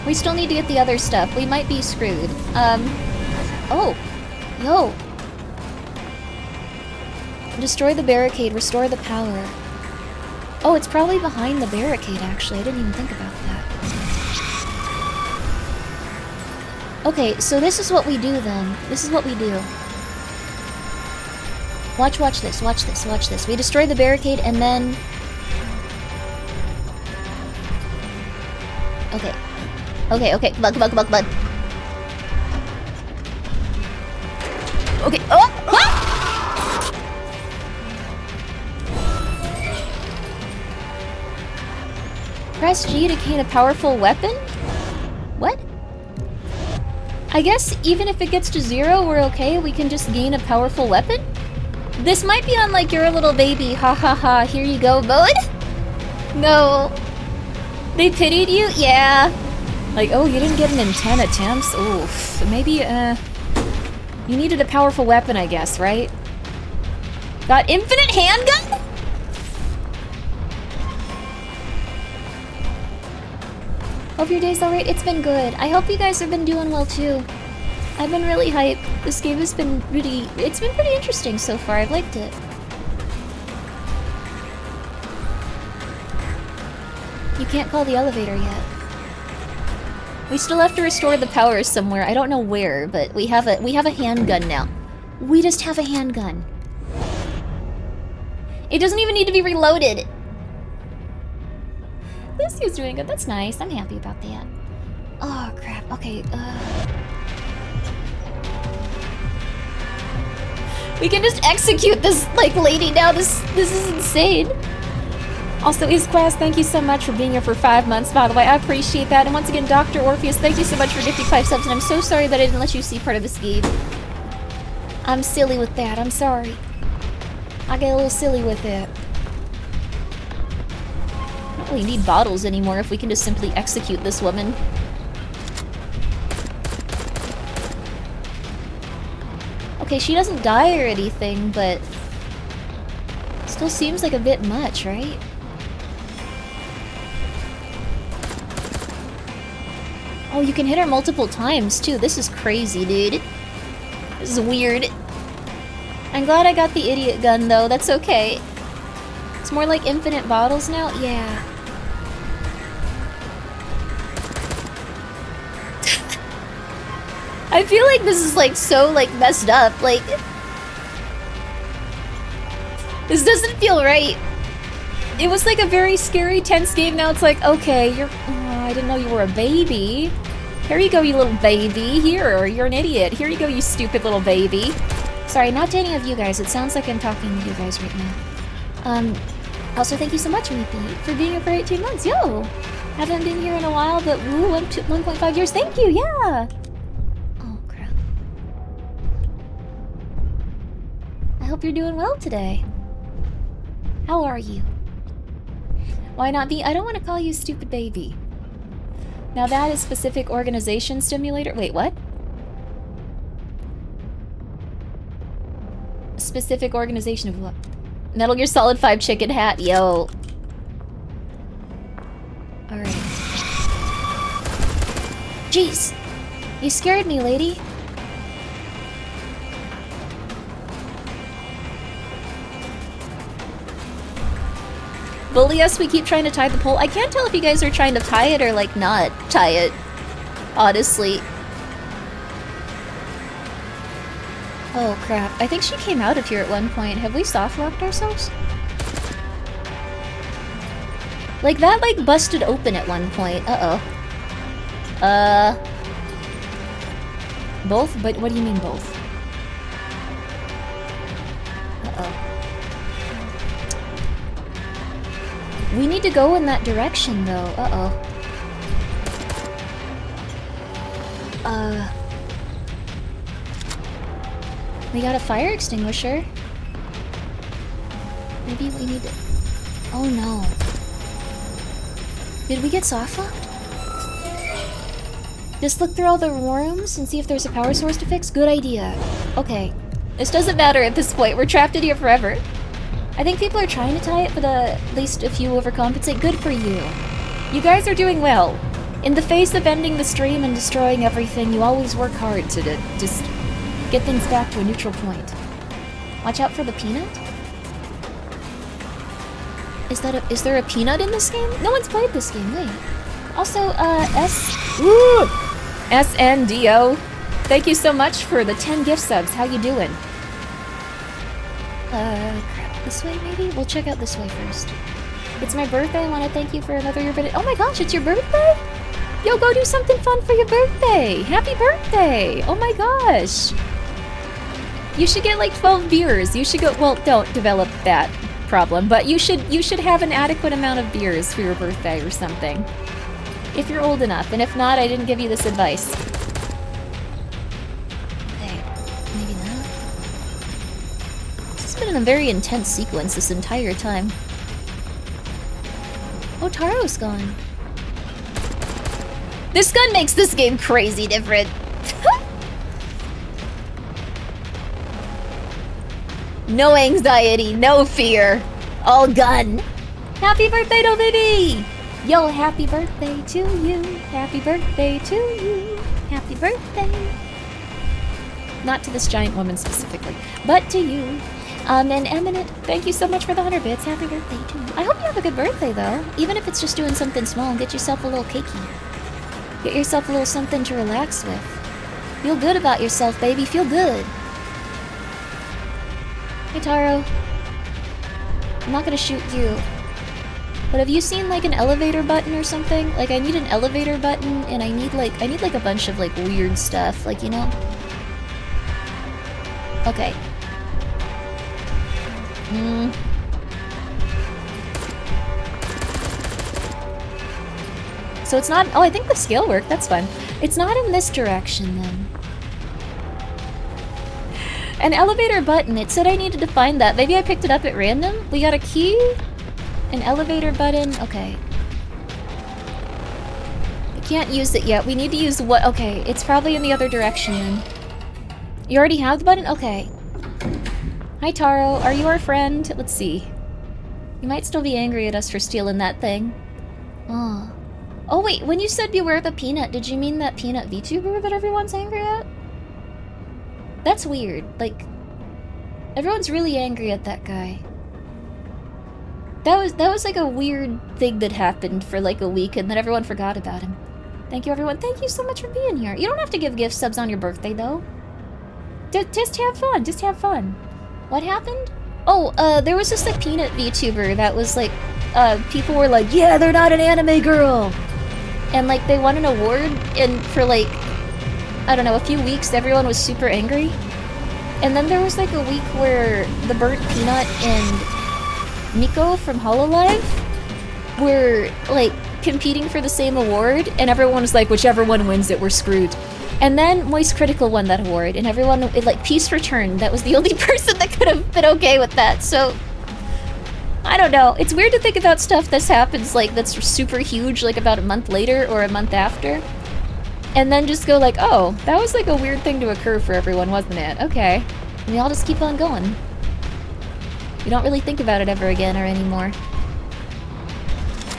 we still need to get the other stuff. We might be screwed. Oh! Yo! Destroy the barricade, restore the power. Oh, it's probably behind the barricade, actually. I didn't even think about that. Okay, so this is what we do then. This is what we do. Watch this, watch this, watch this. We destroy the barricade and then... Okay. Okay, come on. Okay, oh! Ah! Press G to gain a powerful weapon? What? I guess even if it gets to 0, we're okay. We can just gain a powerful weapon? This might be on like, you're a little baby, ha ha ha, here you go mode? No. They pitied you? Yeah. Like, oh, you didn't get an in 10 attempts? Oof. Maybe, you needed a powerful weapon, I guess, right? Got infinite handgun? Hope your day's alright. It's been good. I hope you guys have been doing well too. I've been really hyped. This game has been it's been pretty interesting so far. I've liked it. You can't call the elevator yet. We still have to restore the power somewhere. I don't know where, but we have a handgun now. We just have a handgun. It doesn't even need to be reloaded. Lucy's doing good. That's nice. I'm happy about that. Oh, crap. Okay, We can just execute this, like, lady now. This is insane. Also, Isquaz, thank you so much for being here for 5 months, by the way. I appreciate that. And once again, Dr. Orpheus, thank you so much for 55 subs. And I'm so sorry that I didn't let you see part of this game. I'm silly with that. I'm sorry. I get a little silly with it. I don't really need bottles anymore if we can just simply execute this woman. Okay, she doesn't die or anything, but still seems like a bit much, right? Oh, you can hit her multiple times, too. This is crazy, dude. This is weird. I'm glad I got the idiot gun, though. That's okay. It's more like infinite bottles now? Yeah. I feel like this is, like, so, like, messed up. Like... This doesn't feel right. It was, like, a very scary, tense game. Now it's like, okay, you're... Oh, I didn't know you were a baby. Here you go, you little baby. Here, you're an idiot. Here you go, you stupid little baby. Sorry, not to any of you guys. It sounds like I'm talking to you guys right now. Also, thank you so much, Mithi, for being here for 18 months. Yo! Haven't been here in a while, but woo, 1.5 years. Thank you, yeah! Oh, crap. I hope you're doing well today. How are you? Why not me? I don't want to call you stupid baby. Now that is specific organization stimulator. Wait, what? Specific organization of what? Metal Gear Solid 5 chicken hat. Yo. Alright. Jeez. You scared me, lady. Bully us, we keep trying to tie the pole. I can't tell if you guys are trying to tie it or, like, not tie it. Honestly. Oh, crap. I think she came out of here at one point. Have we soft-locked ourselves? Like, that, like, busted open at one point. Uh-oh. Both? But what do you mean both? Uh-oh. We need to go in that direction, though. Uh-oh. We got a fire extinguisher. Maybe we need to... Oh, no. Did we get soft-locked? Just look through all the rooms and see if there's a power source to fix? Good idea. Okay. This doesn't matter at this point. We're trapped in here forever. I think people are trying to tie it, but at least a few overcompensate. Good for you. You guys are doing well. In the face of ending the stream and destroying everything, you always work hard to just get things back to a neutral point. Watch out for the peanut? Is there a peanut in this game? No one's played this game, wait. Also, SNDO. Thank you so much for the 10 gift subs. How you doing? Crap. This way, maybe? We'll check out this way first. It's my birthday. I want to thank you for another year. Oh my gosh, it's your birthday? Yo, go do something fun for your birthday. Happy birthday. Oh my gosh. You should get like 12 beers. You should go, well, don't develop that problem, but you should have an adequate amount of beers for your birthday or something. If you're old enough, and if not, I didn't give you this advice. Okay, maybe not. This has been a very intense sequence this entire time. Oh, Taro's gone. This gun makes this game crazy different. No anxiety, no fear. All gun. Happy birthday to Vivi! Yo, happy birthday to you. Happy birthday to you. Happy birthday. Not to this giant woman specifically, but to you. And Eminent, thank you so much for the 100 bits. Happy birthday to you. I hope you have a good birthday, though. Even if it's just doing something small, get yourself a little cakey. Get yourself a little something to relax with. Feel good about yourself, baby. Feel good. Hey, Taro. I'm not gonna shoot you. But have you seen, like, an elevator button or something? Like, I need an elevator button, and I need, like, a bunch of, like, weird stuff. Like, you know? Okay. Mm. So it's not... Oh, I think the scale worked. That's fun. It's not in this direction, then. An elevator button. It said I needed to find that. Maybe I picked it up at random? We got a key? An elevator button? Okay. I can't use it yet. We need to use what? Okay, it's probably in the other direction, then. You already have the button? Okay. Hi, Taro. Are you our friend? Let's see. You might still be angry at us for stealing that thing. Oh. Oh, wait. When you said beware the peanut, did you mean that peanut VTuber that everyone's angry at? That's weird. Like, everyone's really angry at that guy. That was like a weird thing that happened for like a week and then everyone forgot about him. Thank you, everyone. Thank you so much for being here. You don't have to give gift subs on your birthday, though. Just have fun. Just have fun. What happened? Oh, there was this like peanut VTuber that was like, people were like, yeah, they're not an anime girl. And like they won an award and for like, I don't know, a few weeks everyone was super angry. And then there was like a week where the burnt peanut and Nico from HoloLive were like competing for the same award and everyone was like, whichever one wins it, we're screwed. And then Moist Critical won that award and everyone, like, Peace Returned. That was the only person that could have been okay with that, so... I don't know. It's weird to think about stuff that happens, like, that's super huge, like, about a month later or a month after. And then just go like, oh, that was, like, a weird thing to occur for everyone, wasn't it? Okay. And we all just keep on going. We don't really think about it ever again or anymore.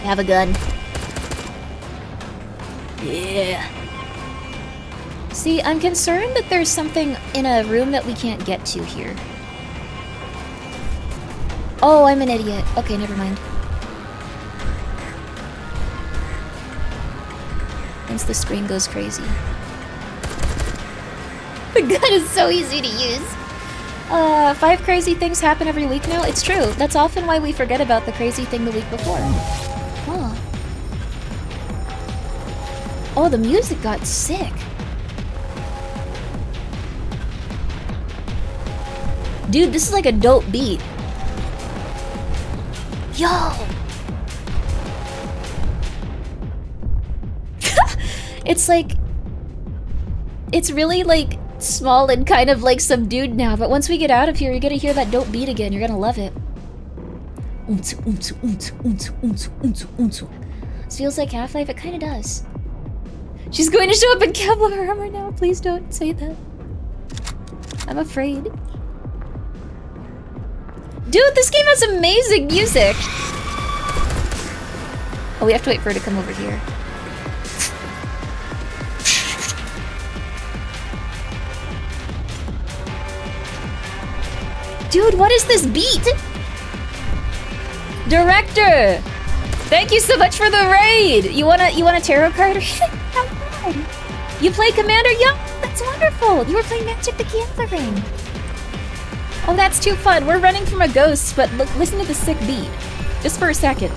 Have a gun. Yeah. See, I'm concerned that there's something in a room that we can't get to here. Oh, I'm an idiot. Okay, never mind. Once the screen goes crazy. The gun is so easy to use. 5 crazy things happen every week now? It's true. That's often why we forget about the crazy thing the week before. Huh. Oh, the music got sick. Dude, this is like a dope beat. Yo! It's like... It's really like small and kind of like subdued now, but once we get out of here, you're gonna hear that dope beat again. You're gonna love it. This feels like Half-Life. It kinda does. She's going to show up in Kevlar armor now. Please don't say that. I'm afraid. Dude, this game has amazing music! Oh, we have to wait for her to come over here. Dude, what is this beat? Director! Thank you so much for the raid! You want a tarot card? How fun! You play Commander? Yeah, that's wonderful! You were playing Magic the Gathering! Oh, that's too fun. We're running from a ghost, but look, listen to the sick beat. Just for a second.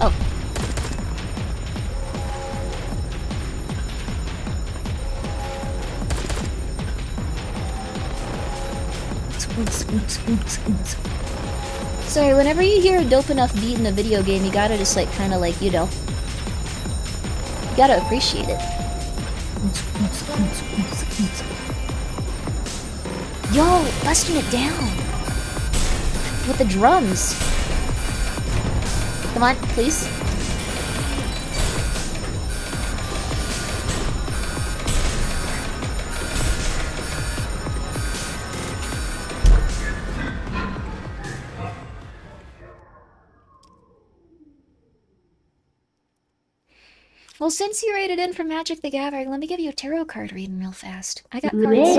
Oh. Sorry, whenever you hear a dope enough beat in a video game, you gotta just like, kinda like, you know. You gotta appreciate it. Yo, busting it down with the drums. Come on, please. Well, since you rated in for Magic the Gathering, let me give you a tarot card reading real fast. I got cards.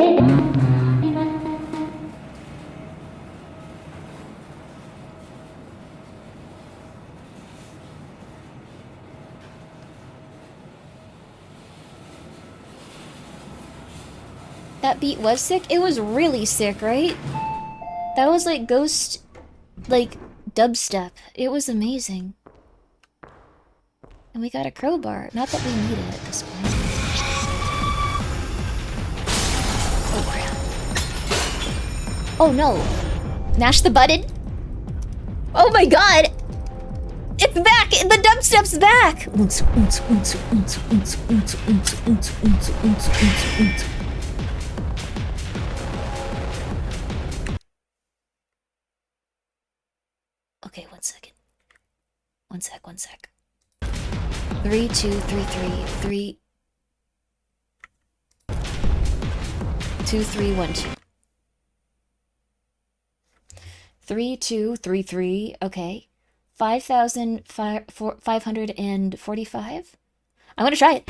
That beat was sick? It was really sick, right? That was like ghost, like, dubstep. It was amazing. And we got a crowbar. Not that we need it at this point. Oh. Oh no. Mash the button. Oh my god. It's back! The dubstep's back! Okay, 1 second. 1 sec, 1 sec. 3, 2, 3, 3, 3. 2, 3, 1, 2. 3, 2, 3, 3. Okay. 5,545. I'm gonna try it.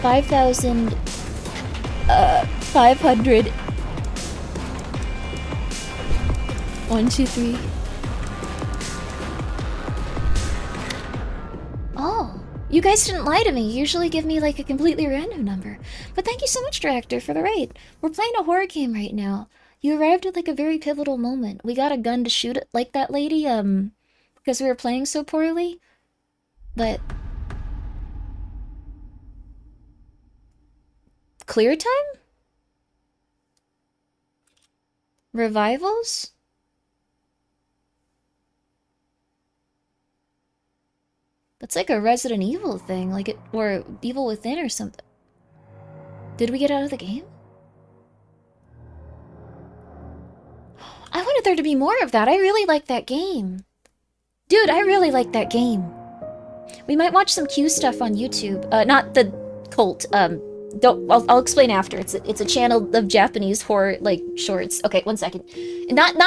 5,500. 1, 2, 3. Oh, you guys didn't lie to me. You usually give me like a completely random number. But thank you so much, Director, for the raid. We're playing a horror game right now. You arrived at like a very pivotal moment. We got a gun to shoot it like that lady, because we were playing so poorly. But clear time? Revivals? That's like a Resident Evil thing, like it, or Evil Within or something. Did we get out of the game? I wanted there to be more of that. I really like that game. Dude, I really like that game. We might watch some Q stuff on YouTube. Not the cult. I'll explain after. It's a channel of Japanese horror like shorts. Okay, 1 second. Not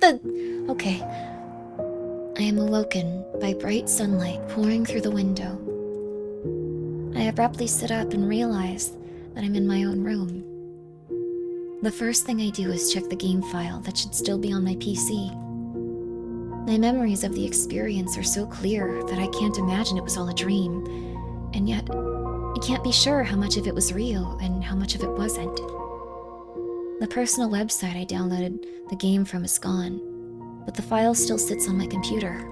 the. Okay. I am awoken by bright sunlight pouring through the window. I abruptly sit up and realize that I'm in my own room. The first thing I do is check the game file that should still be on my PC. My memories of the experience are so clear that I can't imagine it was all a dream, and yet I can't be sure how much of it was real and how much of it wasn't. The personal website I downloaded the game from is gone, but the file still sits on my computer.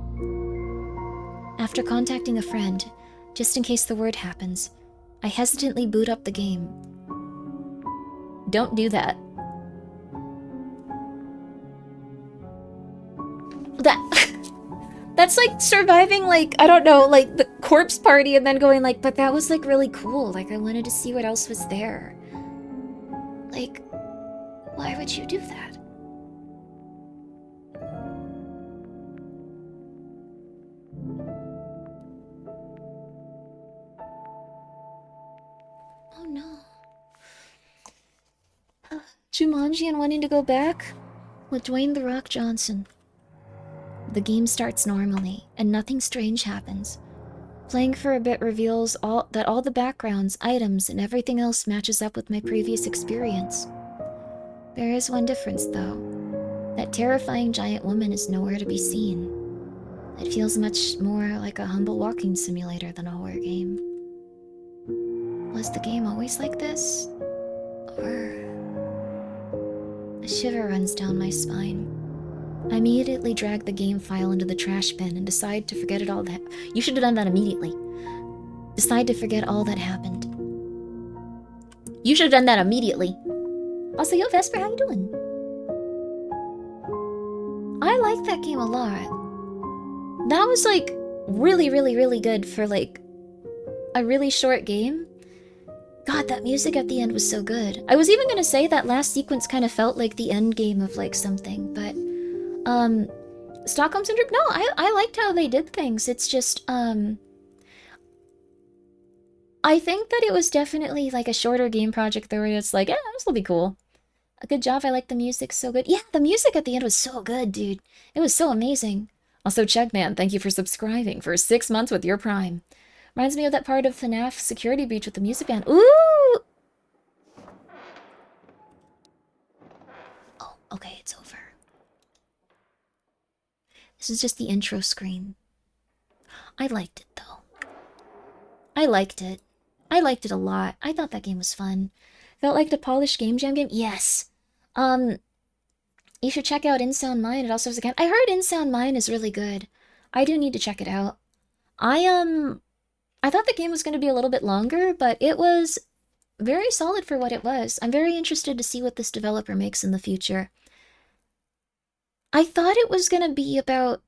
Oh. After contacting a friend, just in case the word happens, I hesitantly boot up the game. Don't do that. That's like surviving, like, I don't know, like the corpse party and then going like, but that was like really cool. Like I wanted to see what else was there. Like, why would you do that? Oh no. Jumanji and wanting to go back? With Dwayne "The Rock" Johnson. The game starts normally, and nothing strange happens. Playing for a bit reveals that all the backgrounds, items, and everything else matches up with my previous experience. There is one difference, though. That terrifying giant woman is nowhere to be seen. It feels much more like a humble walking simulator than a horror game. Was the game always like this? Or... A shiver runs down my spine. I immediately drag the game file into the trash bin and decide to forget it all that— You should have done that immediately. Decide to forget all that happened. You should have done that immediately. Also, yo, Vesper, how you doing? I like that game a lot. That was, like, really, really, really good for, like, a really short game. God, that music at the end was so good. I was even gonna say that last sequence kind of felt like the end game of, like, something, but... Stockholm Syndrome? No, I liked how they did things. It's just, I think that it was definitely, like, a shorter game project where it's like, yeah, this will be cool. A good job, I like the music so good. Yeah, the music at the end was so good, dude. It was so amazing. Also, Chugman, thank you for subscribing for 6 months with your Prime. Reminds me of that part of FNAF Security Breach with the music band. Ooh! Oh, okay, it's over. This is just the intro screen. I liked it, though. I liked it. I liked it a lot. I thought that game was fun. Felt like the polished game jam game? Yes. You should check out In Sound Mind. It also has a game. I heard In Sound Mind is really good. I do need to check it out. I I thought the game was going to be a little bit longer, but it was very solid for what it was. I'm very interested to see what this developer makes in the future. I thought it was going to be about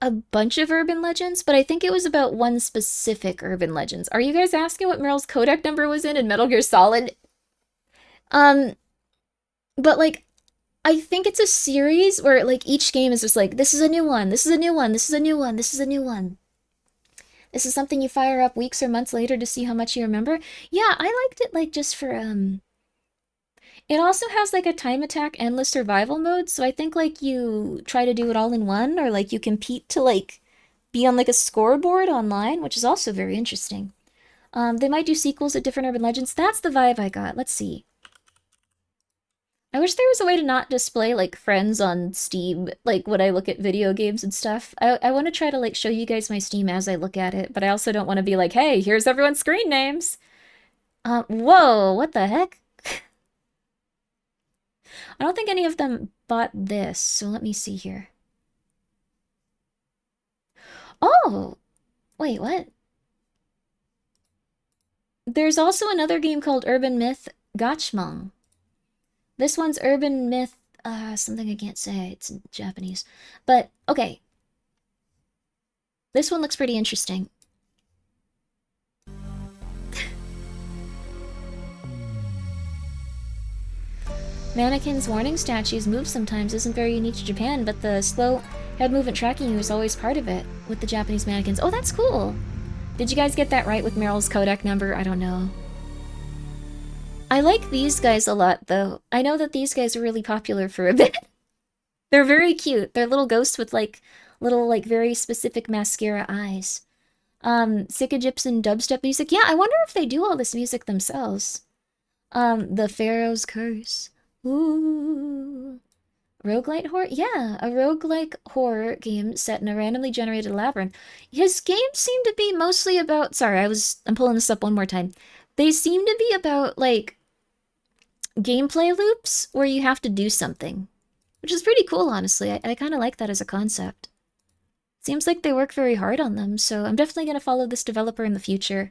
a bunch of urban legends, but I think it was about one specific urban legends. Are you guys asking what Meryl's codec number was in Metal Gear Solid? Um, but like, I think it's a series where like each game is just like, this is a new one, this is a new one, this is a new one, this is a new one. This is something you fire up weeks or months later to see how much you remember. Yeah, I liked it like just for it also has like a time attack endless survival mode, so I think like you try to do it all in one, or like you compete to like be on like a scoreboard online, which is also very interesting. They might do sequels at different urban legends. That's the vibe I got. Let's see. I wish there was a way to not display like friends on Steam, like when I look at video games and stuff. I want to try to like show you guys my Steam as I look at it, but I also don't want to be like, hey, here's everyone's screen names. Whoa, what the heck? I don't think any of them bought this, so let me see here. Oh, wait, what? There's also another game called Urban Myth Gachmang. This one's Urban Myth, something I can't say, it's in Japanese. But, okay. This one looks pretty interesting. Mannequins' warning statues move sometimes isn't very unique to Japan, but the slow head movement tracking you is always part of it with the Japanese mannequins. Oh, that's cool! Did you guys get that right with Meryl's codec number? I don't know. I like these guys a lot, though. I know that these guys are really popular for a bit. They're very cute. They're little ghosts with, like, little, like, very specific mascara eyes. Sick Egyptian dubstep music. Yeah, I wonder if they do all this music themselves. The Pharaoh's Curse. Ooh. Roguelite horror? Yeah, a roguelike horror game set in a randomly generated labyrinth. His games seem to be mostly about... Sorry, I'm pulling this up one more time. They seem to be about, like, gameplay loops where you have to do something. Which is pretty cool, honestly. I kind of like that as a concept. Seems like they work very hard on them, so I'm definitely going to follow this developer in the future.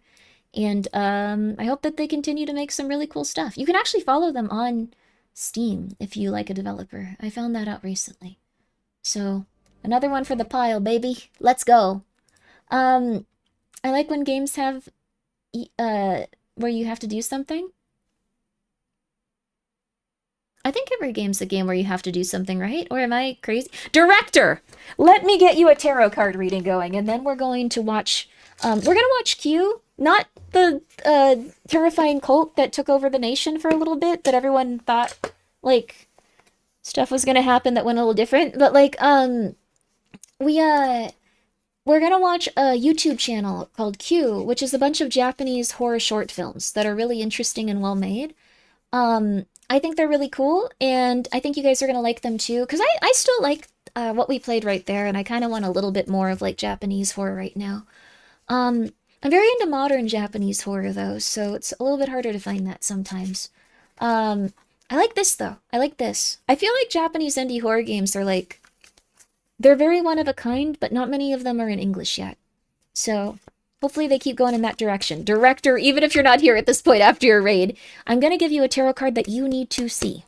And I hope that they continue to make some really cool stuff. You can actually follow them on Steam if you like a developer. I found that out recently. So, another one for the pile, baby. Let's go. I like when games have where you have to do something. I think every game's a game where you have to do something, right? Or am I crazy? Director! Let me get you a tarot card reading going, and then we're going to watch... we're gonna watch Q, not the terrifying cult that took over the nation for a little bit, that everyone thought, like, stuff was gonna happen that went a little different. But, like, we're gonna watch a YouTube channel called Q, which is a bunch of Japanese horror short films that are really interesting and well made. I think they're really cool, and I think you guys are gonna like them too, because I still like what we played right there, and I kind of want a little bit more of, like, Japanese horror right now. I'm very into modern Japanese horror, though, so it's a little bit harder to find that sometimes. I like this, though. I like this. I feel like Japanese indie horror games are, like, they're very one of a kind, but not many of them are in English yet. So, hopefully they keep going in that direction. Director, even if you're not here at this point after your raid, I'm gonna give you a tarot card that you need to see.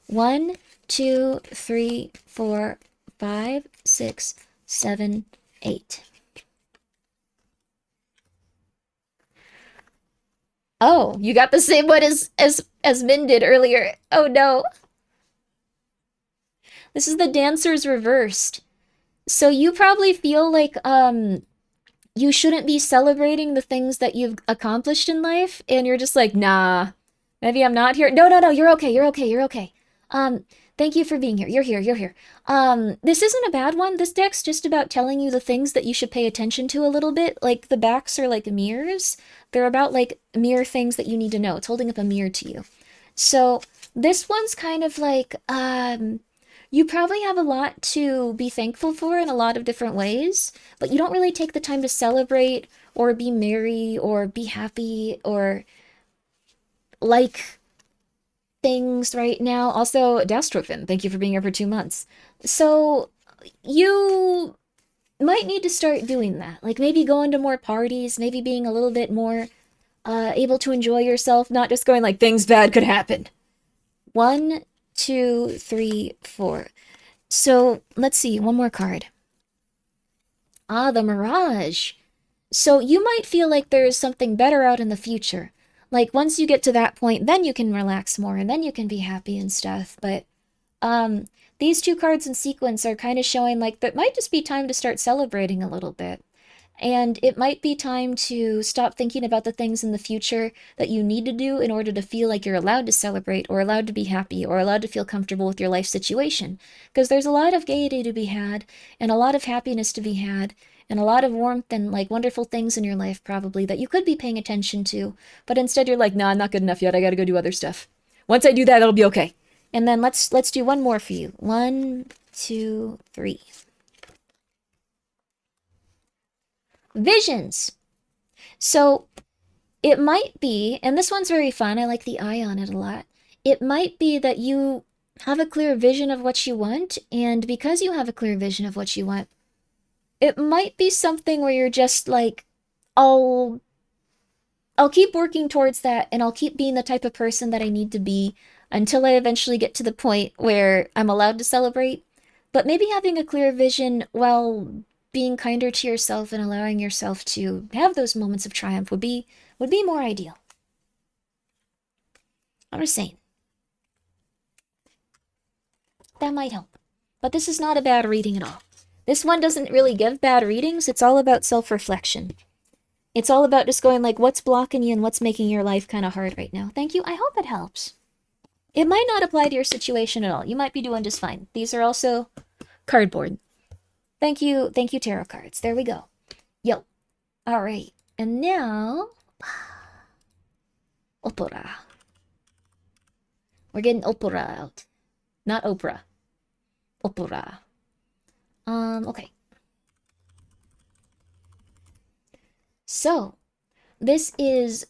1, 2, 3, 4, 5, 6, 7, 8. Oh, you got the same one as Min did earlier. Oh no. This is the Dancer's Reversed. So you probably feel like you shouldn't be celebrating the things that you've accomplished in life, and you're just like, nah, maybe I'm not here. No, you're okay, you're okay, you're okay. Thank you for being here. You're here, you're here. This isn't a bad one. This deck's just about telling you the things that you should pay attention to a little bit. Like, the backs are like mirrors. They're about, like, mirror things that you need to know. It's holding up a mirror to you. So, this one's kind of like, you probably have a lot to be thankful for in a lot of different ways, but you don't really take the time to celebrate or be merry or be happy or like things right now. Also, Dastrophin, thank you for being here for 2 months. So, you might need to start doing that. Like maybe going to more parties, maybe being a little bit more able to enjoy yourself, not just going like things bad could happen. 1, 2, 3, 4. So let's see, one more card. Ah, the Mirage. So you might feel like there's something better out in the future. Like once you get to that point, then you can relax more and then you can be happy and stuff. But these two cards in sequence are kind of showing like that might just be time to start celebrating a little bit. And it might be time to stop thinking about the things in the future that you need to do in order to feel like you're allowed to celebrate or allowed to be happy or allowed to feel comfortable with your life situation. Because there's a lot of gaiety to be had and a lot of happiness to be had and a lot of warmth and like wonderful things in your life probably that you could be paying attention to. But instead you're like, nah, I'm not good enough yet. I gotta go do other stuff. Once I do that, it'll be okay. And then let's do one more for you. 1, 2, 3. Visions. So it might be, and this one's very fun, I like the eye on it a lot. It might be that you have a clear vision of what you want, and because you have a clear vision of what you want, it might be something where you're just like, I'll keep working towards that, and I'll keep being the type of person that I need to be until I eventually get to the point where I'm allowed to celebrate. But maybe having a clear vision while being kinder to yourself and allowing yourself to have those moments of triumph would be more ideal. I'm just saying. That might help. But this is not a bad reading at all. This one doesn't really give bad readings. It's all about self-reflection. It's all about just going like, what's blocking you and what's making your life kind of hard right now. Thank you. I hope it helps. It might not apply to your situation at all. You might be doing just fine. These are also cardboard. Thank you, tarot cards. There we go. Yo. All right. And now, opera. We're getting opera out. Not Oprah. Opera. Okay. So, this is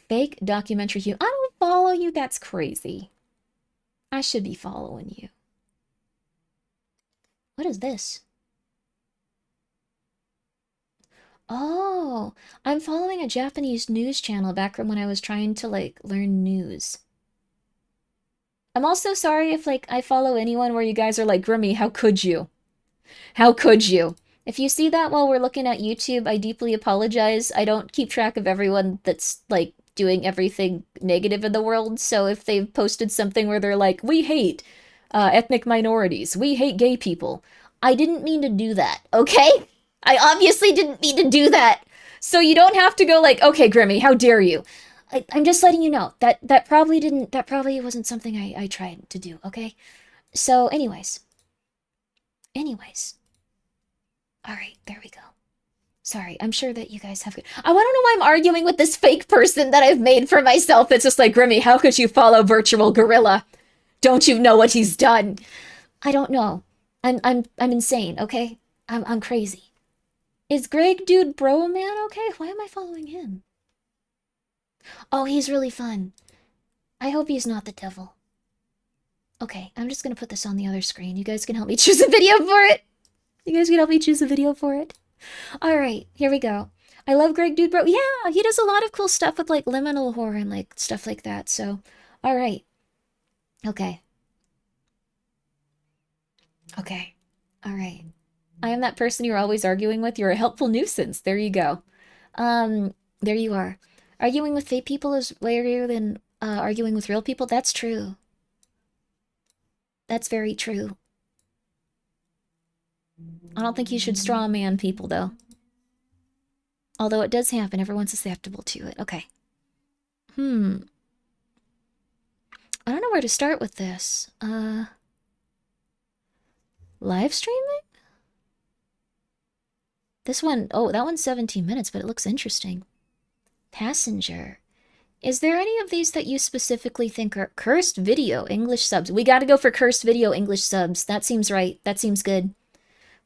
fake documentary. I don't follow you. That's crazy. I should be following you. What is this? Oh, I'm following a Japanese news channel back from when I was trying to like learn news. I'm also sorry if like I follow anyone where you guys are like, Grimmi, how could you? How could you? If you see that while we're looking at YouTube, I deeply apologize. I don't keep track of everyone that's like doing everything negative in the world. So if they've posted something where they're like, we hate ethnic minorities, we hate gay people, I didn't mean to do that, okay? I obviously didn't mean to do that. So you don't have to go like, okay, Grimmi, how dare you? I'm just letting you know that probably wasn't something I tried to do, okay? So anyways. All right, there we go. Sorry, I'm sure that you guys have good... I want to know why I'm arguing with this fake person that I've made for myself. It's just like, Grimmi, how could you follow virtual gorilla? Don't you know what he's done? I don't know. I'm insane, okay? I'm crazy. Is Greg Dude Bro Man okay? Why am I following him? Oh, he's really fun. I hope he's not the devil. Okay, I'm just gonna put this on the other screen. You guys can help me choose a video for it. Alright, here we go. I love Greg Dude Bro. Yeah, he does a lot of cool stuff with like liminal horror and like stuff like that. So, alright. Okay. Alright. I am that person you're always arguing with. You're a helpful nuisance. There you go. There you are. Arguing with fake people is rarer than arguing with real people. That's true. That's very true. I don't think you should straw man people, though. Although it does happen. Everyone's susceptible to it. Okay. I don't know where to start with this. Live streaming? This one, oh, that one's 17 minutes, but it looks interesting. Passenger. Is there any of these that you specifically think are cursed video English subs? We gotta go for cursed video English subs. That seems right. That seems good.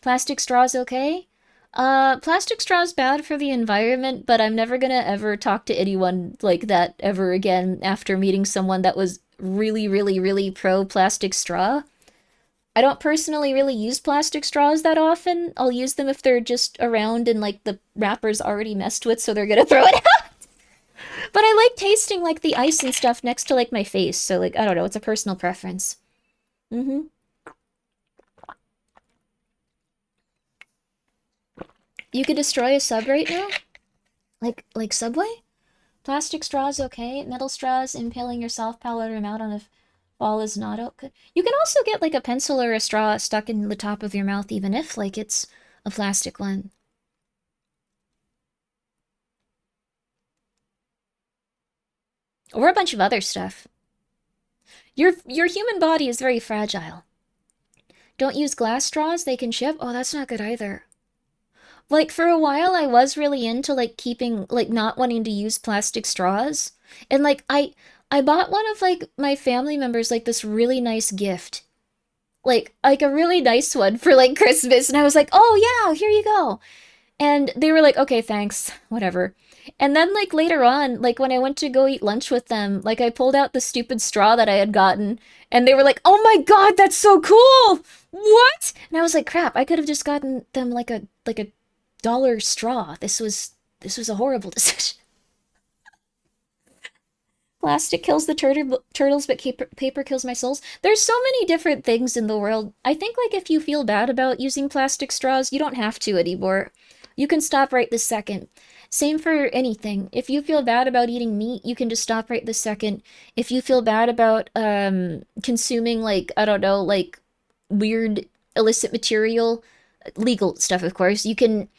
Plastic straws okay? Plastic straws bad for the environment, but I'm never gonna ever talk to anyone like that ever again after meeting someone that was really, really, really pro plastic straw. I don't personally really use plastic straws that often. I'll use them if they're just around and like the wrapper's already messed with, so they're gonna throw it out. But I like tasting like the ice and stuff next to like my face, so like I don't know, it's a personal preference. Mm-hmm. You could destroy a sub right now? Like Subway? Plastic straws okay. Metal straws impaling yourself powder them out on a ball is not okay. You can also get like a pencil or a straw stuck in the top of your mouth even if like it's a plastic one. Or a bunch of other stuff. Your human body is very fragile. Don't use glass straws, they can chip. Oh, that's not good either. Like for a while I was really into like keeping like not wanting to use plastic straws. And like I bought one of like my family members like this really nice gift. Like a really nice one for like Christmas and I was like, "Oh yeah, here you go." And they were like, "Okay, thanks. Whatever." And then like later on, like when I went to go eat lunch with them, like I pulled out the stupid straw that I had gotten and they were like, "Oh my God, that's so cool. What?" And I was like, "Crap, I could have just gotten them like a dollar straw. This was a horrible decision." Plastic kills the turtles, but paper kills my souls. There's so many different things in the world. I think like if you feel bad about using plastic straws, you don't have to anymore. You can stop right this second. Same for anything. If you feel bad about eating meat, you can just stop right this second. If you feel bad about consuming like I don't know, like weird illicit material, legal stuff of course, you can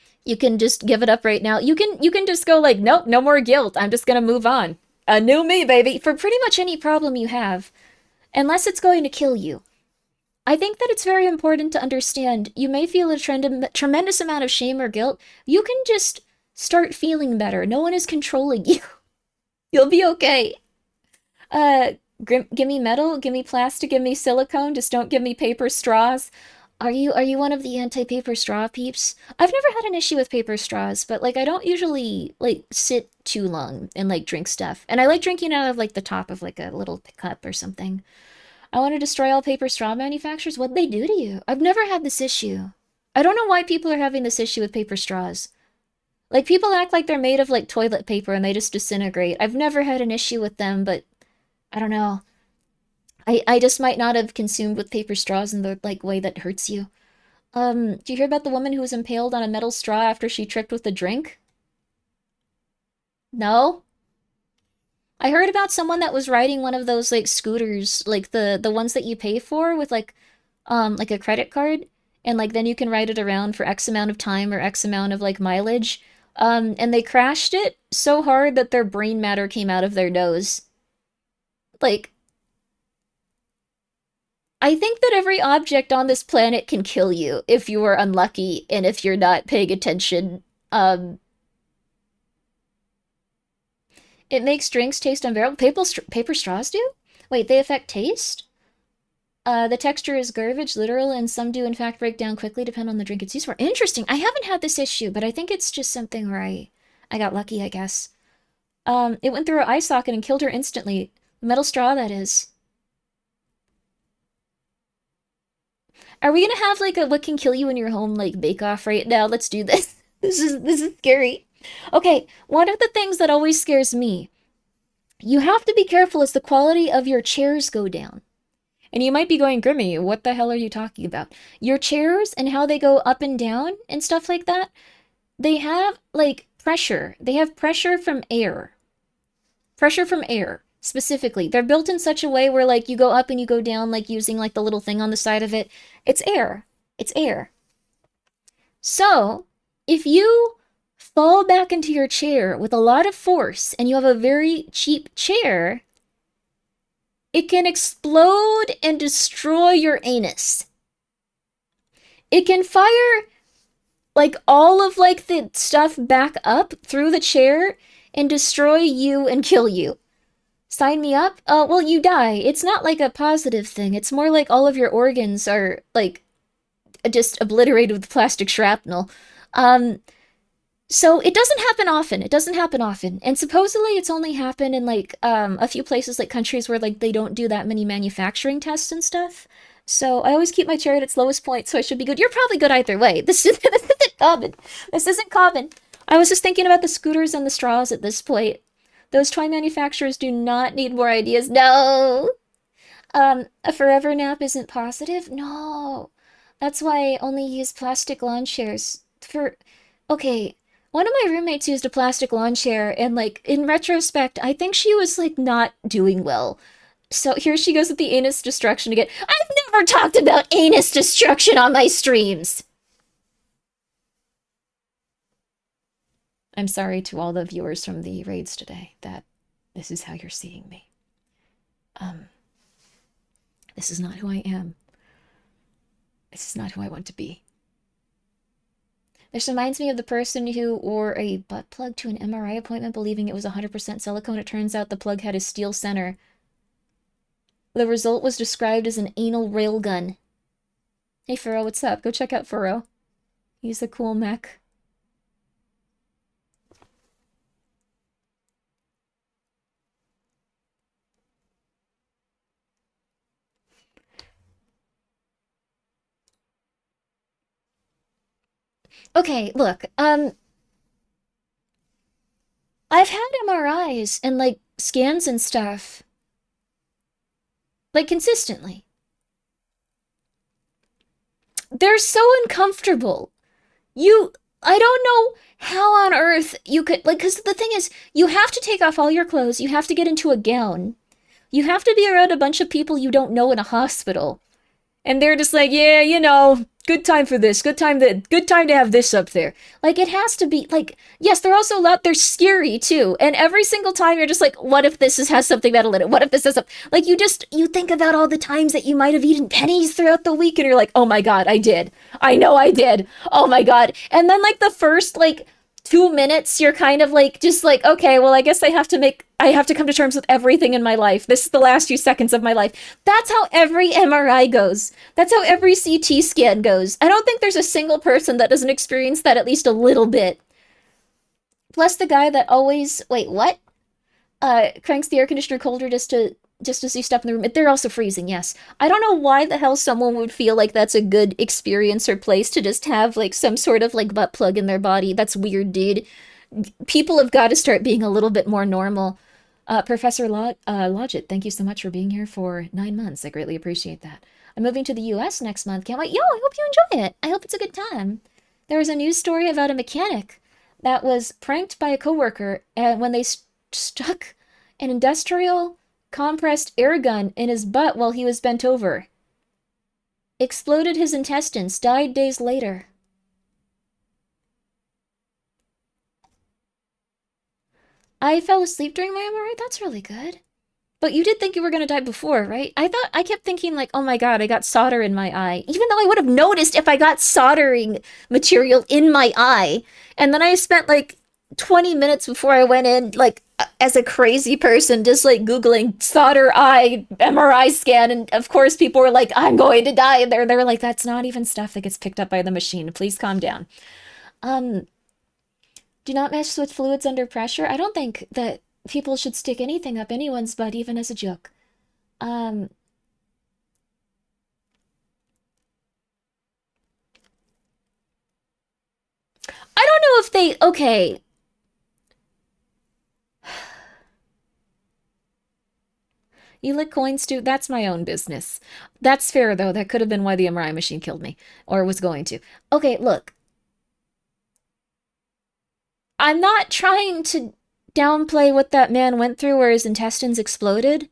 just give it up right now. You can just go like, "Nope, no more guilt. I'm just gonna move on. A new me, baby," for pretty much any problem you have, unless it's going to kill you. I think that it's very important to understand you may feel a tremendous amount of shame or guilt. You can just start feeling better. No one is controlling you. You'll be okay. Uh, give me metal, give me plastic, give me silicone. Just don't give me paper straws. Are you one of the anti-paper straw peeps? I've never had an issue with paper straws, but like I don't usually like sit too long and like drink stuff. And I like drinking out of like the top of like a little cup or something. I want to destroy all paper straw manufacturers. What'd they do to you? I've never had this issue. I don't know why people are having this issue with paper straws. Like people act like they're made of like toilet paper and they just disintegrate. I've never had an issue with them, but I don't know. I just might not have consumed with paper straws in the like way that hurts you. Do you hear about the woman who was impaled on a metal straw after she tripped with a drink? No? I heard about someone that was riding one of those like scooters, like the ones that you pay for with like a credit card, and like then you can ride it around for X amount of time or X amount of like mileage. And they crashed it so hard that their brain matter came out of their nose. Like I think that every object on this planet can kill you if you are unlucky and if you're not paying attention. It makes drinks taste unbearable. Paper straws do? Wait, they affect taste? The texture is garbage, literal, and some do in fact break down quickly, depend on the drink it's used for. Interesting. I haven't had this issue, but I think it's just something where I got lucky, I guess. It went through her eye socket and killed her instantly. Metal straw, that is. Are we gonna have like a what can kill you in your home like bake off right now? Let's do this. This is scary. Okay, one of the things that always scares me, you have to be careful as the quality of your chairs go down. And you might be going, Grimmy, what the hell are you talking about? Your chairs and how they go up and down and stuff like that, they have like pressure. They have pressure from air. Pressure from air, specifically. They're built in such a way where like you go up and you go down like using like the little thing on the side of it. It's air. It's air. So, if you fall back into your chair with a lot of force and you have a very cheap chair, it can explode and destroy your anus. It can fire like all of like the stuff back up through the chair and destroy you and kill you. Sign me up? Well, you die. It's not like a positive thing. It's more like all of your organs are like just obliterated with plastic shrapnel. So it doesn't happen often. It doesn't happen often. And supposedly it's only happened in like a few places like countries where like they don't do that many manufacturing tests and stuff. So I always keep my chair at its lowest point, so I should be good. You're probably good either way. This isn't common. This isn't common. I was just thinking about the scooters and the straws at this point. Those toy manufacturers do not need more ideas. No! A forever nap isn't positive? No. That's why I only use plastic lawn chairs. Okay, one of my roommates used a plastic lawn chair, and like, in retrospect, I think she was like not doing well. So here she goes with the anus destruction again. I've never talked about anus destruction on my streams! I'm sorry to all the viewers from the raids today that this is how you're seeing me. Um, this is not who I am. This is not who I want to be. This reminds me of the person who wore a butt plug to an MRI appointment believing it was 100% silicone. It turns out the plug had a steel center. The result was described as an anal railgun. Hey Furrow, what's up? Go check out Furrow. He's a cool mech. Okay, look, I've had MRIs and like scans and stuff, like consistently. They're so uncomfortable. I don't know how on earth you could, like, because the thing is, you have to take off all your clothes, you have to get into a gown, you have to be around a bunch of people you don't know in a hospital. And they're just like, yeah, you know, good time for this, good time to have this up there. Like, it has to be, like, yes, they're also loud, they're scary, too. And every single time you're just like, what if has something metal in it? What if this has something? Like, you think about all the times that you might have eaten pennies throughout the week, and you're like, oh my god, I did. I know I did. Oh my god. And then, like, the first, like, 2 minutes, you're kind of like, just like, okay, well, I guess I have to come to terms with everything in my life. This is the last few seconds of my life. That's how every MRI goes. That's how every CT scan goes. I don't think there's a single person that doesn't experience that at least a little bit. Plus the guy that always, wait, what? Cranks the air conditioner colder just as you step in the room. They're also freezing, yes. I don't know why the hell someone would feel like that's a good experience or place to just have, like, some sort of, like, butt plug in their body. That's weird, dude. People have got to start being a little bit more normal. Professor Lodgett, thank you so much for being here for 9 months. I greatly appreciate that. I'm moving to the US next month. Can't wait. Yo, I hope you enjoy it. I hope it's a good time. There was a news story about a mechanic that was pranked by a coworker when they stuck an industrial compressed air gun in his butt while he was bent over. Exploded his intestines, died days later. I fell asleep during my MRI? That's really good. But you did think you were gonna die before, right? I kept thinking like, oh my god, I got solder in my eye. Even though I would have noticed if I got soldering material in my eye. And then I spent like 20 minutes before I went in, like, as a crazy person, just like Googling solder eye MRI scan. And of course, people were like, I'm going to die. And they're like, that's not even stuff that gets picked up by the machine. Please calm down. Um, do not mess with fluids under pressure. I don't think that people should stick anything up anyone's butt, even as a joke. Um, I don't know if they, okay. You lick coins too? That's my own business. That's fair, though. That could have been why the MRI machine killed me. Or was going to. Okay, look. I'm not trying to downplay what that man went through where his intestines exploded.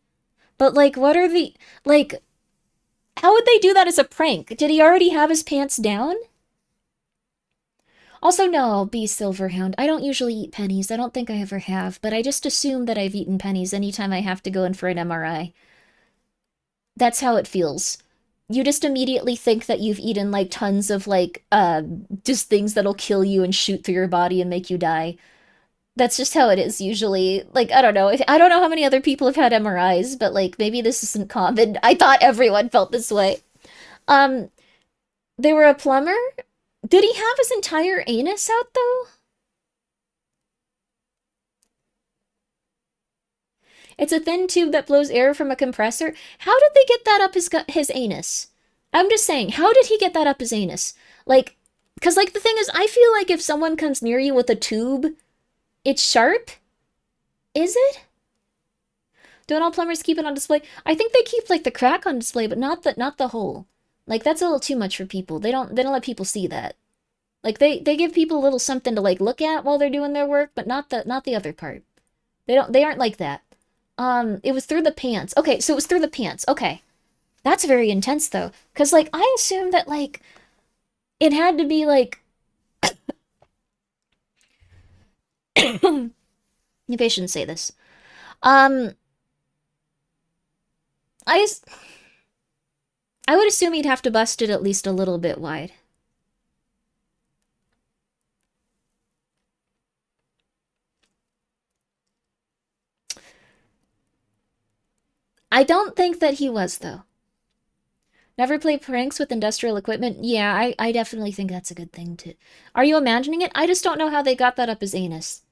But, like, what are the... Like, how would they do that as a prank? Did he already have his pants down? Also, no, B. Silverhound. I don't usually eat pennies. I don't think I ever have. But I just assume that I've eaten pennies anytime I have to go in for an MRI. That's how it feels. You just immediately think that you've eaten, like, tons of, like, just things that'll kill you and shoot through your body and make you die. That's just how it is usually. Like, I don't know. I don't know how many other people have had MRIs, but, like, maybe this isn't common. I thought everyone felt this way. Um, they were a plumber? Did he have his entire anus out, though? It's a thin tube that blows air from a compressor. How did they get that up his anus? I'm just saying, how did he get that up his anus? Like, because, like, the thing is, I feel like if someone comes near you with a tube, it's sharp? Is it? Don't all plumbers keep it on display? I think they keep, like, the crack on display, but not the hole. Like, that's a little too much for people. They don't let people see that. Like, they give people a little something to, like, look at while they're doing their work, but not the other part. They aren't like that. It was through the pants. Okay, so it was through the pants. Okay. That's very intense, though. Because, like, I assumed that, like, it had to be, like... Maybe I shouldn't say this. Um, I would assume he'd have to bust it at least a little bit wide. I don't think that he was, though. Never play pranks with industrial equipment? Yeah, I definitely think that's a good thing to... Are you imagining it? I just don't know how they got that up his anus.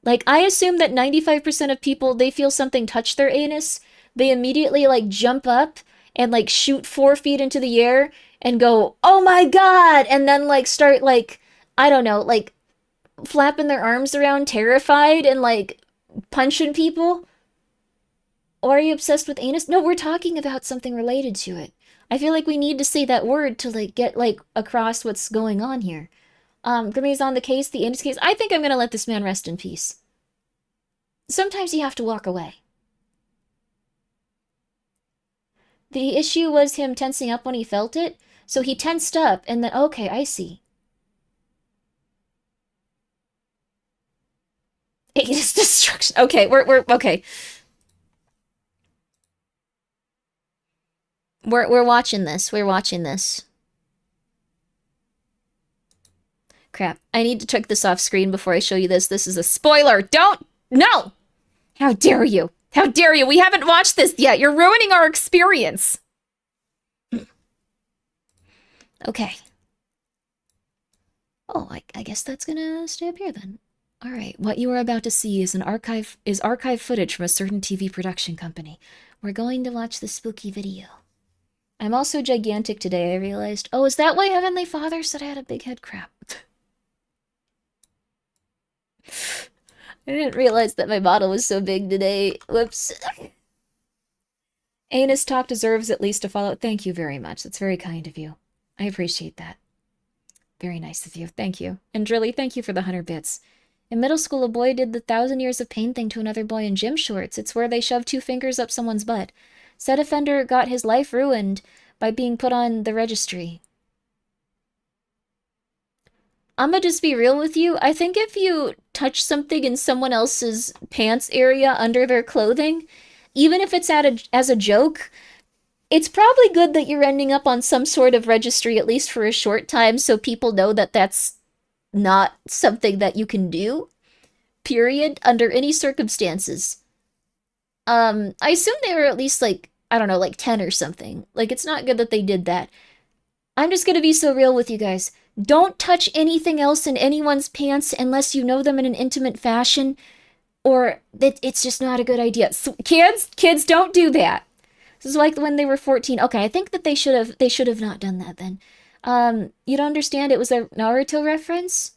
Like, I assume that 95% of people, they feel something touch their anus, they immediately, like, jump up and, like, shoot 4 feet into the air and go, oh my god! And then, like, start, like, I don't know, like, flapping their arms around terrified and, like, punching people. Or are you obsessed with anus? No, we're talking about something related to it. I feel like we need to say that word to, like, get, like, across what's going on here. Grimmi's on the case, the anus case. I think I'm gonna let this man rest in peace. Sometimes you have to walk away. The issue was him tensing up when he felt it, so he tensed up, and then, okay, I see. Anus destruction. Okay, we're okay. We're watching this. We're watching this. Crap. I need to check this off screen before I show you this. This is a spoiler. Don't! No! How dare you? How dare you? We haven't watched this yet. You're ruining our experience. Okay. Oh, I guess that's gonna stay up here then. All right, what you are about to see is archive footage from a certain TV production company. We're going to watch the spooky video. I'm also gigantic today, I realized. Oh, is that why Heavenly Father said I had a big head? Crap. I didn't realize that my bottle was so big today. Whoops. Anus Talk deserves at least a follow. Thank you very much. That's very kind of you. I appreciate that. Very nice of you. Thank you. And Drilly, thank you for the 100 bits. In middle school, a boy did the 1,000 years of pain thing to another boy in gym shorts. It's where they shove 2 fingers up someone's butt. Said offender got his life ruined by being put on the registry. I'ma just be real with you. I think if you touch something in someone else's pants area under their clothing, even if it's as a joke, it's probably good that you're ending up on some sort of registry, at least for a short time, so people know that that's not something that you can do, period, under any circumstances. I assume they were at least, like, I don't know, like 10 or something. Like, it's not good that they did that. I'm just gonna be so real with you guys. Don't touch anything else in anyone's pants unless you know them in an intimate fashion, or it's just not a good idea. So, kids, don't do that. This is like when they were 14. Okay, I think that they should have not done that then. You don't understand? It was a Naruto reference?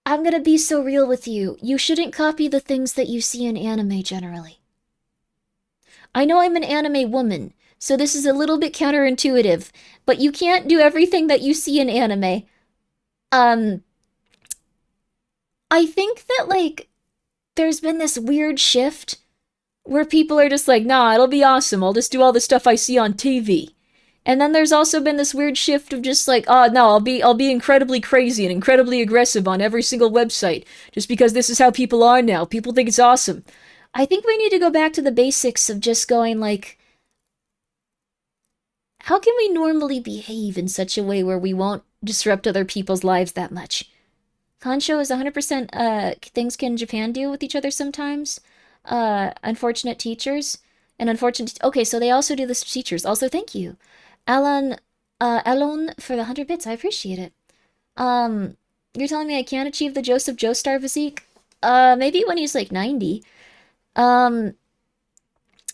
I'm gonna be so real with you. You shouldn't copy the things that you see in anime generally. I know I'm an anime woman, so this is a little bit counterintuitive, but you can't do everything that you see in anime. I think that, like, there's been this weird shift where people are just like, nah, it'll be awesome. I'll just do all the stuff I see on TV. And then there's also been this weird shift of just like, oh no, I'll be incredibly crazy and incredibly aggressive on every single website just because this is how people are now. People think it's awesome. I think we need to go back to the basics of just going like, how can we normally behave in such a way where we won't disrupt other people's lives that much? Kansho is 100% things can Japan do with each other sometimes. Unfortunate teachers. And unfortunate... Okay, so they also do this to teachers. Also, thank you. Elon for the 100 bits. I appreciate it. You're telling me I can't achieve the Joseph Joestar physique? Maybe when he's like 90.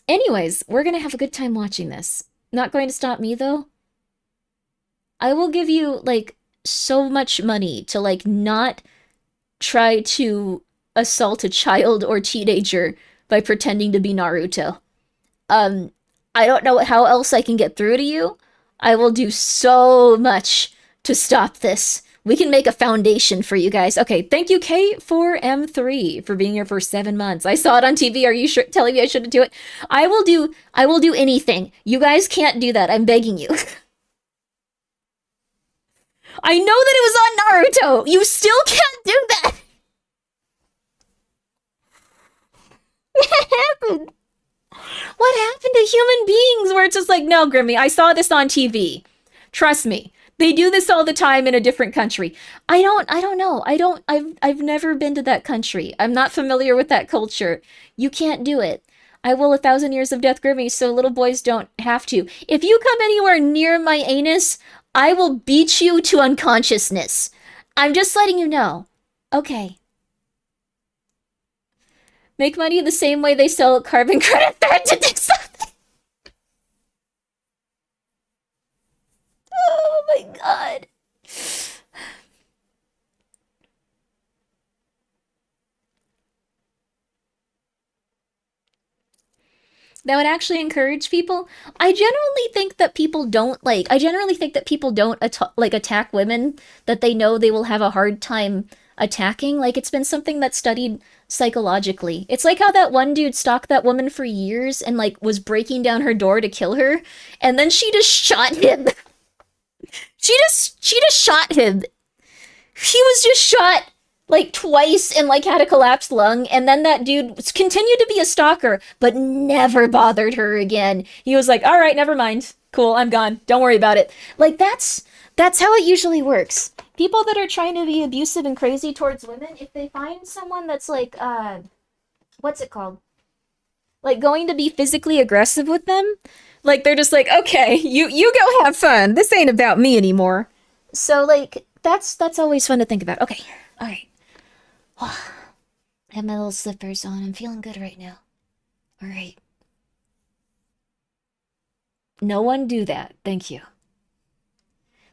Anyways, we're gonna have a good time watching this. Not going to stop me, though. I will give you, like, so much money to, like, not try to assault a child or teenager by pretending to be Naruto. Um, I don't know how else I can get through to you. I will do so much to stop this. We can make a foundation for you guys. Okay, thank you, K4M3, for being here for 7 months. I saw it on TV. Are you telling me I shouldn't do it? I will do anything. You guys can't do that. I'm begging you. I know that it was on Naruto. You still can't do that. What happened? What happened to human beings where it's just like, no, Grimmy, I saw this on TV. Trust me. They do this all the time in a different country. I don't know. I've never been to that country. I'm not familiar with that culture. You can't do it. I will 1,000 years of death, Grimmy, so little boys don't have to. If you come anywhere near my anus, I will beat you to unconsciousness. I'm just letting you know. Okay. Make money the same way they sell carbon credit to do something. Oh my god. That would actually encourage people. I generally think that people don't attack women that they know they will have a hard time attacking. Like, it's been something that's studied psychologically. It's like how that one dude stalked that woman for years and, like, was breaking down her door to kill her, and then she just shot him. she just shot him. He was just shot like twice and like had a collapsed lung, and then that dude continued to be a stalker but never bothered her again. He was like, all right, never mind, cool, I'm gone, don't worry about it. Like, that's how it usually works. People that are trying to be abusive and crazy towards women, if they find someone that's like what's it called, like going to be physically aggressive with them, like they're just like, okay, you go have fun, this ain't about me anymore. So like that's always fun to think about. Okay, all right. I have my little slippers on. I'm feeling good right now. All right. No one do that. Thank you.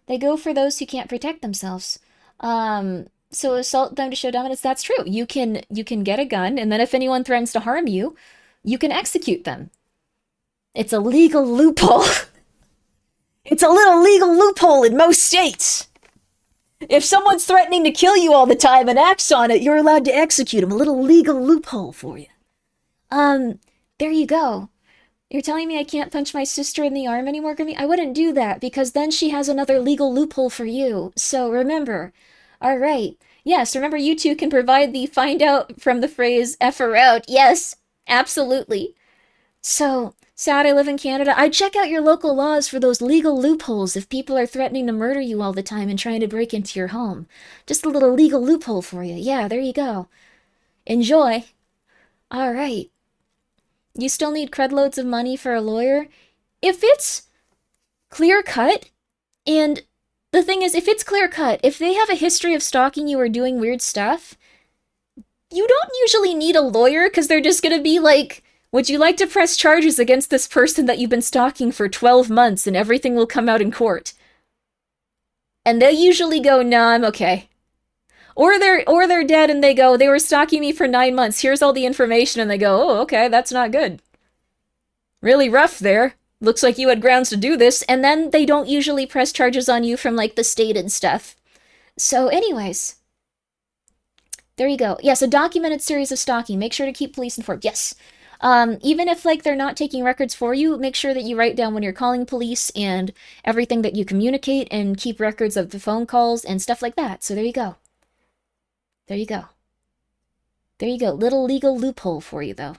They go for those who can't protect themselves. So assault them to show dominance. That's true. You can get a gun, and then if anyone threatens to harm you, you can execute them. It's a legal loophole. It's a little legal loophole in most states. If someone's threatening to kill you all the time and acts on it, you're allowed to execute them. A little legal loophole for you. There you go. You're telling me I can't punch my sister in the arm anymore, Grimmy? I wouldn't do that, because then she has another legal loophole for you. So remember. All right. Yes, remember, you two can provide the find out from the phrase F her out. Yes, absolutely. So, sad I live in Canada. I'd check out your local laws for those legal loopholes if people are threatening to murder you all the time and trying to break into your home. Just a little legal loophole for you. Yeah, there you go. Enjoy. All right. You still need cred loads of money for a lawyer? If it's clear cut, and the thing is, if it's clear cut, if they have a history of stalking you or doing weird stuff, you don't usually need a lawyer, because they're just gonna be like, would you like to press charges against this person that you've been stalking for 12 months and everything will come out in court? And they usually go, nah, I'm okay. Or they're dead and they go, they were stalking me for 9 months, here's all the information, and they go, oh, okay, that's not good. Really rough there. Looks like you had grounds to do this, and then they don't usually press charges on you from, like, the state and stuff. So anyways, there you go. Yes, a documented series of stalking. Make sure to keep police informed. Yes. Even if, like, they're not taking records for you, make sure that you write down when you're calling police and everything that you communicate, and keep records of the phone calls and stuff like that. So there you go. There you go. There you go. Little legal loophole for you, though.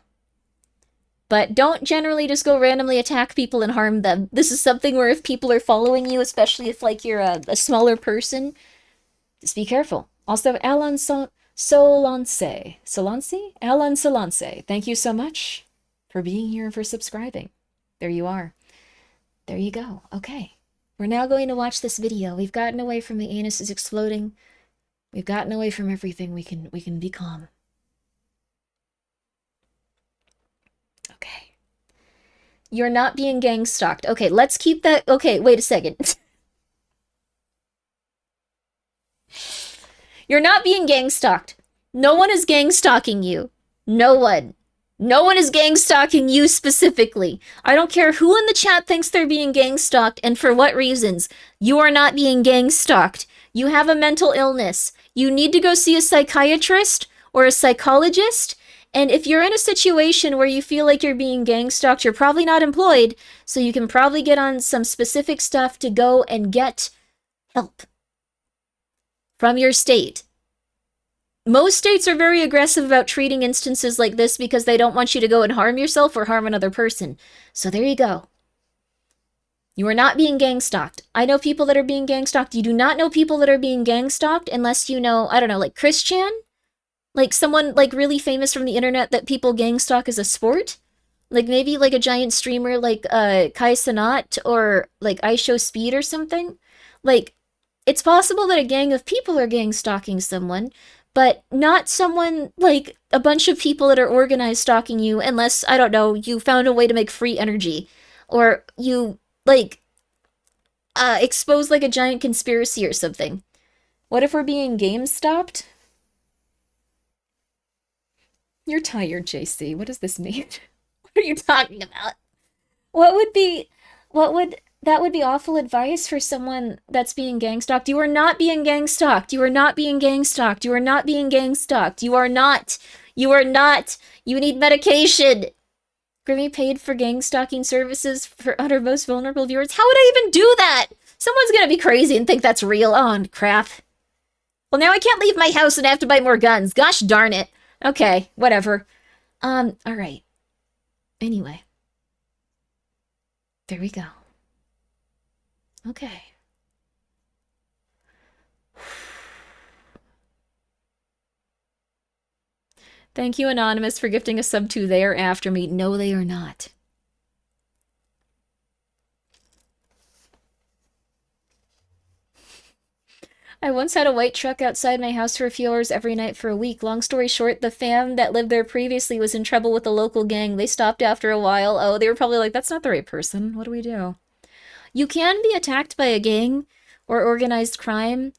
But don't generally just go randomly attack people and harm them. This is something where if people are following you, especially if, like, you're a smaller person, just be careful. Also, Alan Solance. Alan Solance. Thank you so much for being here and for subscribing. There you are. There you go. Okay. We're now going to watch this video. We've gotten away from the anus is exploding. We've gotten away from everything. We can be calm. Okay. You're not being gang stalked. Okay, let's keep that. Okay, wait a second. You're not being gang stalked. No one is gang stalking you. No one. No one is gang stalking you specifically. I don't care who in the chat thinks they're being gang stalked and for what reasons. You are not being gang stalked. You have a mental illness. You need to go see a psychiatrist or a psychologist. And if you're in a situation where you feel like you're being gang stalked, you're probably not employed, so you can probably get on some specific stuff to go and get help from your state. Most states are very aggressive about treating instances like this because they don't want you to go and harm yourself or harm another person. So there you go. You are not being gang stalked. I know people that are being gang stalked. You do not know people that are being gang stalked unless you know, I don't know, like Christian? Like someone like really famous from the internet that people gang stalk as a sport? Like maybe like a giant streamer like Kai Cenat or like I Show Speed or something? Like, it's possible that a gang of people are gang stalking someone, but not someone like a bunch of people that are organized stalking you unless, I don't know, you found a way to make free energy or you like expose like a giant conspiracy or something. What if we're being game stopped? You're tired, JC. What does this mean? What are you talking about? What would that would be awful advice for someone that's being gang stalked. You are not being gang stalked. You are not being gang stalked. You are not being gang stalked. You are not. You are not. You need medication. Grimmi paid for gang stalking services for our most vulnerable viewers. How would I even do that? Someone's gonna be crazy and think that's real. Oh, crap. Well, now I can't leave my house and I have to buy more guns. Gosh darn it. Okay, whatever. All right. Anyway. There we go. Okay. Thank you, Anonymous, for gifting a sub to They Are After Me. No, they are not. I once had a white truck outside my house for a few hours every night for a week. Long story short, the fam that lived there previously was in trouble with the local gang. They stopped after a while. Oh, they were probably like, that's not the right person. What do we do? You can be attacked by a gang or organized crime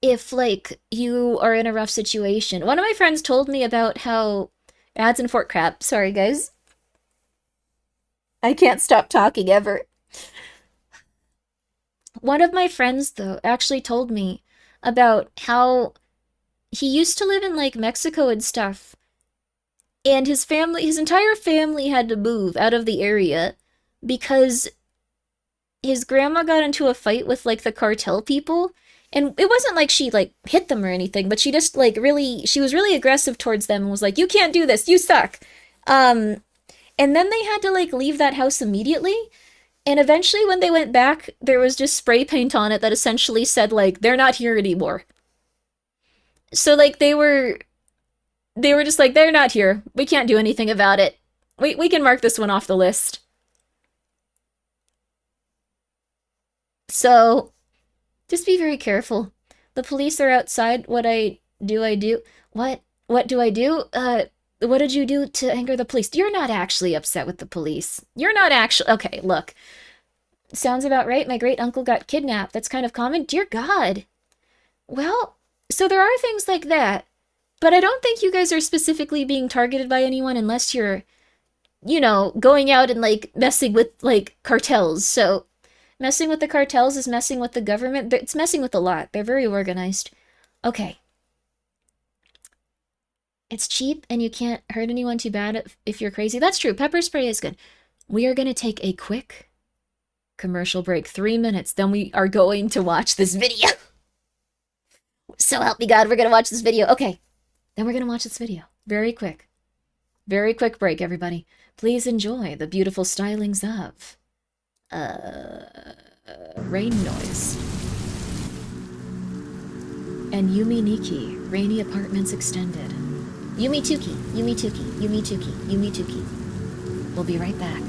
if, like, you are in a rough situation. One of my friends told me about how ads and fork crap. Sorry, guys. I can't stop talking ever. One of my friends, though, actually told me about how he used to live in, like, Mexico and stuff. And his entire family had to move out of the area because his grandma got into a fight with, like, the cartel people. And it wasn't like she, like, hit them or anything, but she just, like, she was really aggressive towards them and was like, you can't do this, you suck. And then they had to, like, leave that house immediately. And eventually when they went back, there was just spray paint on it that essentially said, like, they're not here anymore. So, like, they were just like, they're not here. We can't do anything about it. We can mark this one off the list. So, just be very careful. The police are outside. What do I do? What do I do? What did you do to anger the police? You're not actually upset with the police. You're not actually... Okay, look. Sounds about right. My great uncle got kidnapped. That's kind of common. Dear God. Well, so there are things like that. But I don't think you guys are specifically being targeted by anyone unless you're, you know, going out and, like, messing with, like, cartels. So, messing with the cartels is messing with the government. It's messing with a lot. They're very organized. Okay. It's cheap and you can't hurt anyone too bad if you're crazy. That's true. Pepper spray is good. We are going to take a quick commercial break. 3 minutes. Then we are going to watch this video. So help me God, we're going to watch this video. Okay. Then we're going to watch this video. Very quick. Very quick break, everybody. Please enjoy the beautiful stylings of rain noise. And Yumi Niki, Rainy Apartments Extended. Yumi Tuki, Yumi Tuki, Yumi Tuki, Yumi Tuki. We'll be right back.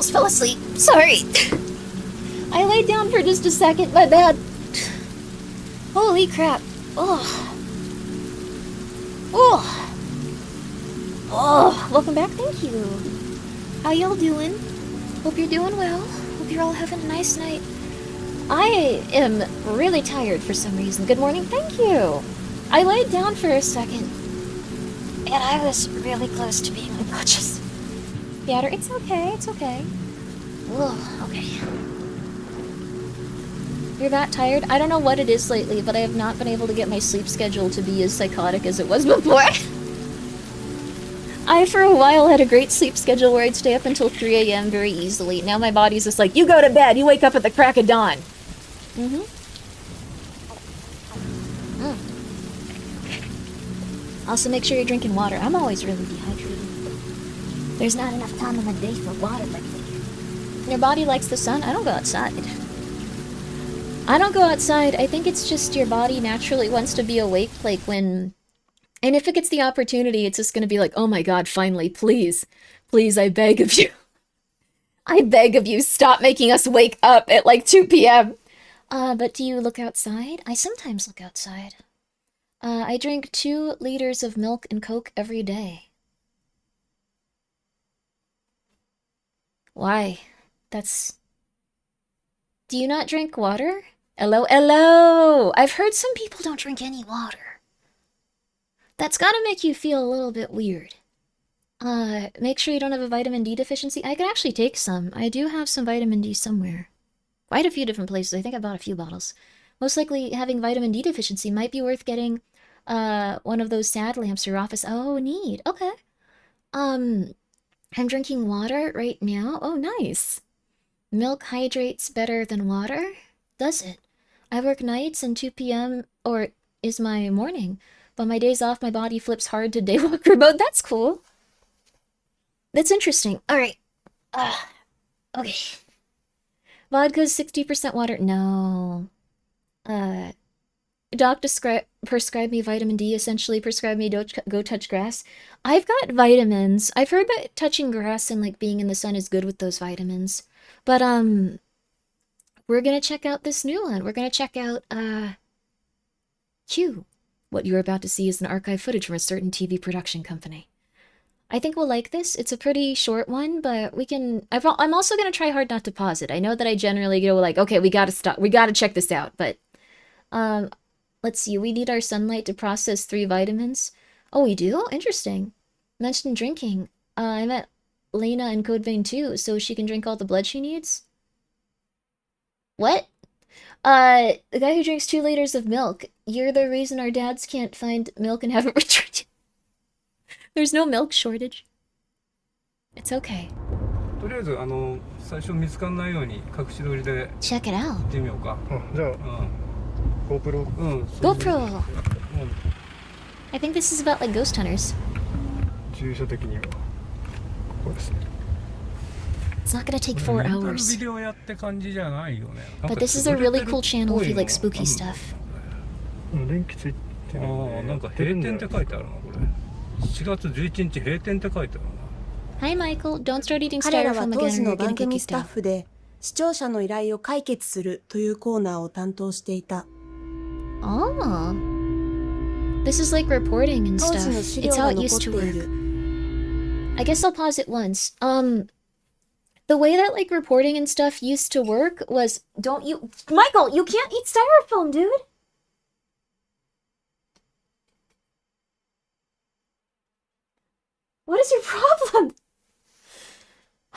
almost fell asleep. Sorry. I laid down for just a second. My bad. Holy crap. Oh. Oh. Oh. Welcome back. Thank you. How y'all doing? Hope you're doing well. Hope you're all having a nice night. I am really tired for some reason. Good morning. Thank you. I laid down for a second. And I was really close to being unconscious. Scatter, it's okay. It's okay. Oh, okay. You're that tired? I don't know what it is lately, but I have not been able to get my sleep schedule to be as psychotic as it was before. I, for a while, had a great sleep schedule where I'd stay up until 3 a.m. very easily. Now my body's just like, you go to bed, you wake up at the crack of dawn. Mm-hmm. Also, make sure you're drinking water. I'm always really dehydrated. There's not enough time in the day for water lately. Your body likes the sun? I don't go outside. I don't go outside. I think it's just your body naturally wants to be awake, like when... And if it gets the opportunity, it's just gonna be like, oh my god, finally, please. Please, I beg of you. I beg of you, stop making us wake up at like 2 p.m. But do you look outside? I sometimes look outside. I drink 2 liters of milk and Coke every day. Why? That's... Do you not drink water? Hello, hello! I've heard some people don't drink any water. That's gotta make you feel a little bit weird. Make sure you don't have a vitamin D deficiency. I could actually take some. I do have some vitamin D somewhere. Quite a few different places. I think I bought a few bottles. Most likely having vitamin D deficiency might be worth getting one of those sad lamps for your office. Oh, neat. Okay. I'm drinking water right now. Oh, nice. Milk hydrates better than water? Does it? I work nights and 2 p.m. or is my morning. But my days off, my body flips hard to daywalker mode. That's cool. That's interesting. Alright. Okay. Vodka's 60% water. No. Doc prescribed me vitamin D, essentially prescribed me go touch grass. I've got vitamins. I've heard that touching grass and like being in the sun is good with those vitamins. But we're gonna check out this new one. We're gonna check out Q. What you're about to see is an archive footage from a certain TV production company. I think we'll like this. It's a pretty short one, but we can... I'm also going to try hard not to pause it. I know that I generally go like, okay, we gotta stop. We gotta check this out, but... let's see. We need our sunlight to process 3 vitamins. Oh, we do? Interesting. Mentioned drinking. I met Lena in Code Vein too, so she can drink all the blood she needs. What? The guy who drinks 2 liters of milk. You're the reason our dads can't find milk and haven't returned. There's no milk shortage. It's okay. とりあえず最初見つからないように隠し撮りで Check it out. 行ってみようか。じゃあ、GoPro。GoPro! I think this is about like ghost hunters. 住所的にはここですね。It's not gonna take 4 hours. ビデオやって感じじゃないよね。 But this is a really cool channel if you like spooky stuff. 電気ついてるんで。なんか閉店って書いてあるなこれ。7月11日閉店って書いてあるな。Hi Michael, don't start eating 彼らは styrofoam 当 again 時 or の you're gonna 番 get 組 kicked スタッ out. フで視聴者の依頼を解決するというコーナーを担当していた。 Oh. This is like reporting and 当 stuff. 時の資 It's 料 how が it 残 used って to い work. る。 I guess I'll pause it once. The way that like reporting and stuff used to work was don't you Michael, you can't eat styrofoam, dude. What is your problem?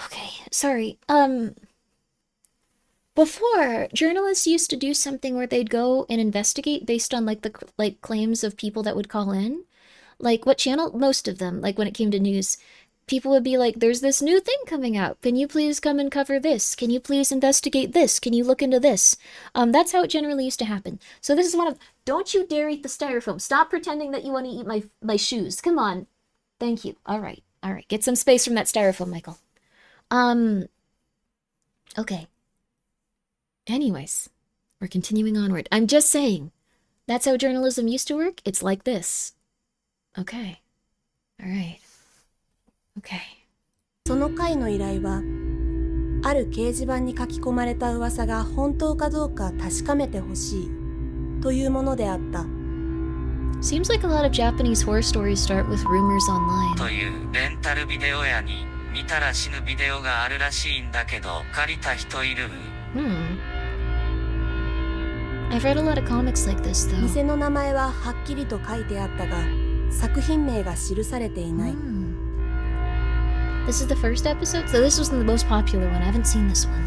Okay, sorry. Before, journalists used to do something where they'd go and investigate based on like the claims of people that would call in. Like what channel? Most of them, like when it came to news, people would be like, there's this new thing coming out. Can you please come and cover this? Can you please investigate this? Can you look into this? That's how it generally used to happen. So this is one of, don't you dare eat the styrofoam. Stop pretending that you want to eat my shoes. Come on. Thank you. All right. Get some space from that styrofoam, Michael. Okay. Anyways, we're continuing onward. I'm just saying, that's how journalism used to work. It's like this. Okay. All right. Okay. その回の依頼はある掲示板に書き込まれた噂が本当かどうか確かめてほしいというものであった。Seems like a lot of Japanese horror stories start with rumors online. というレンタルビデオ屋に見たら死ぬビデオがあるらしいんだけど借りた人いる？ I've read a lot of comics like this, though. 店の名前ははっきりと書いてあったが、作品名が記されていない。This is the first episode? So this was the most popular one. I haven't seen this one.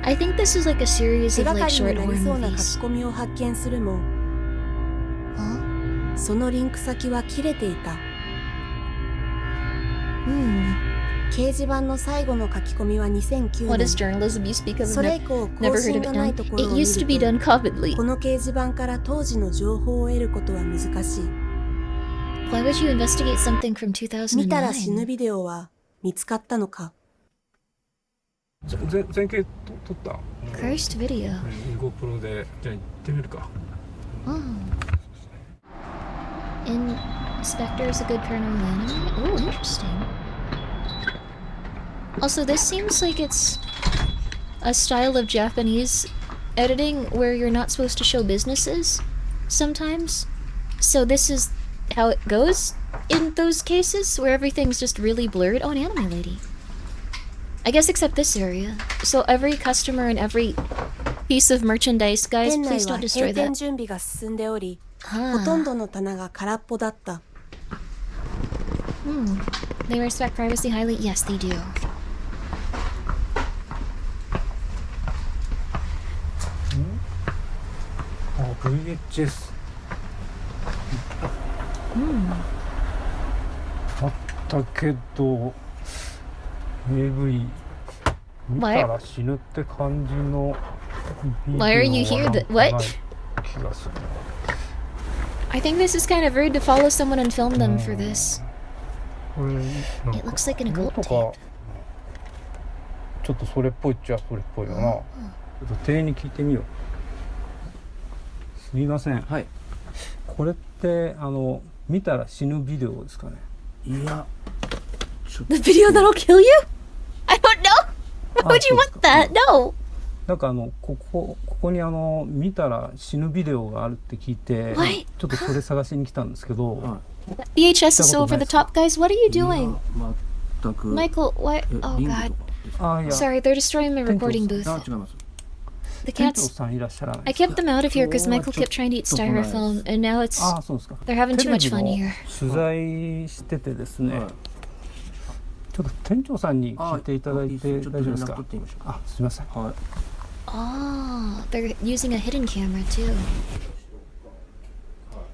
I think this is like a series 手 of がか like りに short な horror りそうな書き movies. 込みを発見するも、 Huh? そのリンク先は切れていた。掲示板の最後の書き込みは2009 What is 年。 journalism you speak of? そ I've れ以降 never 更 heard 新 of it がない done. ところ It を見 used to be る done と、 covidly. この掲示板から当時の情報を得ることは難しい。 Why would you investigate something from 見たら死ぬ 2009? ビデオは見つかったのか。前景撮った？ Cursed video. GoPro でじゃあ行ってみるか。 Oh. Inspector is a good paranormal anime? Oh, interesting. Also, this seems like it's a style of Japanese editing where you're not supposed to show businesses sometimes. So this is how it goes in those cases where everything's just really blurred. Oh, an anime lady. I guess except this area. So every customer and every piece of merchandise, guys, 店内 please は don't 閉 destroy 店 that. 準備が進んでおり、 Ah. ほとんどの棚が空っぽだった。 They respect privacy highly? Yes, they do. VHS あったけど AV 見たら死ぬって感じの Why are you here? What? 気がする。 I think this is kind of rude to follow someone and film them for this. これなん It か looks like an 色 occult とか tape. ちょっとそれっぽいっちゃそれっぽいよな。ちょっと店員に聞いてみよう。すみません。はい。これって見たら死ぬビデオですかね。いや、 The video that'll kill you? I don't know. Why would you want that? No. なんかここに見たら死ぬビデオがあるって聞いて、 Why? ちょっとそれ探しに来たんですけど、は VHS is so over the top, guys. What are you い。いや doing? 全く。 Michael, what? え Oh リング god. とかですか？あいや Sorry, they're destroying my recording 店 booth. あ、違います。 The 店長 cats. さんいらっしゃらない I ですか。 kept them out of here because 今日は Michael kept trying to eat ちょっと来ないです styrofoam, and now it's あそうですか。 they're having too much fun テレビ here. の取材しててですね、はいちょっと店長さんに聞いていただいて大ちょっと丈夫ですか連絡取ってみましょう。あすみません。はい。 Oh, they're using a hidden camera too.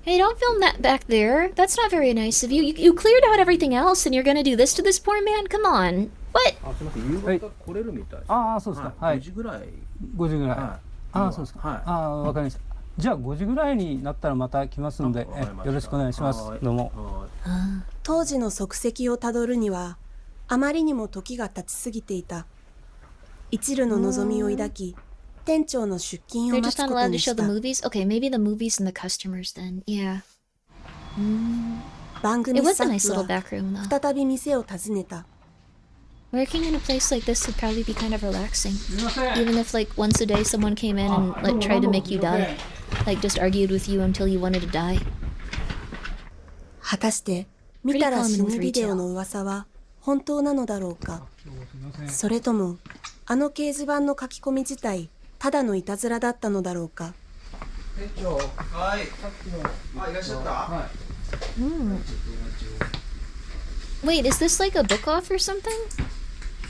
Hey, don't film that back there. That's not very nice of you. You cleared out everything else and you're gonna do this to this poor man? Come on. What? あ、すみません。夕はい方来れるみたいです。あそうですか。はい。 5時ぐらい。 5時ぐらい。はいあそうですか。はいあわかりました。じゃあ5時ぐらいになったらまた来ますんで、わかりましたよろしくお願いしますはい。どうも。は当時の足跡をたどるにはあまりにも時が経ちすぎていた。一縷の望みを抱き、店長の出勤を They're 待 just つ not こと allowed to に show し the た。 movies? Okay, maybe the movies and the customers then. Yeah. 番組 It ス was タ a ッ nice フ little は back room though. 再び店を訪ねた。 Working in a place like this would probably be kind of relaxing. Even if like once a day someone came in and like tried to make you die. Like just argued with you until you wanted to die. 果たして見たら死ぬビデオの噂は本当なのだろうか。それともあの掲示板の書き込み自体ただのいたずらだったのだろうか。 Wait, is this like a book off or something?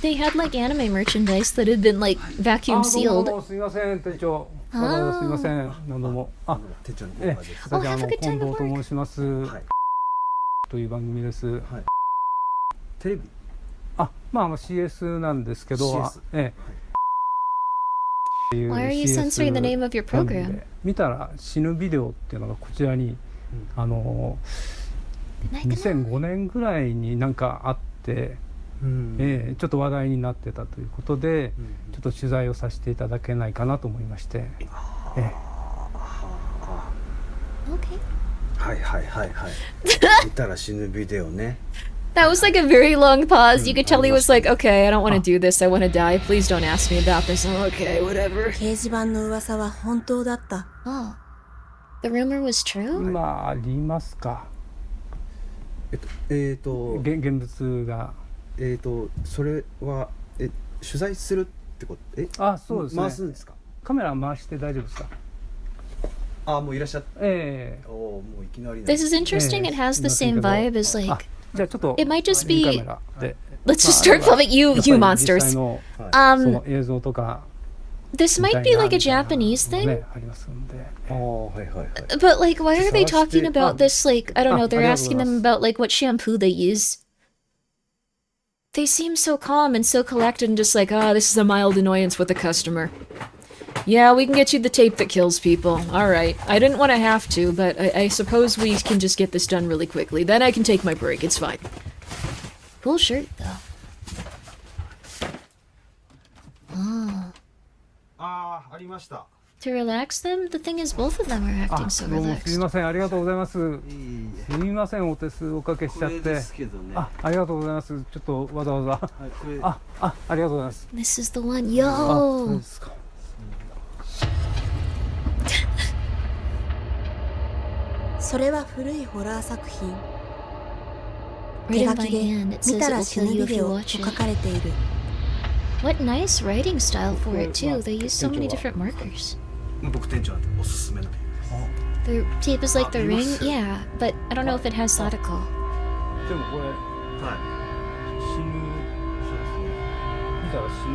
They had like anime merchandise that had been like vacuum どう sealed. もすみません店長。わざわざすみません。どうも。あ店長のえ方です。私 Oh, have a good time 近 at 藤 work. と申します。はい。という番組です。テレビ。あまあCS なんですけど、 CS ええ。 Why are you censoring the name of your 番組 program? で見たら死ぬビデオっていうのがこちらに、2005年ぐらいになんかあって、ちょっと話題になってたということで、ちょっと取材をさせていただけないかなと思いまして、Okay. はいはいはいはい。見たら死ぬビデオね。That was like a very long pause. You could tell he was like, okay, I don't want to do this. I want to die. Please don't ask me about this. Oh, okay, whatever. 掲示板の噂は本当だった。 Oh. The rumor was true? まあありますか。現物が。それは取材するってこと？あ、そうですね。回すんですか？カメラ回して大丈夫ですか？あ、もういらっしゃって。おお、もういきなり。This is interesting. It has the same vibe as like. じゃあちょっと It might just be. カメラで。Let's just start filming you monsters. その映像とか。This might be like a Japanese thing. But like, why are they talking about this? Like, I don't know. They're asking them about like what shampoo they use. They seem so calm and so collected and just like, this is a mild annoyance with the customer. Yeah, we can get you the tape that kills people. Alright. I didn't want to have to, but I suppose we can just get this done really quickly. Then I can take my break. It's fine. Cool shirt, though. Oh. To relax them? The thing is, both of them are acting so relaxed. すみません、ありがとうございます。すみません、お手数おかけしちゃって。ありがとうございます。ちょっとわざわざ。ありがとうございます。This is the one. Yo! それは古いホラー作品。手書きで見たら死ぬビデオと書かれている。What nice writing style for it too. They use so many different markers. Their tape is like the ring, yeah, but I don't know if it has Sadako. でもこれ、死ぬ、見たら死ぬ。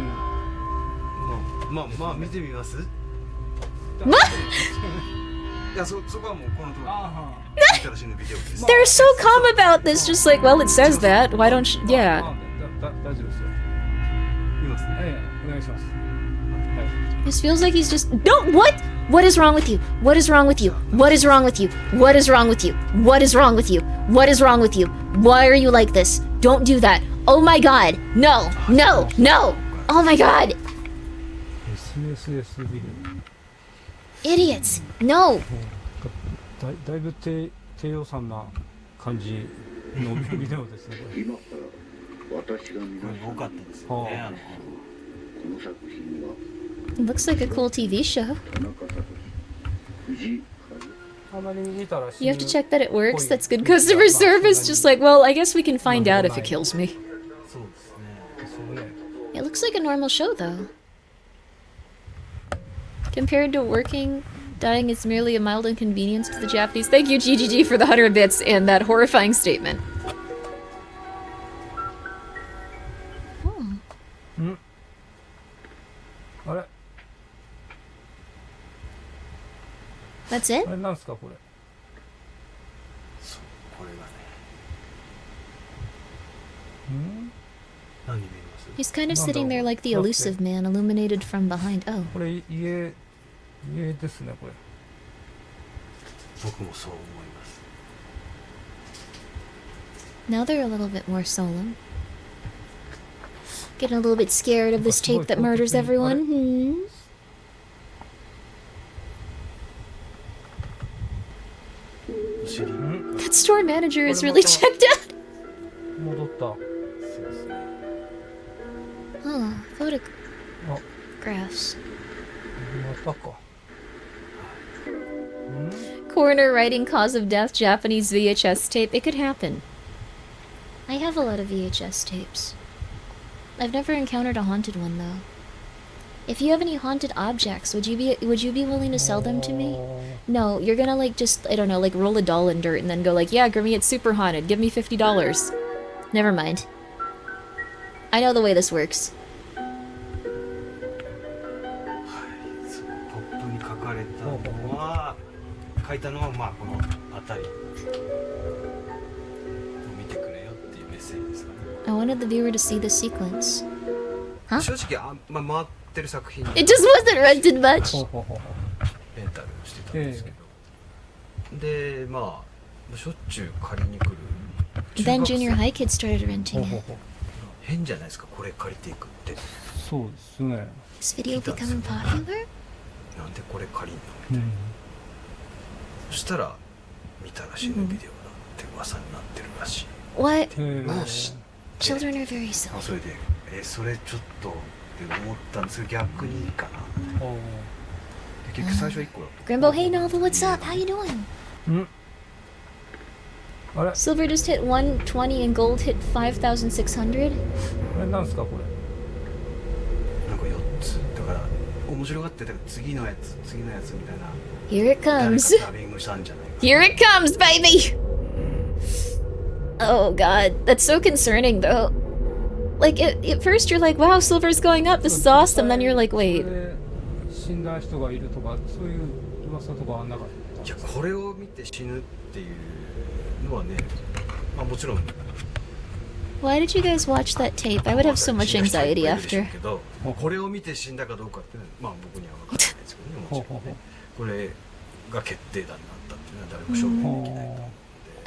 まあ見てみます？いやそこはもうこの通り。見たら死ぬビデオです。They're so calm about this, just like, well, it says that. Why don't you? Yeah. 大丈夫ですよ。お願いします。This feels like he's just what? What is wrong with you? What is wrong with you? What is wrong with you? What is wrong with you? What is wrong with you? What is wrong with you? Why are you like this? Don't do that. Oh my god. No. No. No. Oh my god. Idiots. No. だいぶ低予算な感じのビデオですね。It looks like a cool TV show. You have to check that it works. That's good customer service. Just like, well, I guess we can find out if it kills me. It looks like a normal show, though. Compared to working, dying is merely a mild inconvenience to the Japanese. Thank you, GGG, for the 100 bits and that horrifying statement. That's it? あれなんですかこれ。そう、これがね。何見えます？ He's kind of sitting there like the elusive man, illuminated from behind. Oh. これ家ですねこれ。僕もそう思います。 Now they're a little bit more solemn. Getting a little bit scared of this tape that murders everyone. That store manager is really checked out. 戻った。Huh, photographs. またか。Coroner writing cause of death, Japanese VHS tape. It could happen. I have a lot of VHS tapes. I've never encountered a haunted one though. If you have any haunted objects, would you be willing to sell them to me? No, you're gonna like just, I don't know, like roll a doll in dirt and then go like, yeah, Grimmi, it's super haunted. Give me $50. Never mind. I know the way this works. ポップに書かれたのは書いたのはまあこの辺り見てくれよっていうメッセージですかね。I wanted the viewer to see the sequence. Huh? 正直まあ回ってる作品 It just wasn't rented much. レンタルしてたんですけど、でまあしょっちゅう借りに来る。Then junior high kids started renting it. 変じゃないですかこれ借りていくって。そうですね。 Is video becoming popular? なんでこれ借りんのみたいな。そしたら見たら死ぬビデオだって噂になってるらしい。What? を知って Children are very あ silly. それでそれちょっとって思ったんですけど逆にいいかなで結局最初は1個だった Grimbo, hey Novel, what's up? How you doing? あれ Silver just hit 120 and gold hit 5,600. これなんすかこれ。なんか4つだから面白がってたから次のやつみたいな Here it 誰 comes. かダビングしたんじゃないか Here it comes, baby! Oh god, that's so concerning though. Like, at first you're like, wow, silver's going up, this is awesome. Then you're like, こ wait. れ死んだ人がいるとかそういう噂とかはなかった。いやこれを見て死ぬっていうのはねまあもちろん Why did you guys watch that tape? I would have so much anxiety after. けどこれを見て死んだかどうかっていうのはまあ僕には分からないですけどねもちろんねこれが決定打になったっていうのは誰も証明できないと思うので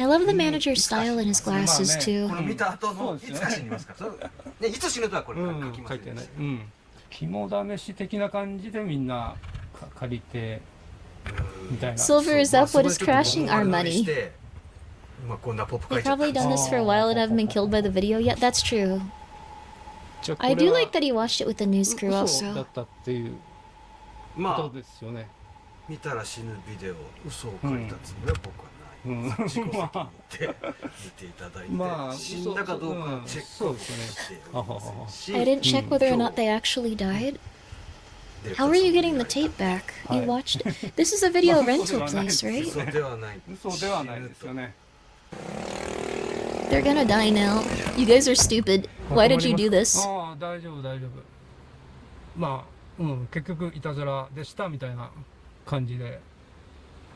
I love the manager's style in his glasses too. これ見た後のいつか死にますからねいつ死ぬとはこれ書きませんでした肝試し的な感じでみんな借りてみたいな。 Silver is up, what is crashing our money? まあこんなポップ They've 書いちゃった probably done this for a while and haven't been killed by the video yet. That's true. I do like that he watched it with the news crew 嘘だ also. ったっていうまあことですよね。見たら死ぬビデオ嘘を書いたつもりは僕はない自己責任で見ていただいて、まあ死んだかどうかチェックをしておりませんし I didn't check whether or not they actually died. How are you getting the tape back? You watched it. This is a video rental place, right? 嘘ではない嘘ではないですよね。 They're gonna die now. You guys are stupid. Why did you do this? ああ大丈夫大丈夫。まあ結局いたずらでしたみたいな感じで。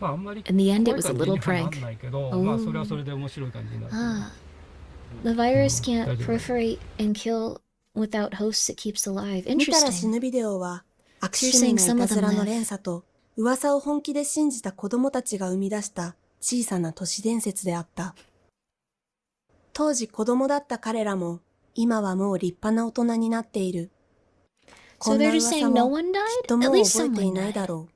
まああんまり In the end, it was a little 怖い感 prank. じにはなんないけど、まあそれはそれで面白い感じになる。 Ah. The virus can't proliferate and kill without hosts it keeps alive. 見たら死 Interesting. ぬビデオは悪趣味ないたずらの連鎖と噂を本気で信じた子供たちが生み出した小さな都市伝説であった。当時子供だった彼らも今はもう立派な大人になっている。こ So んな they're just 噂 saying no も one きっ died? とも At う least 覚えてい someone ない died. だろう。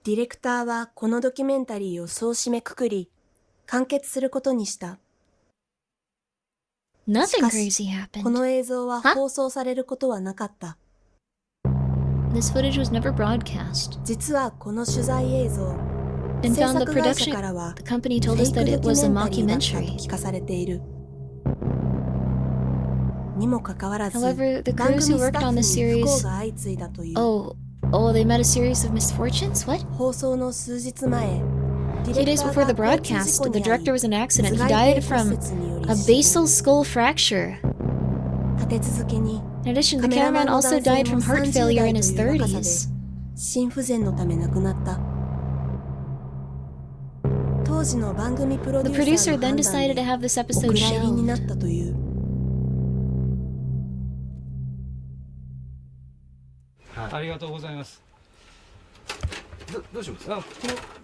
ディレクターはこのドキュメンタリーをそう締めくくり、完結することにした。 Nothing しか crazy し、こ happened. の映像はは放送されることはなかった。 This footage was never broadcast. 実はこの取材映像、 And 制 found the 作会社 production. からは The company フ told ェ us イク that ド it キュ was メ a ンタリーだったと mockumentary. 聞かされている。にもかかわらず、 However, the 番 crews 組 who ス worked タッ on フ the に不幸 series. が相次いだという。 Oh, they met a series of misfortunes? What? 放送の数日前、 Few days before the broadcast, the director was in an accident. He died from a basal skull fracture. 立て続けに In addition, カ the メラマ cameraman ンの also 男性 died も from heart 30 failure 代 in と his いう若さで 30s. 心不全のため亡くなった。当時の番組プロ The デューサ producer ーの then 判 decided to 断 have this でお episode 蔵入りに shelved. なったという。ありがとうございます。どうしますこの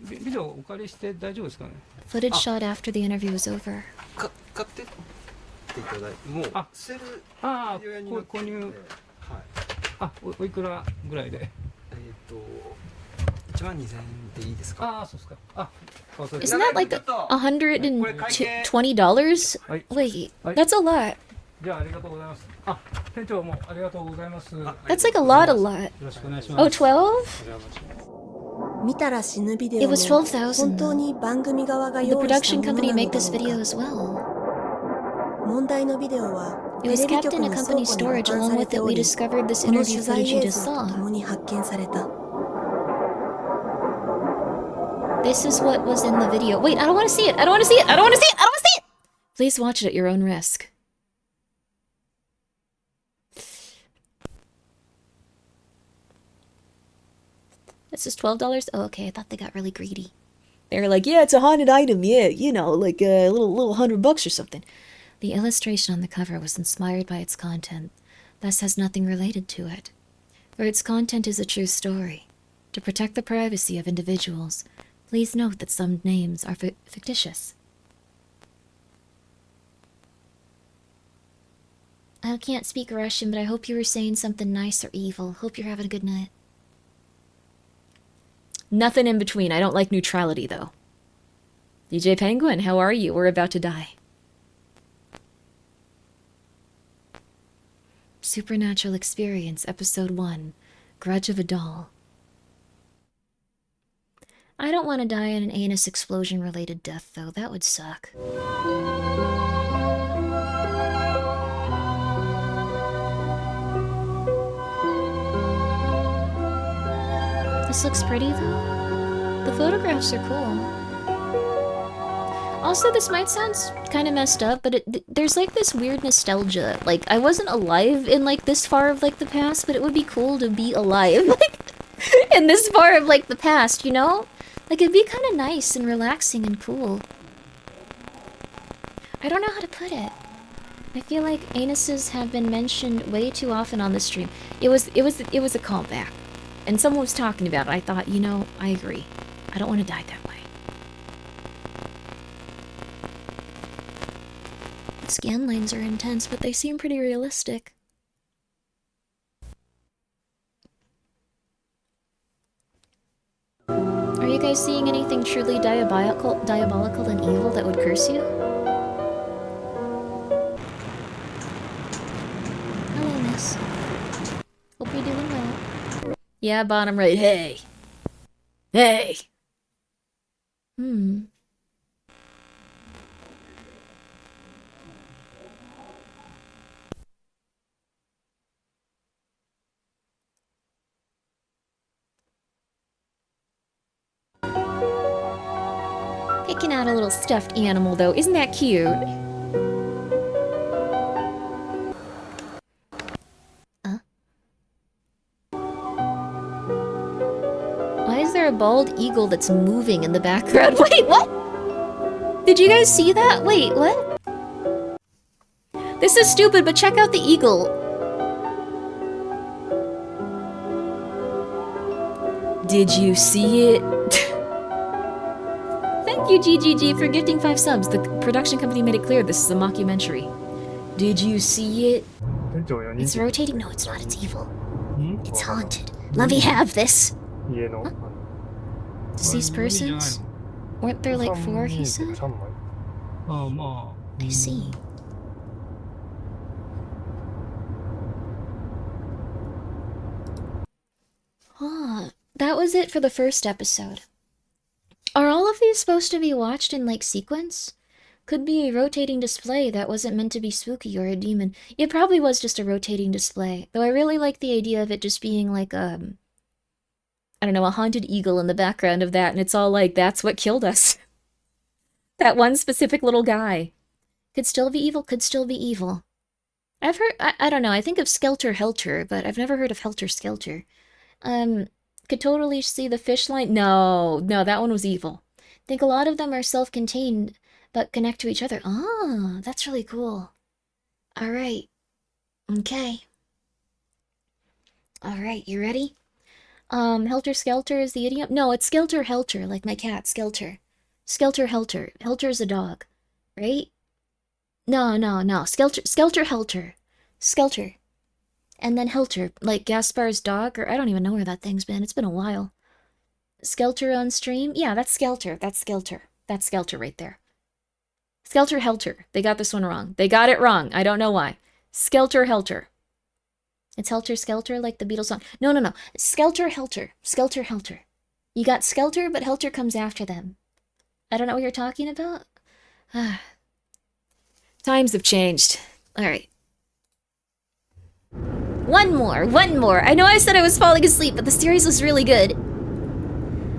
ビデオお借りして大丈夫ですかね。 Footage shot after the interview was over. 買ってっていただいてもうセルああ予約になって購入はいおいくらぐらいで。 1万2000円でいいですかああそうですか。忘れて Isn't that like $120? Wait, that's a lot. じゃあありがとうございます。店長もありがとうございます。よ That's like a lot. ろしくお願いし Oh, ます。 12? 見たら死ぬビデオ It も was 12,000. 本当に番組側が The 用意した production もの company なの make だ this ろ video う as well. か。問題のビデオは It テ was レビ kept 局 in a の company 倉庫に保 storage. 管 Along され with て it, お we り、 discovered this この interview 取 footage 材 you 映 just 像と saw. 共に発見された。 This is what was in the video. Wait, I don't want to see it. I don't want to see it. I don't want to see it. I don't want to see it. Please watch it at your own risk. This is $12? Oh, okay. I thought they got really greedy. They were like, yeah, it's a haunted item. Yeah, you know, like a little $100 or something. The illustration on the cover was inspired by its content, thus has nothing related to it. For its content is a true story. To protect the privacy of individuals, please note that some names are fictitious. I can't speak Russian, but I hope you were saying something nice or evil. Hope you're having a good night. Nothing in between. I don't like neutrality, though. DJ Penguin, how are you? We're about to die. Supernatural Experience, Episode 1. Grudge of a Doll. I don't want to die in an anus explosion-related death, though. That would suck. This looks pretty, though. The photographs are cool. Also, this might sound kind of messed up, but there's like this weird nostalgia. Like, I wasn't alive in like this far of like the past, but it would be cool to be alive like in this far of like the past, you know? Like, it'd be kind of nice and relaxing and cool. I don't know how to put it. I feel like anuses have been mentioned way too often on the stream. It was a callback, and someone was talking about it. I thought, you know, I agree. I don't want to die that way. Scan lines are intense, but they seem pretty realistic. Are you guys seeing anything truly diabolical and evil that would curse you? Hello, miss. Hope you're doing well. Yeah, bottom right. Hey! Hey! Picking out a little stuffed animal, though. Isn't that cute? Why is there a bald eagle that's moving in the background? Wait, what? Did you guys see that? Wait, what? This is stupid, but check out the eagle. Did you see it? Thank you, GGG, for gifting 5 subs. The production company made it clear this is a mockumentary. Did you see it? It's rotating? No, it's not. It's evil. It's haunted. Let me have this. Huh? Deceased persons? Weren't there like 4, he said? I see. That was it for the first episode. Are all of these supposed to be watched in, like, sequence? Could be a rotating display that wasn't meant to be spooky or a demon. It probably was just a rotating display. Though I really like the idea of it just being, like, I don't know, a haunted eagle in the background of that, and it's all like, that's what killed us. That one specific little guy. Could still be evil, could still be evil. I've heard, I don't know, I think of Skelter Helter, but I've never heard of Helter Skelter. Could totally see the fish line. No, that one was evil. Think a lot of them are self-contained, but connect to each other. Ah, that's really cool. Alright. Okay. Alright, you ready? Helter Skelter is the idiom? No, it's Skelter Helter, like my cat, Skelter. Skelter Helter. Helter is a dog, right? No. Skelter Helter. Skelter. And then Helter, like Gaspar's dog, or I don't even know where that thing's been. It's been a while. Skelter on stream? Yeah, that's Skelter. That's Skelter. That's Skelter right there. Skelter Helter. They got this one wrong. They got it wrong. I don't know why. Skelter Helter. It's Helter Skelter, like the Beatles song. No. Skelter Helter. Skelter Helter. You got Skelter, but Helter comes after them. I don't know what you're talking about. Times have changed. Alright. One more. I know I said I was falling asleep, but the series was really good.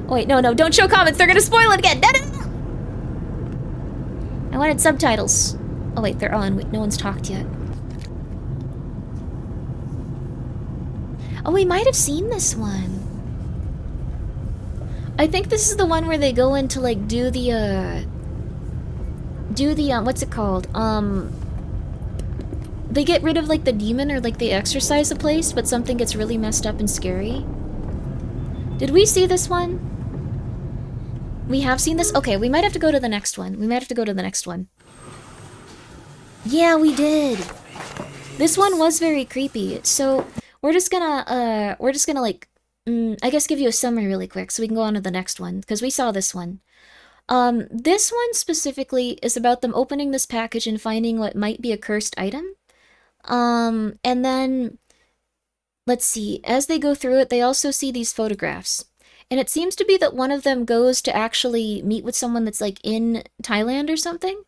Oh wait, no, don't show comments. They're gonna spoil it again. No. I wanted subtitles. Oh wait, they're on. Wait, no one's talked yet. Oh, we might have seen this one. I think this is the one where they go in to like do the what's it called? They get rid of like the demon, or like they exorcise a place, but something gets really messed up and scary. Did we see this one? We have seen this? Okay, we might have to go to the next one. Yeah, we did. This one was very creepy. So we're just gonna like, I guess give you a summary really quick so we can go on to the next one, because we saw this one. This one specifically is about them opening this package and finding what might be a cursed item. And then, let's see, as they go through it, they also see these photographs. And it seems to be that one of them goes to actually meet with someone that's like in Thailand or something.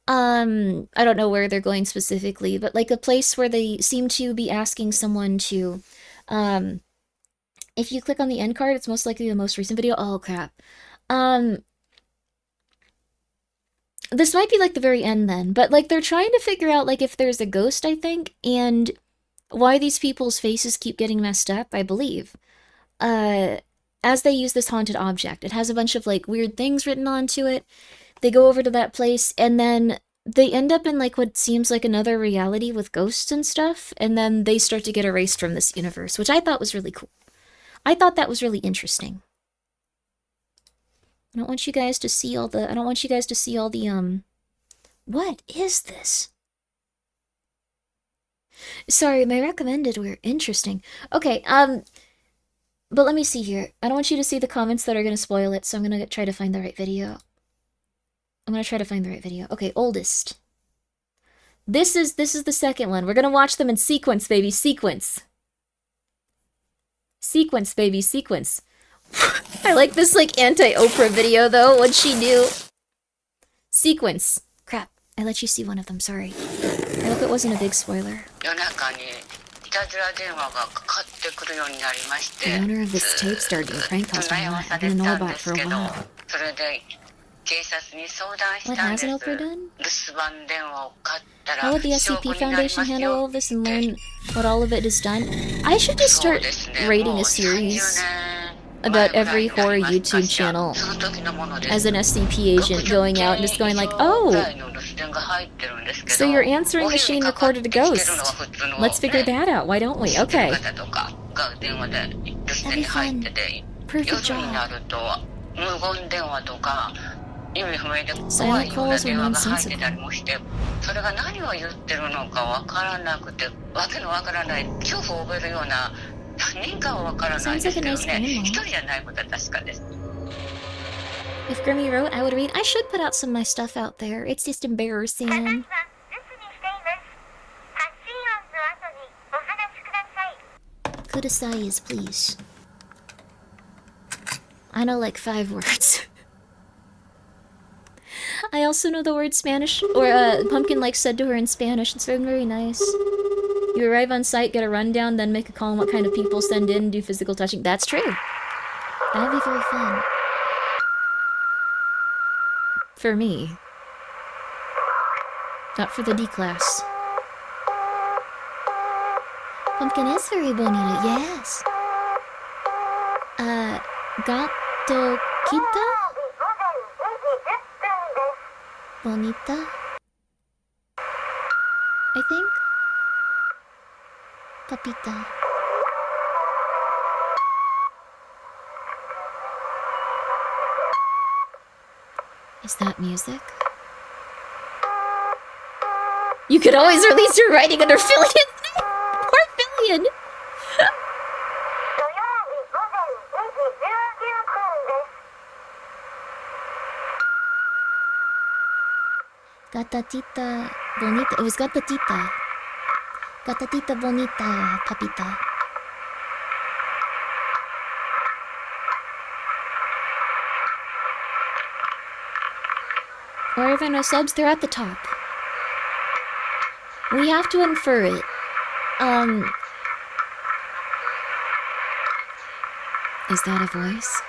I don't know where they're going specifically, but like a place where they seem to be asking someone to, if you click on the end card, it's most likely the most recent video. Oh crap. This might be like the very end then, but like they're trying to figure out like if there's a ghost, I think, and why these people's faces keep getting messed up, I believe. As they use this haunted object. It has a bunch of like weird things written onto it. They go over to that place and then they end up in like what seems like another reality with ghosts and stuff, and then they start to get erased from this universe, which I thought was really cool. I thought that was really interesting. I don't want you guys to see all the, what is this? Sorry, my recommended were interesting. Okay, but let me see here. I don't want you to see the comments that are gonna spoil it, so I'm gonna try to find the right video. Okay, oldest. This is the second one. We're gonna watch them in sequence, baby, sequence. Sequence, baby, sequence. I like this like anti-Oprah video though, what she knew. Sequence. Crap, I let you see one of them, sorry. I hope it wasn't a big spoiler. The owner of this tape started doing prank calls on that. I've been know about it for a while. What hasn't Oprah done? How would the SCP Foundation handle all of this and learn what all of it has done? I should just start rating a series about every horror YouTube channel as an SCP agent going out and just going like, oh, so your answering machine recorded a ghost. Let's figure that out, why don't we? Okay. That'd be fun. Perfect job. Silent calls are nonsensical. Sounds like a nice grandma. If Grimmi wrote, I would read. I should put out some of my stuff out there. It's just embarrassing. Kudasai is please. I know like 5 words. I also know the word Spanish, or Pumpkin like said to her in Spanish. It's very, very nice. You arrive on site, get a rundown, then make a call on what kind of people send in, do physical touching. That's true. That'd be very fun. For me. Not for the D class. Pumpkin is very bonita, yes. Gato kita? Bonita? I think? Papita. Is that music? You could always release your writing under Fillion's name! Poor Fillion! Gatatita bonita. It was gatatita. Gatatita bonita, papita. Or if I know subs, they're at the top. We have to infer it. Is that a voice?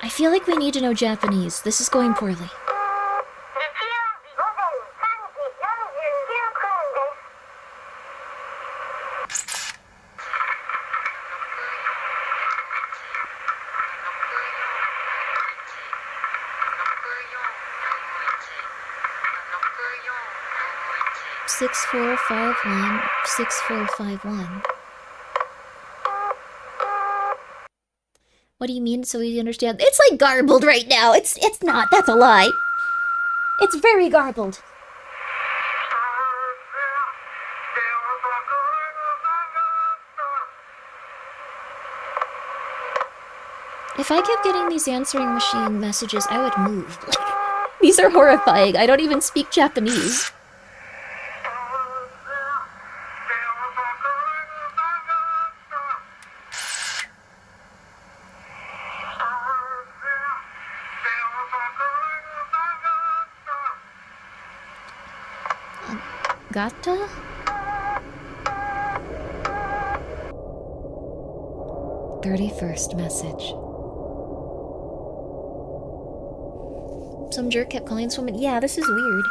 I feel like we need to know Japanese. This is going poorly. Six, 4, 5, 1, 6, 4, 5, 1. What do you mean so easy to understand? It's like garbled right now. It's not. That's a lie. It's very garbled. If I kept getting these answering machine messages, I would move. These are horrifying. I don't even speak Japanese. Gata? "31st message. Some jerk kept calling this woman. Yeah, this is weird.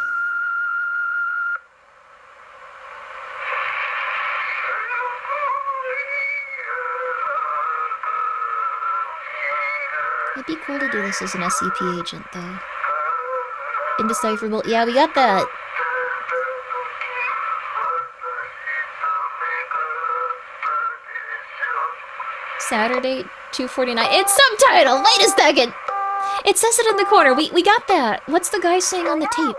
It'd be cool to do this as an SCP agent, though. Indecipherable. Yeah, we got that. Saturday, 2:49. It's subtitled! Wait a second! It says it in the corner. We got that. What's the guy saying on the tape?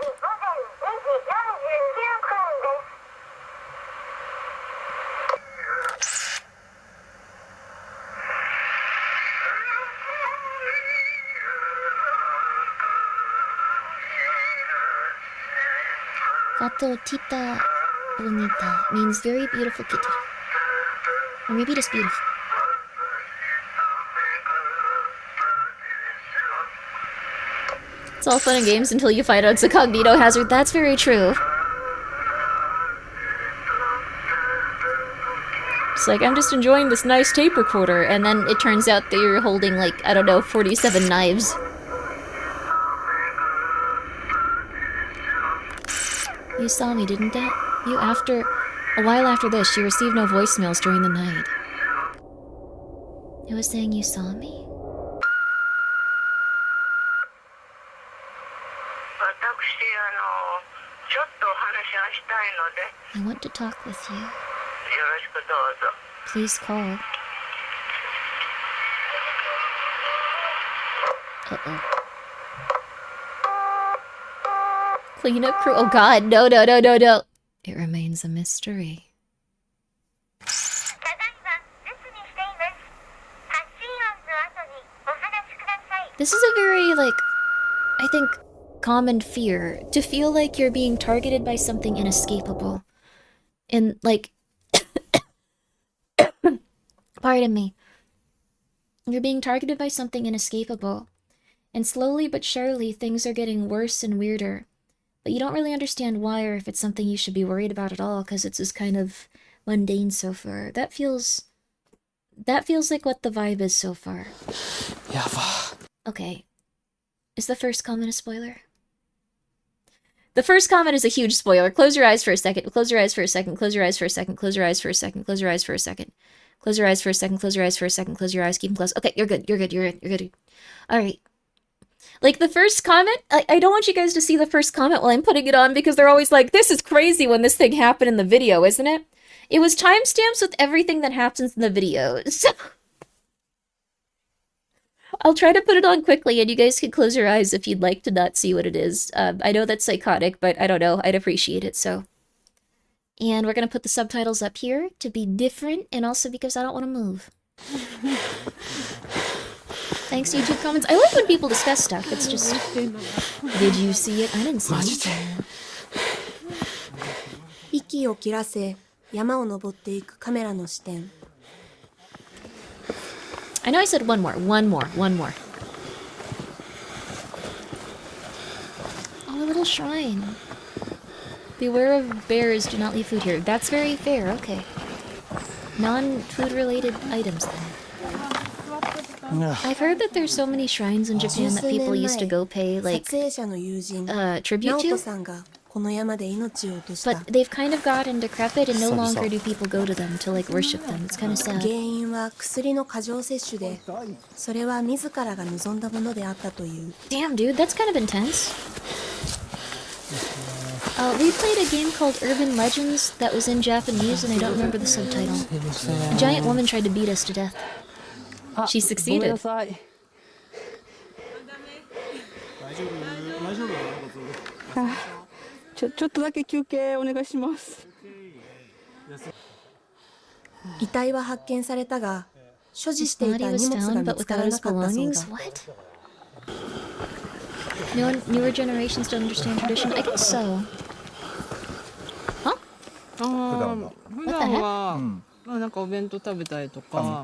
Gato tita bonita means very beautiful kitty. Or maybe just beautiful. It's all fun and games until you find out it's a cognito hazard. That's very true. It's like, I'm just enjoying this nice tape recorder, and then it turns out that you're holding, like, I don't know, 47 knives. You saw me, didn't it? A while after this, you received no voicemails during the night. It was saying you saw me? I want to talk with you. Please call. Uh-oh. Cleanup crew? Oh god, no. It remains a mystery. This is a very, like, I think, common fear. To feel like you're being targeted by something inescapable. And, like... Pardon me. You're being targeted by something inescapable. And slowly but surely, things are getting worse and weirder. But you don't really understand why, or if it's something you should be worried about at all, because it's just kind of mundane so far. That feels like what the vibe is so far. Okay. Is the first comment a spoiler? The first comment is a huge spoiler. Close your eyes for a second. Close your eyes for a second. Close your eyes for a second. Close your eyes for a second. Close your eyes for a second. Close your eyes for a second. Close your eyes for a second. Close your eyes. Keep them closed. Okay, you're good. You're good. You're good. Alright. Like, the first comment, I don't want you guys to see the first comment while I'm putting it on, because they're always like, this is crazy when this thing happened in the video, isn't it? It was timestamps with everything that happens in the video, so... I'll try to put it on quickly, and you guys can close your eyes if you'd like to not see what it is. I know that's psychotic, but I don't know, I'd appreciate it, so... And we're gonna put the subtitles up here to be different, and also because I don't want to move. Thanks, YouTube comments. I like when people discuss stuff. It's just... Did you see it? I didn't see it. 息を切らせ、山を登っていくカメラの視点。 I know I said one more. Oh, a little shrine. Beware of bears, do not leave food here. That's very fair, okay. Non-food related items then. I've heard that there's so many shrines in Japan that people used to go pay, like, tribute to. But they've kind of gotten decrepit and no longer do people go to them to, like, worship them. It's kind of sad. 原因は薬の過剰摂取で、それは自らが望んだものであったという。 Damn, dude, that's kind of intense. We played a game called Urban Legends that was in Japanese and I don't remember the subtitle. A giant woman tried to beat us to death. She succeeded. Ah. ちょっとだけ休憩お願いします。遺体は発見されたが、所持 His してい body た was 荷物が found, 見 but つか without ら his なかったそう belongings. だ。 What? Newer generations don't understand tradition. I guess so. Huh? 普段は、まあなんかお弁当食べたりとか。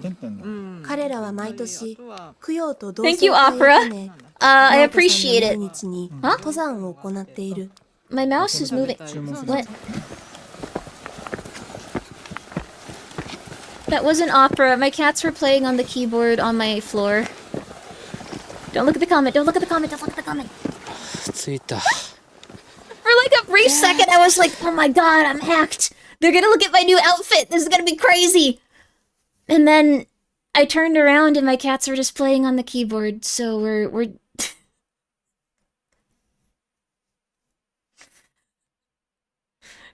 彼らは毎年供養と同 Thank 窓 you, 会を Opera. 兼ね I 直人さんの appreciate 命 it. 日に Huh? 登山を行っている。 My mouse is moving. What? That wasn't Opera. My cats were playing on the keyboard on my floor. Don't look at the comment. Don't look at the comment. Don't look at the comment. 着いた。 For like a brief second, I was like, oh my god, I'm hacked. They're gonna look at my new outfit. This is gonna be crazy. And then I turned around and my cats were just playing on the keyboard. So we're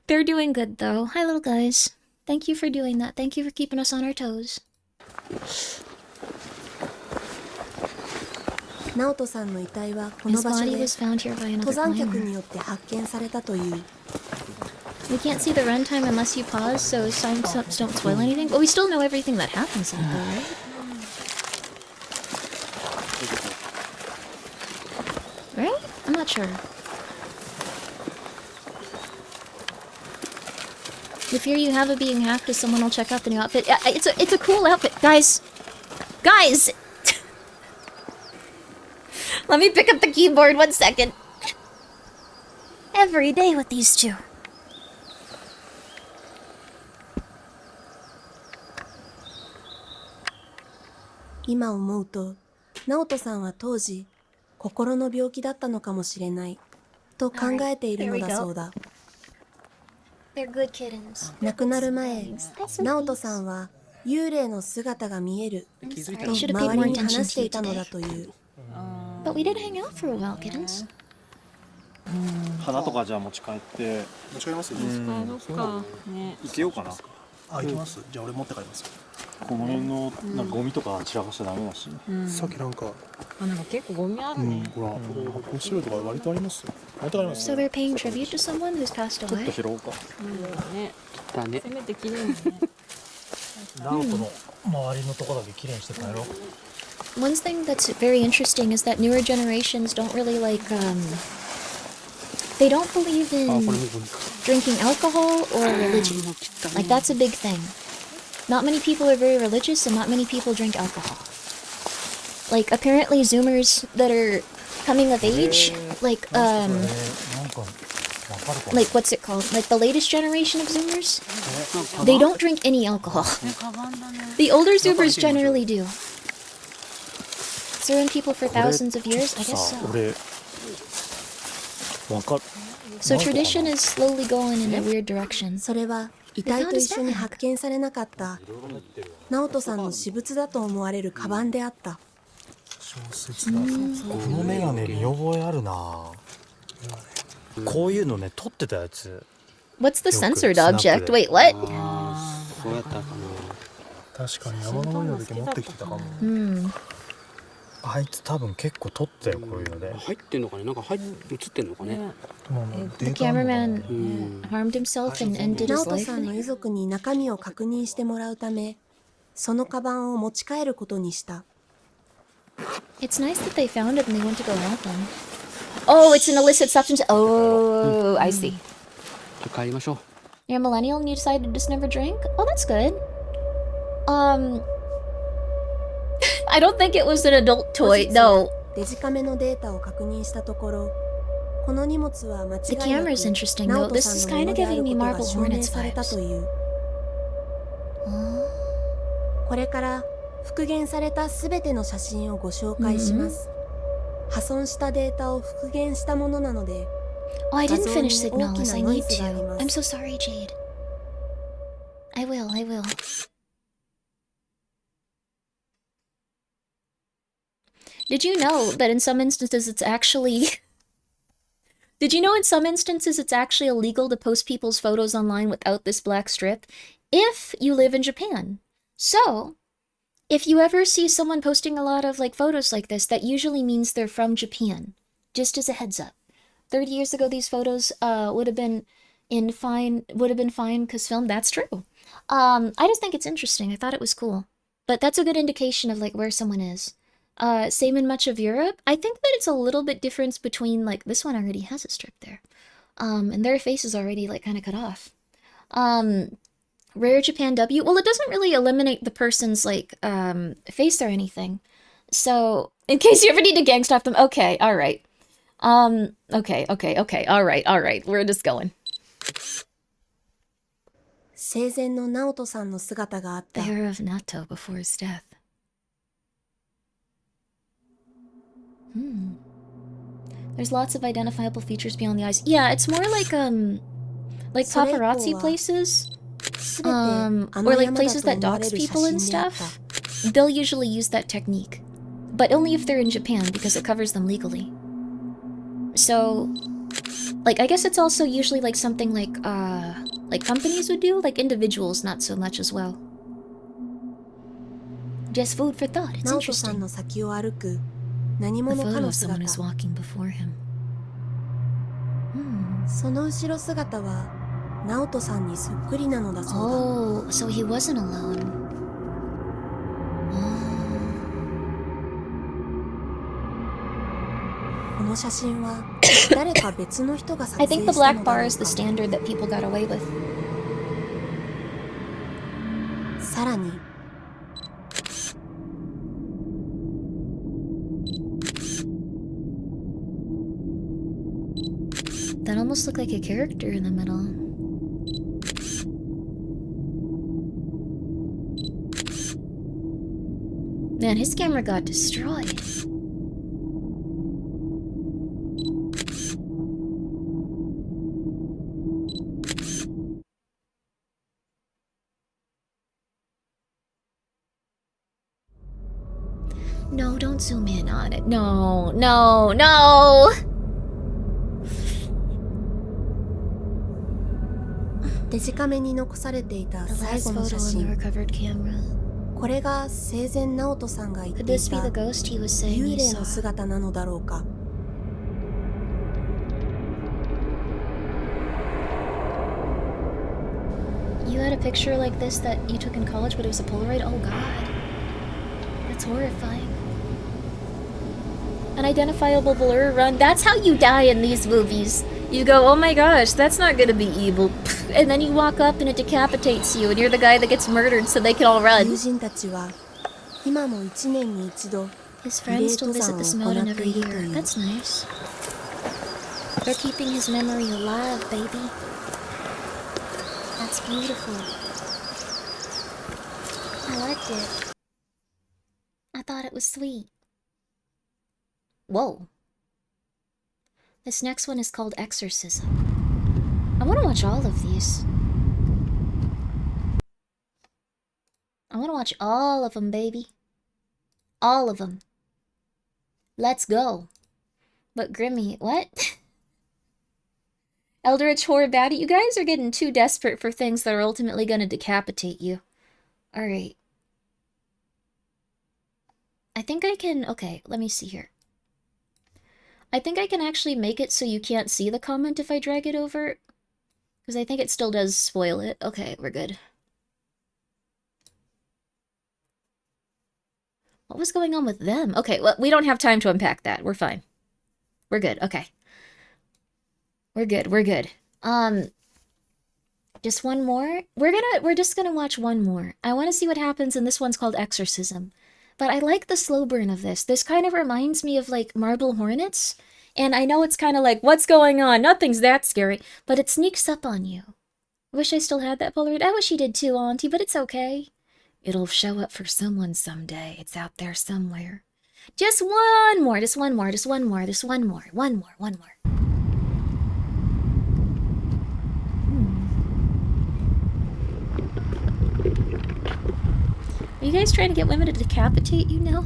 They're doing good though. Hi little guys. Thank you for doing that. Thank you for keeping us on our toes. 直人さんの遺体はこの His 場所 body で was found here by 登 another 山客 climber. によって発見されたという。 We can't see the runtime unless you pause, so timestamps don't spoil anything. But we still know everything that happens in it, though, right? Right? I'm not sure. The fear you have of being hacked is someone will check out the new outfit. Yeah, it's a cool outfit, guys. Guys, let me pick up the keyboard 1 second. Every day with these two. 今思うと、直人さんは当時、心の病気だったのかもしれない、と考えているのだそうだ。 They're good kittens. 亡くなる前、直人さんは幽霊の姿が見えると周りに話していたのだという。 But we did hang out for a while, kittens. 花とかじゃあ持ち帰って持ち帰りますかね。行けようかな。あ、行きます。じゃあ俺持って帰ります。この辺のなんかゴミとか散らかしちゃダメだし。さっきなんか、なんか結構ゴミあるね。ほら、発泡スチロールとか割とありますよ。持って帰ります。 So they're paying tribute to someone who's passed ちょっ away. と拾おうか。ね。だね。せめて綺麗にね。直人の周りのとこだけ綺麗にして帰ろう。 One thing that's very interesting is that newer generations don't really they don't believe in drinking alcohol or religion. Like that's a big thing. Not many people are very religious and not many people drink alcohol. Like apparently Zoomers that are coming of age, like what's it called? Like the latest generation of Zoomers, they don't drink any alcohol. The older Zoomers generally do. Serving people for thousands of years, I guess so. わかる。 So tradition is slowly going in a weird direction. それは遺体と一緒に発見されなかった直人さんの私物だと思われるカバンであった。小説だ。このメガネ見覚えあるな。こういうのね撮ってたやつ。 What's the censored object? Wait, what? そうやったかな。確かに山の上の時持ってきてたかも。 あいつ多分結構撮ったよこういうので。入ってんのかね。なんか映ってんのかね。 The cameraman harmed himself and ended 直 his 人 life. さんの遺族に中身を確認してもらうため、そのカバンを持ち帰ることにした。 It's nice that they found it and they went to go help him. Oh, it's an illicit substance. Oh, I see. じゃあ帰りましょう。 You're a millennial and you decided to just never drink? Oh, that's good. I don't think it was an adult 後 toy. 日 No. デジカメのデータを確認したところ、この荷物は間違 The いなく camera's interesting 直 though. 人 This さ is んのも kind の of であ giving る me ことが Marble 証明 Hornets された vibes. という。これから復元されたすべての写真をご紹介します。破損したデータを復元したものなので、 Oh, I didn't finish 画像に大き Signals. な I ノイ need ズがあり to. ます。 I'm so sorry, Jade. I will. Did you know that in some instances it's actually... Did you know in some instances it's actually illegal to post people's photos online without this black strip if you live in Japan? So, if you ever see someone posting a lot of photos like this, that usually means they're from Japan. Just as a heads up. 30 years ago these photos would have been fine because filmed. That's true. I just think it's interesting. I thought it was cool. but that's a good indication of like where someone is. Same in much of Europe. I think that it's a little bit difference between like this one already has a strip there. And their face is already like kind of cut off. Rare Japan W. Well, it doesn't really eliminate the person's like face or anything. So in case you ever need to gang stalk them, okay, all right. Okay, all right. We're just going. 生前の直人さんの姿があった。 The hair of Nato before his death. There's lots of identifiable features beyond the eyes. Yeah, it's more like paparazzi places. Or like places that dox people and stuff. They'll usually use that technique. But only if they're in Japan, because it covers them legally. So, like, I guess it's also usually like something like companies would do, like individuals not so much as well. Just food for thought, it's interesting. A photo of someone is walking before him. その後ろ姿は直人さんにそっくりなのだそうだ。 Oh, so he wasn't alone. この写真は誰か別の人が撮 I 影 think した the の black だろ bar う is the か。 standard that people got away with. さらに That almost looked like a character in the middle. Man, his camera got destroyed. No, don't zoom in on it. No. デジカメに残されていた最後の写真。これが生前直人さんが言っていた幽霊の姿なのだろうか。You had a picture like this that you took in college, but it was a Polaroid? Oh god. That's horrifying. Unidentifiable blur run. That's how you die in these movies. You go, oh my gosh, that's not gonna be evil. And then you walk up and it decapitates you, and you're the guy that gets murdered so they can all run. 友人たちは今も1年に1度 His friends still visit this mountain every year. That's nice. They're keeping his memory alive, baby. That's beautiful. I liked it. I thought it was sweet. Whoa. This next one is called Exorcism. I want to watch all of these. I want to watch all of them, baby. All of them. Let's go. But Grimmi, what? Eldritch Horror Baddie, you guys are getting too desperate for things that are ultimately going to decapitate you. Alright. I think I can... Okay, let me see here. I think I can actually make it so you can't see the comment if I drag it over. Because I think it still does spoil it. Okay, we're good. What was going on with them? Okay, well, we don't have time to unpack that. We're fine. We're good. Okay. We're good. Just one more? We're just gonna watch one more. I want to see what happens, and this one's called Exorcism. But I like the slow burn of this. This kind of reminds me of, like, Marble Hornets. And I know it's kind of like, what's going on? Nothing's that scary. But it sneaks up on you. I wish I still had that Polaroid. I wish you did too, Auntie, but it's okay. It'll show up for someone someday. It's out there somewhere. Just one more. One more. Are you guys trying to get women to decapitate you now?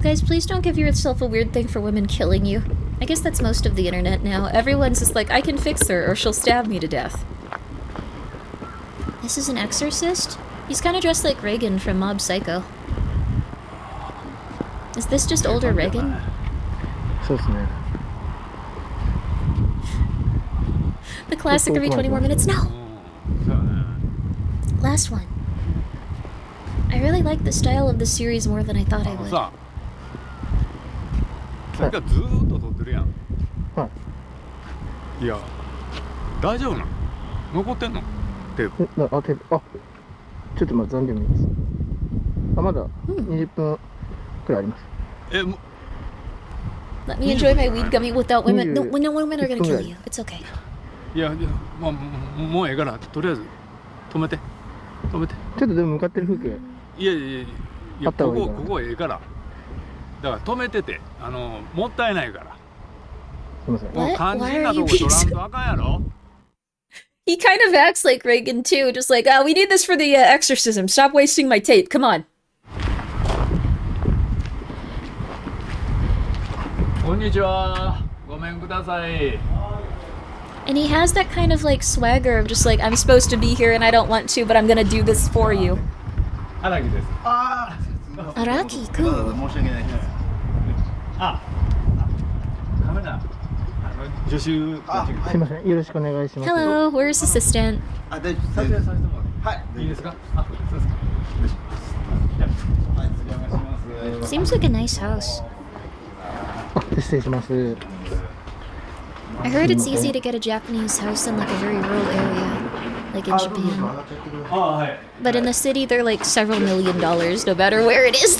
Guys, please don't give yourself a weird thing for women killing you. I guess that's most of the internet now. Everyone's just like, I can fix her or she'll stab me to death. This is an exorcist? He's kind of dressed like Reagan from Mob Psycho. Is this just older Reagan? The classic every 20 more minutes. No! Last one. really like the style of this series more than I thought I would. さっきからずーっと撮ってるやん。はい。いや、大丈夫なの？残ってんの？テープ。テープ。ちょっと残量見ます。まだ20分くらいあります。Let me enjoy my weed gummy without women. No women are gonna kill you. It's okay. いや、もうええから、とりあえず止めて。ちょっとでも向かってる風景。いや、ここええから。だから止めてて、もったいないから。すみません。もう肝心なとこ取らんとあかんやろ。He kind of acts like Reagan too, just like, we need this for the exorcism. Stop wasting my tape. Come on. こんにちは。ごめんください。 And he has that kind of like swagger of just like, I'm supposed to be here and I don't want to, but I'm gonna do this for you. 荒木です。Araki, cool. 申し訳ない。カメラ。助手。すみません。よろしくお願いします。Hello, where's assistant? 大丈夫です。はい。いいですか？そうですか。はい、お願いします。 Seems like a nice house. 失礼します。 I heard it's easy to get a Japanese house in like a very rural area, like in Japan. But in the city, they're like several $1 million, no matter where it is.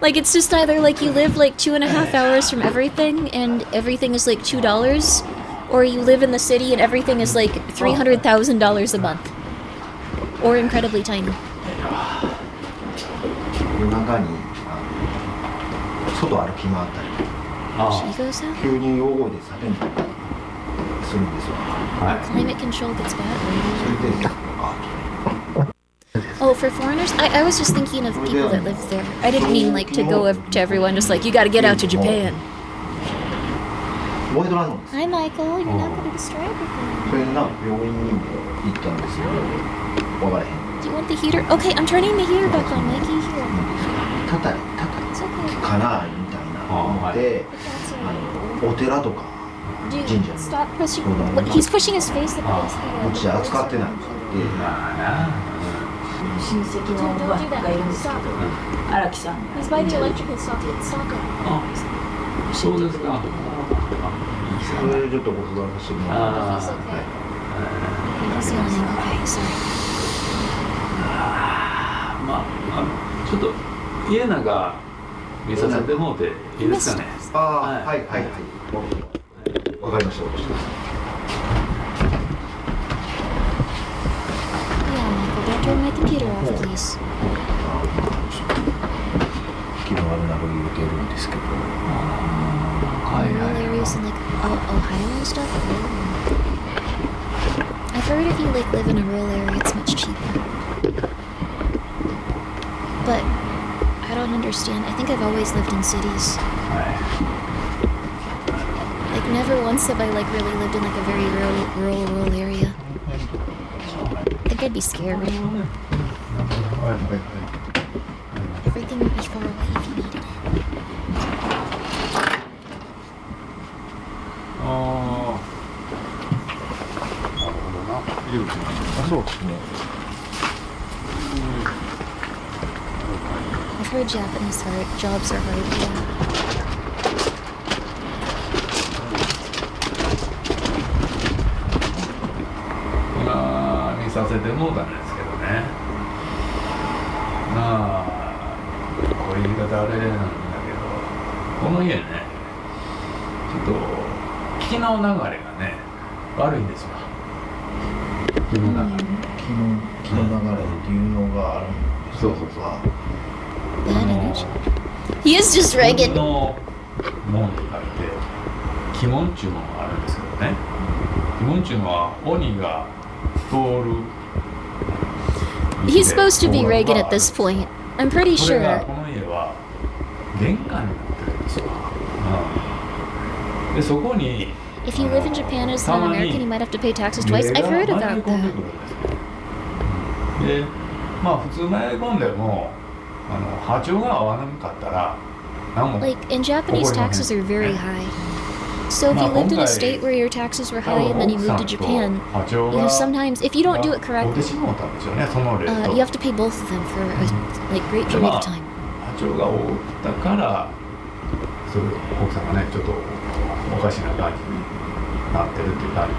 Like it's just either like you live like 2.5 hours from everything, and everything is like $2, or you live in the city and everything is like $300,000 a month, or incredibly tiny. 夜中に外歩き回ったり。She goes out. 急に大声で叫んだりするんですよ。Climate control gets bad. それで Oh, for foreigners? I was just thinking of people that live there. I didn't mean like to go to everyone just like, you gotta get out to Japan. Hi Michael, you're not gonna destroy everything. それな病院にも行ったんですけど、わからへん。 Do you want the heater? Okay, I'm turning the heater back on, Mikey. Here. たたりかなみたいなので、お寺とか神社 Dude, stop pushing. What, he's pushing his face up against the うち扱ってないんですよ。親戚のおばあがいるんですけど、荒木さん。 He's by the electrical socket. Stop it. そうですか。それちょっとご不安してもらって。 He's okay. He's yawning. Okay, sorry. まあ、ちょっと家長見させてもうていいですかね。はい。わかりました。 Yeah, Michael, don't turn my computer off, please. 昨日あるなる言うてるんですけど。Rural areas in like Ohio and stuff. I've heard if you like live in a rural area, it's much cheaper. But I don't understand. I think I've always lived in cities. Like never once have I like really lived in like a very rural area. I think I'd be scared. Everything would be far away if you needed it. そうですね。 I've heard Japanese jobs are hard, yeah. 今見させてもうたんですけどね。まあこういう言い方あれなんだけど、この家ね、ちょっと気の流れがね悪いんですよ。気の流れっていうのがあるんですよ。そう。He is just Reagan. の門にあって鬼門っていうのがあるんですけどね。鬼門っていうのは鬼が通る。He's supposed to be Reagan at this point. I'm pretty これ sure. がこの家は玄関になってるんですよ。でそこに If you live in Japan as an American, you might have to pay taxes twice. I've heard about that. で、まあ普通迷い込んでも波長が合わなかったら何も Like in Japanese, taxes are very high. So if you lived in a state where your taxes were high and then you moved to Japan, sometimes, if you don't do it correctly, you have to pay both of them for a great period of time. 波長が多かったからそういう奥さんがねちょっとおかしな感じになってるっていう感じ。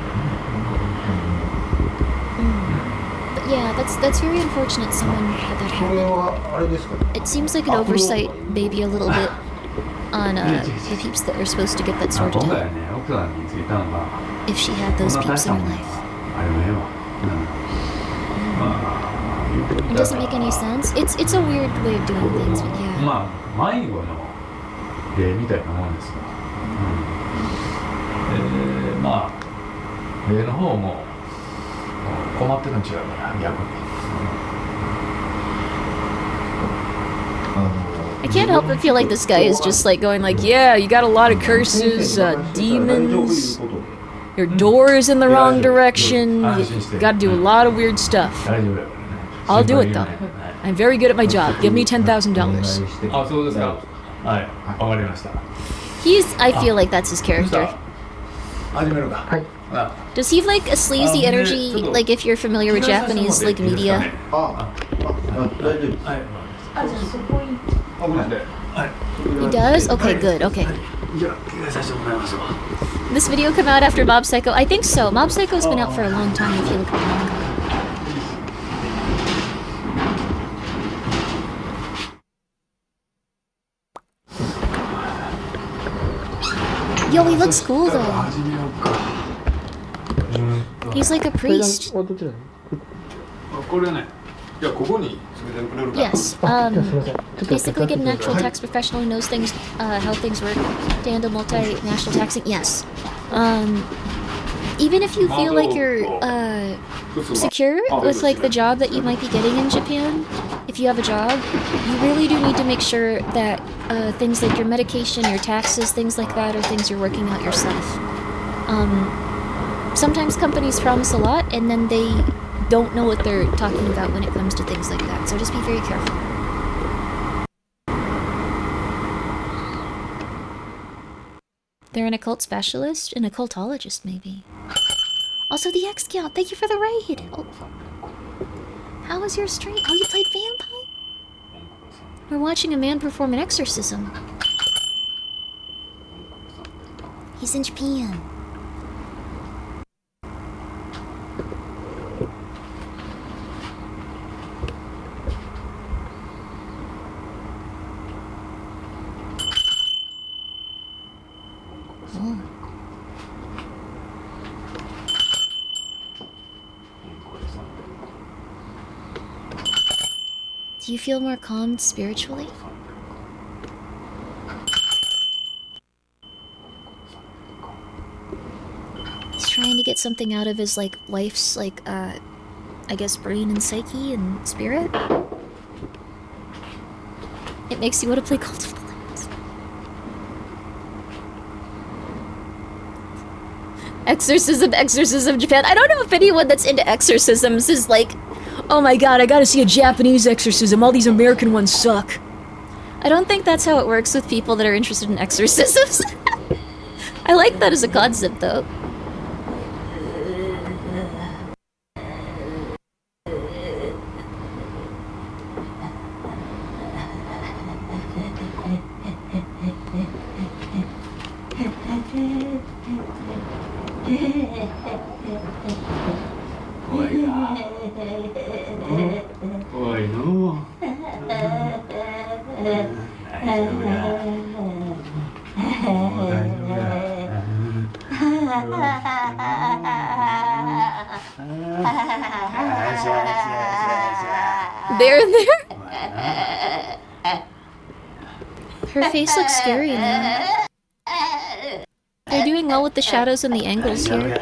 But yeah, that's very unfortunate someone had that happen. It seems like an oversight, maybe a little bit, on the peeps that were supposed to get that sorted out. If she had those peeps in her life. It doesn't make any sense. It's a weird way of doing things, but yeah. まあ迷子の例みたいなもんですよ。まあ例の方も困ってるの違うから逆に。I can't help but feel like this guy is just like going like, yeah, you got a lot of curses, demons, your door is in the wrong direction, you gotta do a lot of weird stuff. I'll do it though. I'm very good at my job. Give me $10,000. あ、そうですか。はい、わかりました。I feel like that's his character. 始めるか。はい。Does he have like a sleazy energy, like if you're familiar with Japanese like media? He does? Okay, good, okay. This video come out after Mob Psycho? I think so. Mob Psycho's been out for a long time if you look at the manga. Yo, he looks cool though. He's like a priest. Yes, basically get an actual tax professional who knows things, how things work to handle multinational taxing, yes. Even if you feel like you're, secure with, like, the job that you might be getting in Japan, if you have a job, you really do need to make sure that, things like your medication, your taxes, things like that are things you're working out yourself. Sometimes companies promise a lot, and then they don't know what they're talking about when it comes to things like that, so just be very careful. They're an occult specialist? An occultologist, maybe. Also, the X-Count, thank you for the raid! Oh. How was your stream? Oh, you played Vampire? We're watching a man perform an exorcism. He's in Japan. Do you feel more calmed spiritually? He's trying to get something out of his, like, wife's, like, I guess brain and psyche and spirit? It makes you want to play Cult of the Lambs. Exorcism Japan. I don't know if anyone that's into exorcisms is like, oh my god, I gotta see a Japanese exorcism, all these American ones suck. I don't think that's how it works with people that are interested in exorcisms. I like that as a concept, though. Her face looks scary now. They're doing well with the shadows and the angles here.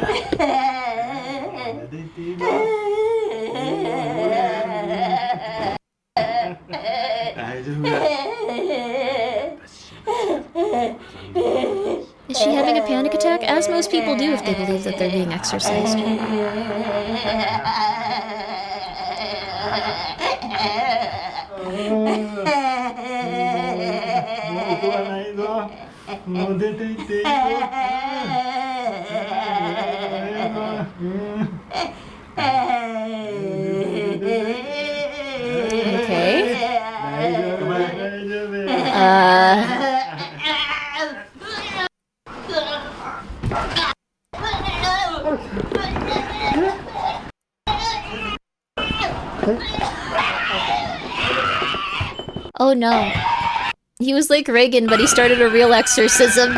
Is she having a panic attack? As most people do if they believe that they're being exorcised. もう出て行っていいよ。Okay. 大丈夫大丈夫。Oh no. He was like Reagan, but he started a real exorcism.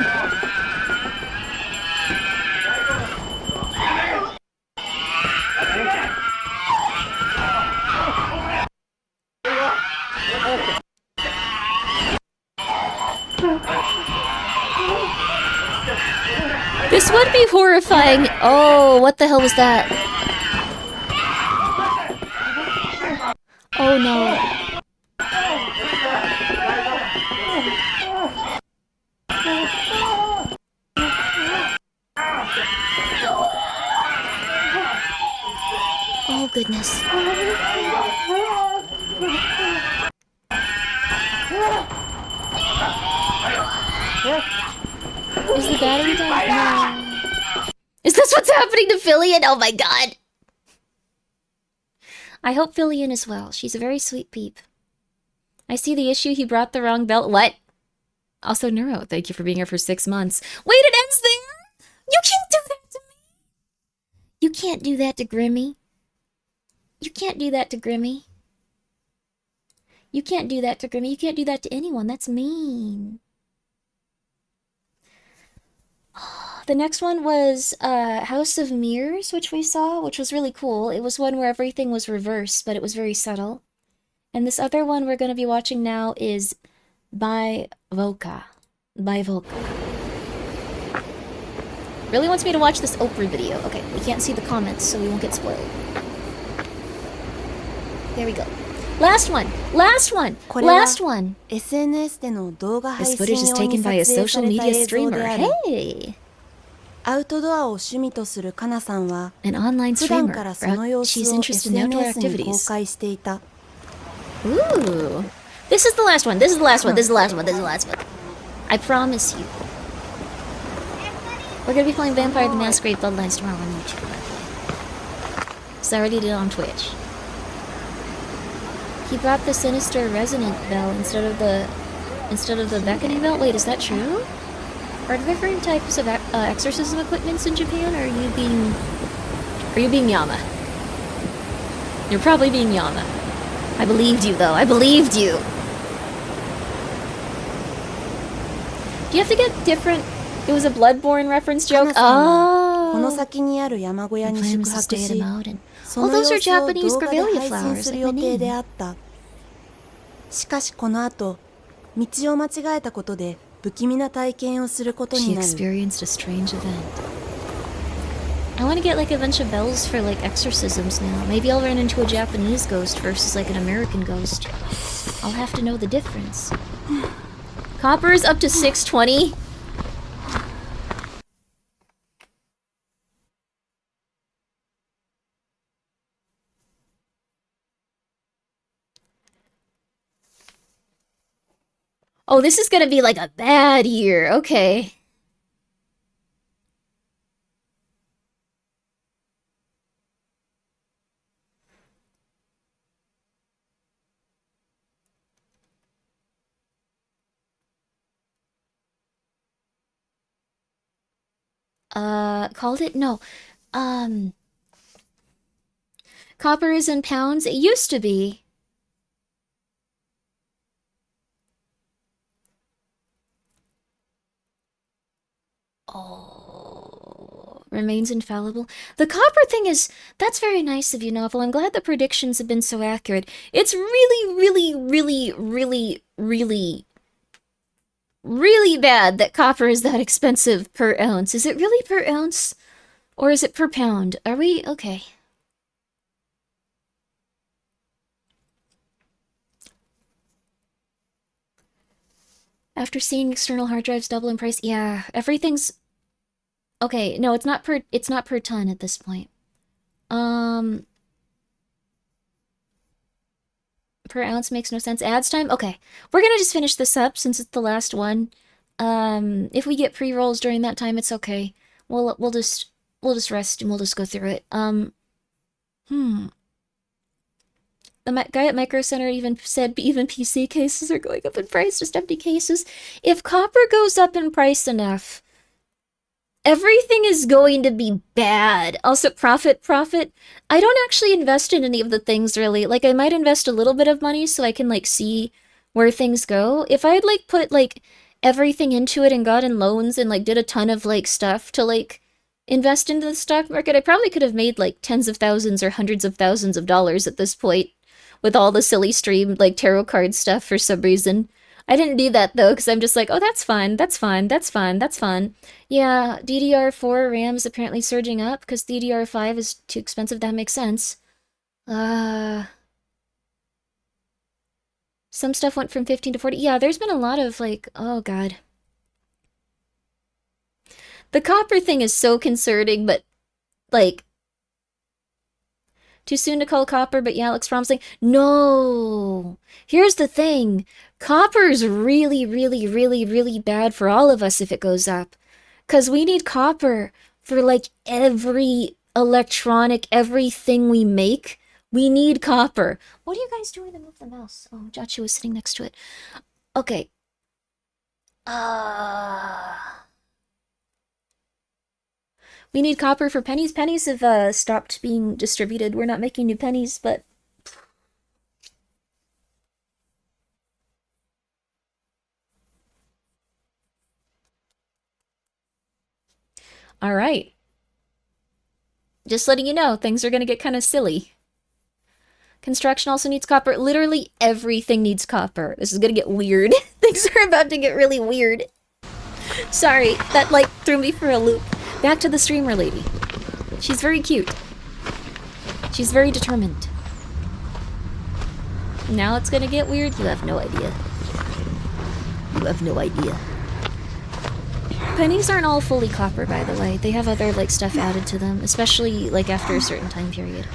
This would be horrifying. Oh, what the hell was that? Oh no. Oh goodness. Is the battery dying? No. Is this what's happening to Fillion? Oh my god. I hope Fillion is well. She's a very sweet peep. I see the issue. He brought the wrong belt. What? Also, Neuro, thank you for being here for 6 months. Wait, it ends there? You can't do that to me. You can't do that to Grimmi. You can't do that to Grimmi. You can't do that to Grimmi. You can't do that to anyone. That's mean. The next one was House of Mirrors, which we saw, which was really cool. It was one where everything was reversed, but it was very subtle. And this other one we're going to be watching now is by Voka. By Voka. Really wants me to watch this Oprah video. Okay, we can't see the comments, so we won't get spoiled. There we go. Last one! Last one! Last one! This footage is taken by a social media streamer. Hey! アウトドアを趣味とするカナさんは、 An online 普段 streamer. からその様子を She's interested in outdoor SNS に公 activities. 開していた。 Ooh. This is the last one. This is the last one. This is the last one. This is the last one. I promise you. We're gonna be playing Vampire the Masquerade Bloodlines tomorrow on YouTube, by the way. So I already did it on Twitch. He brought the sinister resonant bell instead of the beckoning bell. Wait, is that true? Are there different types of exorcism equipments in Japan? Or are you being Yama? You're probably being Yama. I believed you, though. I believed you. Do you have to get different? It was a Bloodborne reference joke. こ Oh. の先にある山小屋に The plan 宿 was to 泊 stay at し a mountain. その Oh, those 様 are 子を Japanese 動画で grevillea 配信 flowers, する like 予 my 定で name. あった。しかしこの後、道を間違えたことで不気味な体験をすること She になる。 experienced a strange event. I want to get like a bunch of bells for like exorcisms now. Maybe I'll run into a Japanese ghost versus like an American ghost. I'll have to know the difference. Copper is up to 620. Oh, this is gonna be like a bad year. Okay. Called it? No. Copper is in pounds. It used to be. Oh, remains infallible. The copper thing is, that's very nice of you, Novel. I'm glad the predictions have been so accurate. It's really, really, really, really, really, really bad that copper is that expensive per ounce. Is it really per ounce? Or is it per pound? Are we? Okay. After seeing external hard drives double in price, yeah, everything's... Okay, no, it's not per ton at this point. Per ounce makes no sense. Ads time? Okay. We're gonna just finish this up since it's the last one. If we get pre-rolls during that time, it's okay. We'll just rest and we'll just go through it. The guy at Micro Center even said even PC cases are going up in price, just empty cases. If copper goes up in price enough, everything is going to be bad. Also, profit. I don't actually invest in any of the things, really. Like, I might invest a little bit of money so I can, like, see where things go. If I had, like, put, like, everything into it and got in loans and, like, did a ton of, like, stuff to, like, invest into the stock market, I probably could have made, like, tens of thousands or hundreds of thousands of dollars at this point with all the silly stream, like, tarot card stuff for some reason. I didn't do that, though, because I'm just like, oh, that's fun. Yeah, DDR4 RAM is apparently surging up, because DDR5 is too expensive. That makes sense. Some stuff went from 15 to 40. Yeah, there's been a lot of, like, oh, God. The copper thing is so concerning, but, like, too soon to call copper, but yeah, it looks promising. No! Here's the thing. Copper is really, really, really, really bad for all of us if it goes up. Because we need copper for, like, every electronic, everything we make. We need copper. What are you guys doing to move the mouse? Oh, Jachi was sitting next to it. Okay. We need copper for pennies. Pennies have stopped being distributed. We're not making new pennies, but... Alright. Just letting you know, things are gonna get kind of silly. Construction also needs copper. Literally everything needs copper. This is gonna get weird. Things are about to get really weird. Sorry, that, like, threw me for a loop. Back to the streamer lady. She's very cute. She's very determined. Now it's gonna get weird? You have no idea. You have no idea. Pennies aren't all fully copper, by the way. They have other, like, stuff added to them, especially, like, after a certain time period.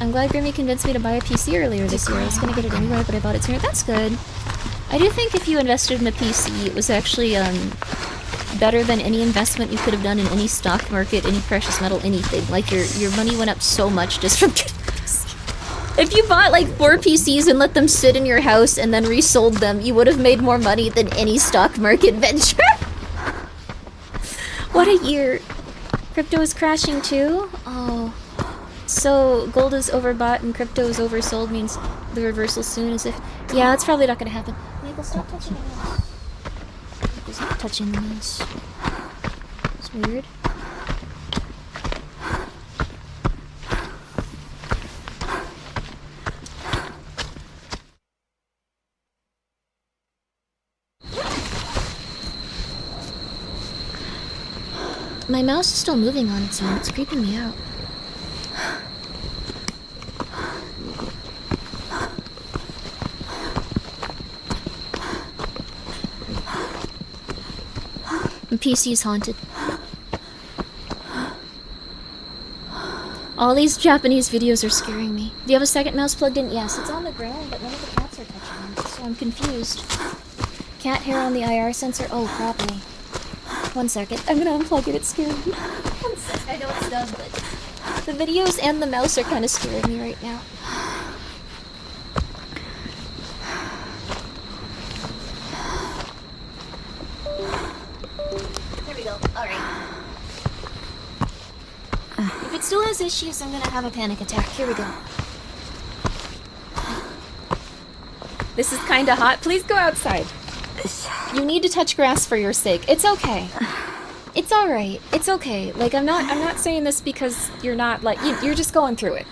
I'm glad Grimmi convinced me to buy a PC earlier this year. I was gonna get it anyway, but I bought it sooner. That's good. I do think if you invested in a PC, it was actually, better than any investment you could have done in any stock market, any precious metal, anything. Like, your money went up so much just from getting a PC. If you bought, like, 4 PCs and let them sit in your house and then resold them, you would have made more money than any stock market venture. What a year. Crypto is crashing too? Oh. So, gold is overbought and crypto is oversold means the reversal soon, as if... Yeah, that's probably not gonna happen. Michael, stop touching the mouse. He's not touching the mouse. It's weird. My mouse is still moving on its own. It's creeping me out. My PC's haunted. All these Japanese videos are scaring me. Do you have a second mouse plugged in? Yes, it's on the ground, but none of the cats are touching it, so I'm confused. Cat hair on the IR sensor? Oh, probably. 1 second. I'm gonna unplug it, it's scaring me. 1 sec. I know it's dumb, but the videos and the mouse are kind of scaring me right now. There we go. Alright. If it still has issues, I'm gonna have a panic attack. Here we go. This is kinda hot. Please go outside. You need to touch grass for your sake. It's okay. It's alright. It's okay. Like, I'm not saying this because you're not, like, you're just going through it.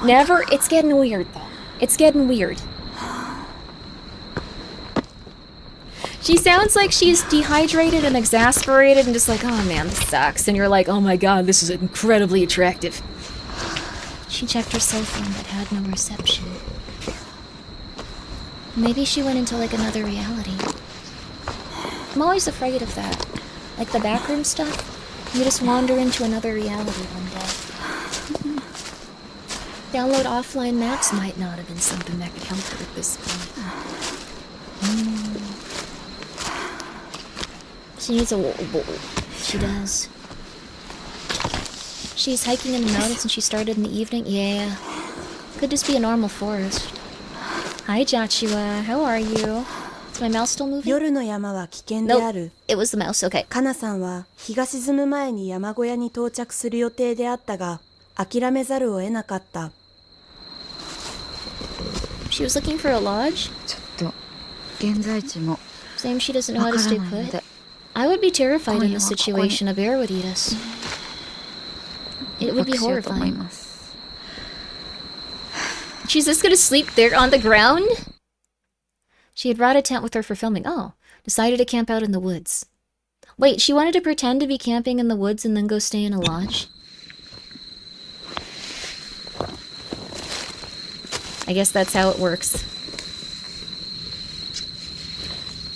Never, it's getting weird, though. It's getting weird. She sounds like she's dehydrated and exasperated and just like, oh man, this sucks. And you're like, oh my god, this is incredibly attractive. She checked her cell phone but had no reception. Maybe she went into, like, another reality. I'm always afraid of that. Like the backroom stuff. You just wander into another reality one day. Download offline maps might not have been something that could help her at this point. She needs a bowl. She does. She's hiking in the mountains and she started in the evening? Yeah. Could just be a normal forest. Hi, Joshua. How are you? Is my mouse still moving? 夜の山は危険である。It was the mouse. Okay. カナさんは日が沈む前に山小屋に到着する予定であったが、諦めざるを得なかった。She was looking for a lodge? ちょっと現在地も Same, she doesn't know how to stay put. I would be terrified in this situation. A bear would eat us. It would be horrifying. She's just gonna sleep there on the ground? She had brought a tent with her for filming. Oh, decided to camp out in the woods. Wait, she wanted to pretend to be camping in the woods and then go stay in a lodge? I guess that's how it works.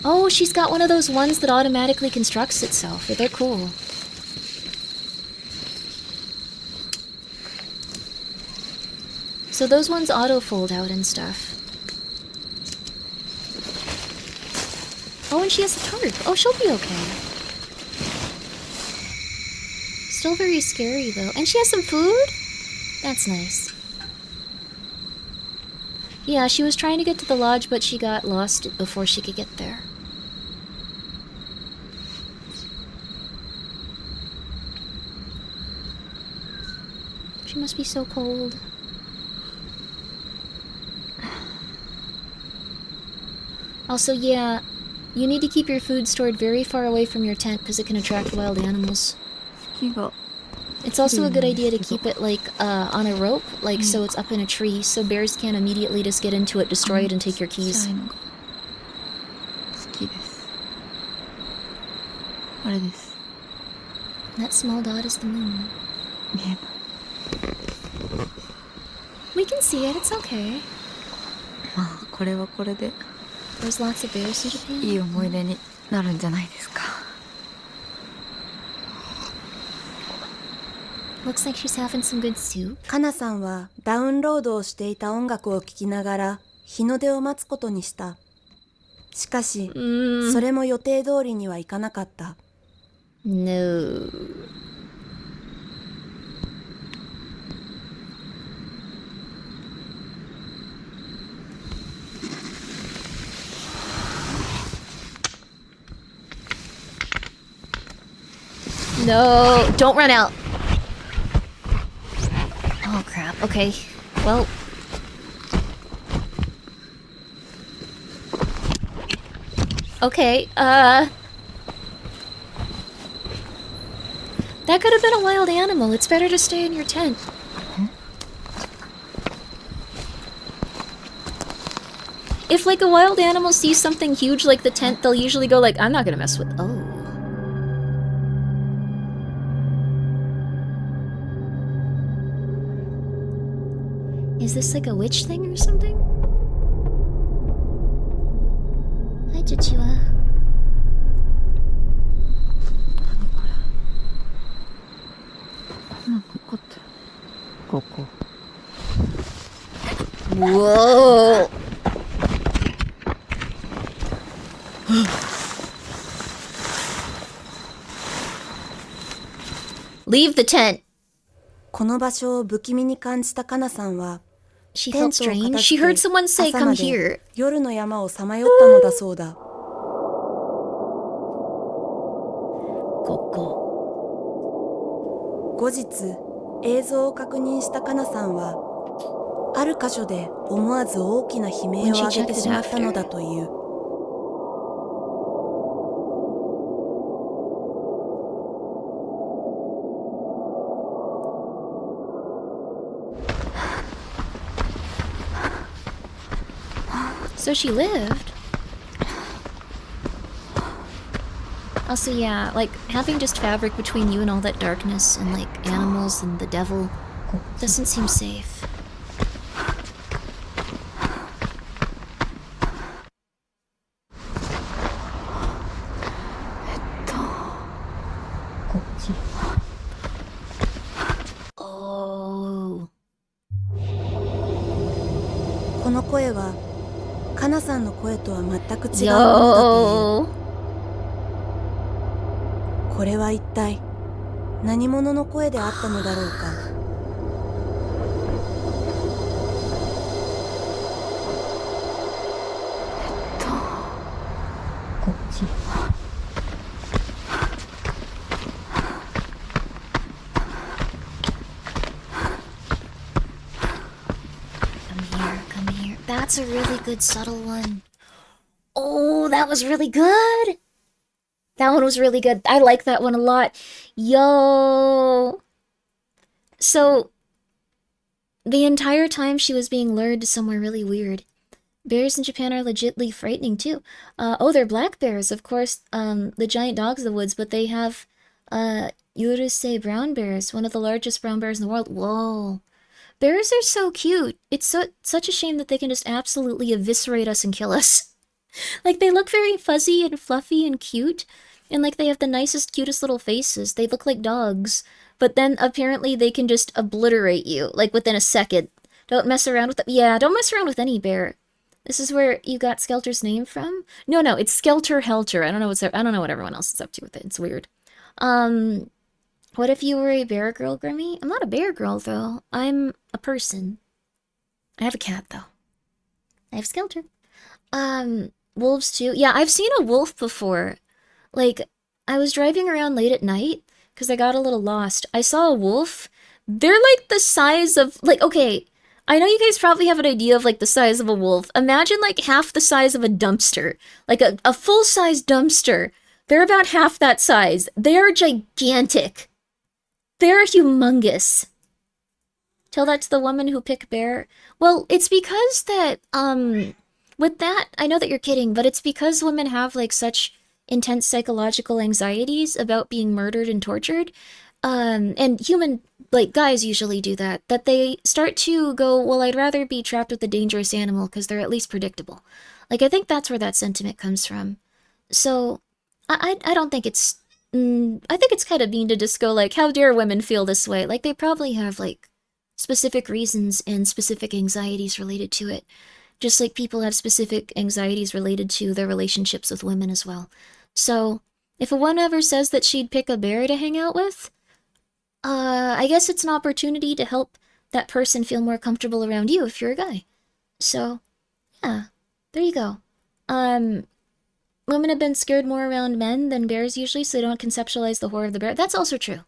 Oh, she's got one of those ones that automatically constructs itself. They're cool. So those ones auto-fold out and stuff. Oh, and she has a tarp. Oh, she'll be okay. Still very scary, though. And she has some food? That's nice. Yeah, she was trying to get to the lodge, but she got lost before she could get there. She must be so cold. Also, yeah, you need to keep your food stored very far away from your tent because it can attract wild animals. It's also a good idea to keep it, like, on a rope, like, so it's up in a tree, so bears can't immediately just get into it, destroy it, and take your keys. That small dot is the moon. We can see it, it's okay. There's lots of bears in Japan. いい思い出になるんじゃないですか。 Looks like she's having some good soup. カナさんはダウンロードをしていた音楽を聴きながら日の出を待つことにした。しかし、それも予定通りにはいかなかった。No. No, don't run out. Oh crap, okay. Well. Okay, that could have been a wild animal. It's better to stay in your tent. If, like, a wild animal sees something huge like the tent, they'll usually go like, I'm not gonna mess with... Oh. Is this like a witch thing or something? Hi, Chichiwa. Whoa! Leave the tent. この場所を不気味に感じたカナさんは、 She felt strange. She heard someone say, "Come here." 夜の山をさまよったのだそうだ。後日、映像を確認したカナさんは、ある箇所で思わず大きな悲鳴を上げてしまったのだという。So she lived. Also, yeah, like, having just fabric between you and all that darkness and, like, animals and the devil doesn't seem safe. Oh. この声は、カナナさんの声とは全く違うものだという。これは一体何者の声であったのだろうか。こっち。Come here. That's a really good subtle one. Oh, that was really good. That one was really good. I like that one a lot. Yo. So, the entire time she was being lured to somewhere really weird. Bears in Japan are legitly frightening too. Oh, they're black bears, of course. The giant dogs of the woods, but they have Yurusei brown bears, one of the largest brown bears in the world. Whoa. Bears are so cute. It's such a shame that they can just absolutely eviscerate us and kill us. Like, they look very fuzzy and fluffy and cute, and like they have the nicest, cutest little faces. They look like dogs, but then apparently they can just obliterate you, like within a second. Don't mess around with them. Yeah, don't mess around with any bear. This is where you got Skelter's name from? No, it's Skelter Helter. I don't know what everyone else is up to with it. It's weird. What if you were a bear girl, Grimmi? I'm not a bear girl, though. I'm a person. I have a cat, though. I have Skelter. Wolves, too. Yeah, I've seen a wolf before. Like, I was driving around late at night, because I got a little lost. I saw a wolf. They're, like, the size of... Like, okay, I know you guys probably have an idea of, like, the size of a wolf. Imagine, like, half the size of a dumpster. Like, a full-size dumpster. They're about half that size. They're gigantic. They're humongous. Tell that to the woman who picked bear. Well, it's because that, with that, I know that you're kidding, but it's because women have, like, such intense psychological anxieties about being murdered and tortured, and human, like, guys usually do that they start to go, well, I'd rather be trapped with a dangerous animal because they're at least predictable. Like, I think that's where that sentiment comes from. So, I don't think it's, I think it's kind of mean to just go, like, how dare women feel this way? Like, they probably have, like, specific reasons and specific anxieties related to it. Just like people have specific anxieties related to their relationships with women as well. So, if a one ever says that she'd pick a bear to hang out with, I guess it's an opportunity to help that person feel more comfortable around you if you're a guy. So, yeah, there you go. Women have been scared more around men than bears usually, so they don't conceptualize the horror of the bear. That's also true.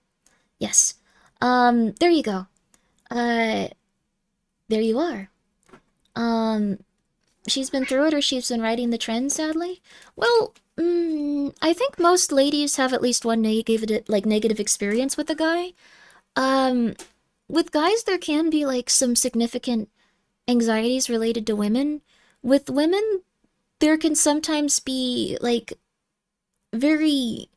Yes. There you go. There you are. She's been through it, or she's been riding the trend, sadly? Well, I think most ladies have at least one negative experience with a guy. With guys, there can be, like, some significant anxieties related to women. With women, there can sometimes be, like, very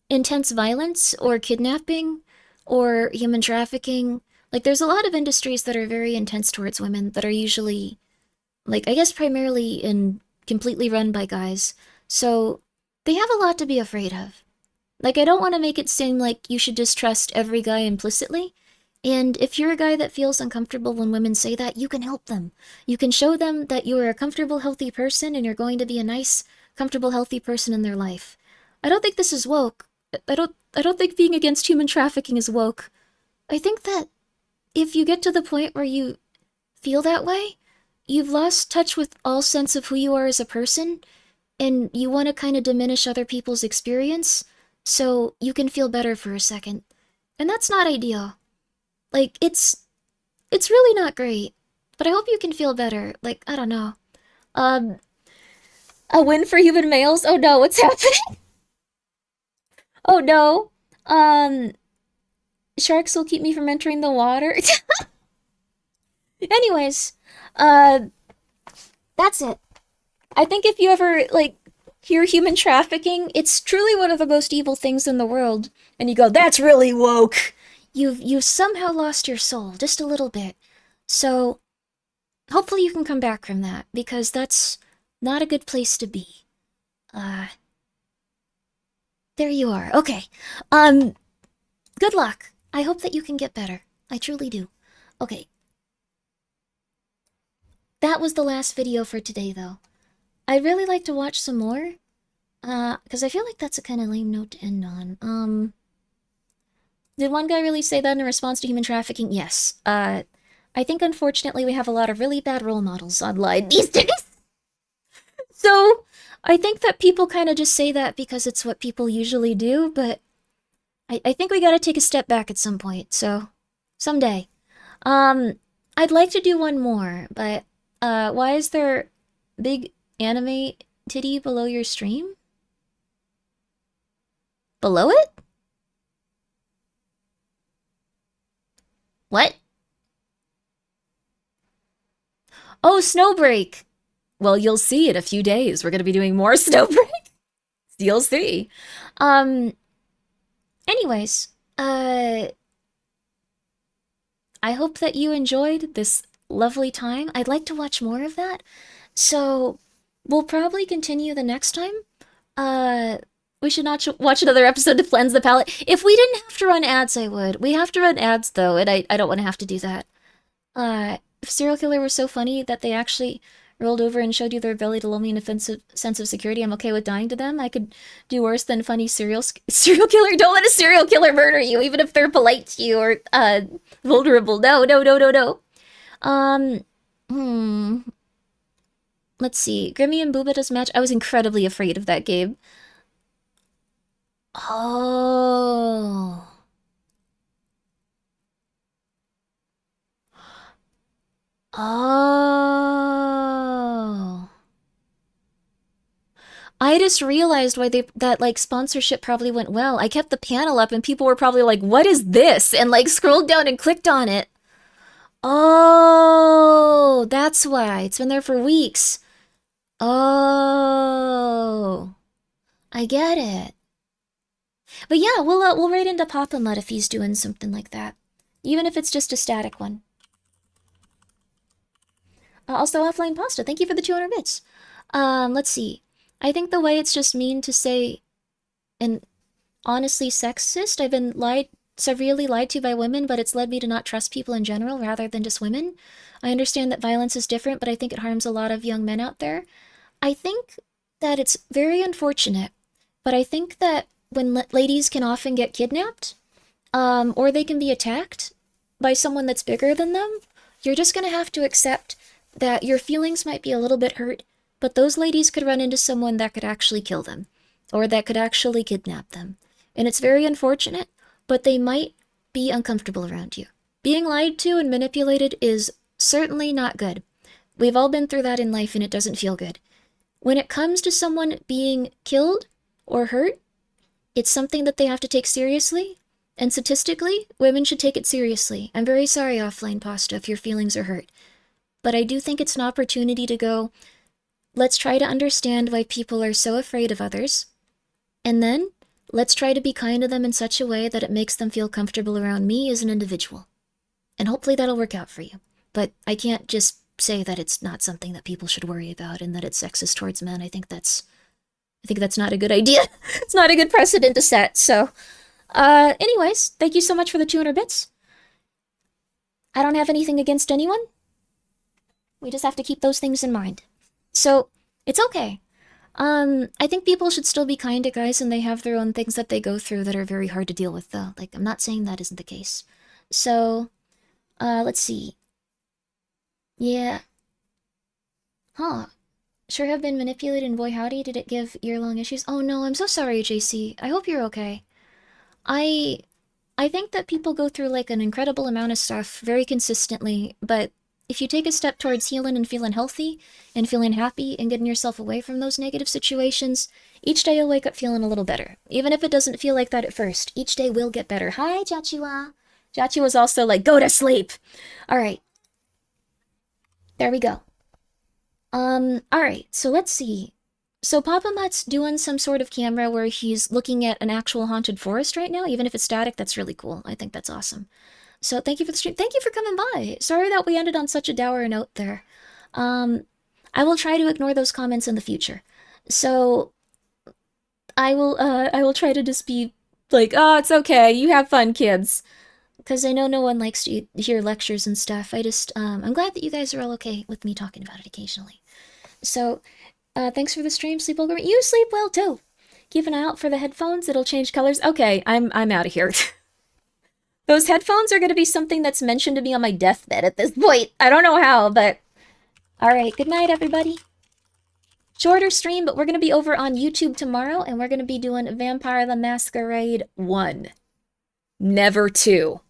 intense violence, or kidnapping, or human trafficking. Like, there's a lot of industries that are very intense towards women that are usually, like, I guess primarily and completely run by guys. So, they have a lot to be afraid of. Like, I don't want to make it seem like you should just trust every guy implicitly. And if you're a guy that feels uncomfortable when women say that, you can help them. You can show them that you are a comfortable, healthy person and you're going to be a nice, comfortable, healthy person in their life. I don't think this is woke. I don't think being against human trafficking is woke. I think that if you get to the point where you feel that way, you've lost touch with all sense of who you are as a person, and you want to kind of diminish other people's experience, so you can feel better for a second. And that's not ideal. Like, it's really not great, but I hope you can feel better. Like, I don't know. A win for human males? Oh no, what's happening? Oh no. Sharks will keep me from entering the water. Anyways, that's it. I think if you ever, like, hear human trafficking, it's truly one of the most evil things in the world. And you go, that's really woke. You've somehow lost your soul, just a little bit. So, hopefully you can come back from that, because that's not a good place to be. There you are. Okay. Good luck. I hope that you can get better. I truly do. Okay. That was the last video for today, though. I'd really like to watch some more. Because I feel like that's a kind of lame note to end on. Did one guy really say that in response to human trafficking? Yes. I think unfortunately we have a lot of really bad role models online these days. So, I think that people kind of just say that because it's what people usually do, but I think we gotta take a step back at some point, so someday. I'd like to do one more, but why is there big anime titty below your stream? Below it? What? Oh, Snowbreak! Well, you'll see in a few days. We're gonna be doing more Snowbreak. You'll see. Anyways, I hope that you enjoyed this lovely time. I'd like to watch more of that. So, we'll probably continue the next time. We should not watch another episode to cleanse the palate. If we didn't have to run ads, I would. We have to run ads, though, and I don't want to have to do that. If Serial Killer was so funny that they actually rolled over and showed you their ability to lull me in a sense of security, I'm okay with dying to them. I could do worse than funny serial killer. Don't let a serial killer murder you, even if they're polite to you or vulnerable. No. Let's see. Grimmi and Booba does match. I was incredibly afraid of that game. Oh. Oh. I just realized why that like sponsorship probably went well. I kept the panel up and people were probably like, "What is this?" and like scrolled down and clicked on it. Oh, that's why. It's been there for weeks. Oh. I get it. But yeah, we'll raid into Papa Mutt if he's doing something like that. Even if it's just a static one. Also, Offline Pasta, thank you for the 200 bits. Let's see. I think the way it's just mean to say and honestly sexist, I've been severely lied to by women, but it's led me to not trust people in general rather than just women. I understand that violence is different, but I think it harms a lot of young men out there. I think that it's very unfortunate, but I think that when ladies can often get kidnapped, or they can be attacked by someone that's bigger than them, you're just gonna have to accept that your feelings might be a little bit hurt, but those ladies could run into someone that could actually kill them, or that could actually kidnap them. And it's very unfortunate, but they might be uncomfortable around you. Being lied to and manipulated is certainly not good. We've all been through that in life and it doesn't feel good. When it comes to someone being killed or hurt, it's something that they have to take seriously, and statistically, women should take it seriously. I'm very sorry, Offline Pasta, if your feelings are hurt. But I do think it's an opportunity to go, let's try to understand why people are so afraid of others, and then let's try to be kind to them in such a way that it makes them feel comfortable around me as an individual. And hopefully that'll work out for you. But I can't just say that it's not something that people should worry about and that it's sexist towards men. I think that's not a good idea. It's not a good precedent to set, so... anyways, thank you so much for the 200 bits. I don't have anything against anyone. We just have to keep those things in mind. So, it's okay. I think people should still be kind to guys, and they have their own things that they go through that are very hard to deal with, though. Like, I'm not saying that isn't the case. So, let's see. Yeah. Huh. Sure have been manipulated, and boy howdy, did it give year-long issues. Oh no, I'm so sorry, JC. I hope you're okay. I think that people go through, like, an incredible amount of stuff very consistently, but if you take a step towards healing and feeling healthy, and feeling happy, and getting yourself away from those negative situations, each day you'll wake up feeling a little better. Even if it doesn't feel like that at first, each day will get better. Hi, Jachua. Jachua's also like, go to sleep! Alright. There we go. Alright, so let's see. So Papa Mutt's doing some sort of camera where he's looking at an actual haunted forest right now. Even if it's static, that's really cool. I think that's awesome. So thank you for the stream. Thank you for coming by. Sorry that we ended on such a dour note there. I will try to ignore those comments in the future. So I will try to just be like, oh, it's okay. You have fun, kids. Because I know no one likes to hear lectures and stuff. I'm glad that you guys are all okay with me talking about it occasionally. So, Thanks for the stream, sleep well. You sleep well too. Keep an eye out for the headphones. It'll change colors. Okay, I'm out of here. Those headphones are gonna be something that's mentioned to me on my deathbed at this point. I don't know how, but alright, good night everybody. Shorter stream, but we're gonna be over on YouTube tomorrow, and we're gonna be doing Vampire the Masquerade 1. Never 2.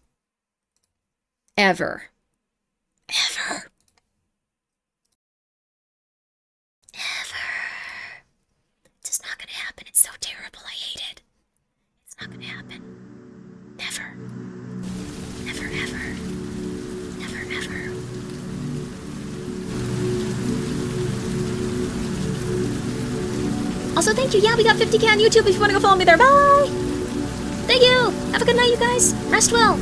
Ever. Ever. Ever. It's just not gonna happen. It's so terrible. I hate it. It's not gonna happen. Never. Never, ever. Never, ever. Also, thank you. Yeah, we got 50K on YouTube if you want to go follow me there. Bye! Thank you! Have a good night, you guys. Rest well.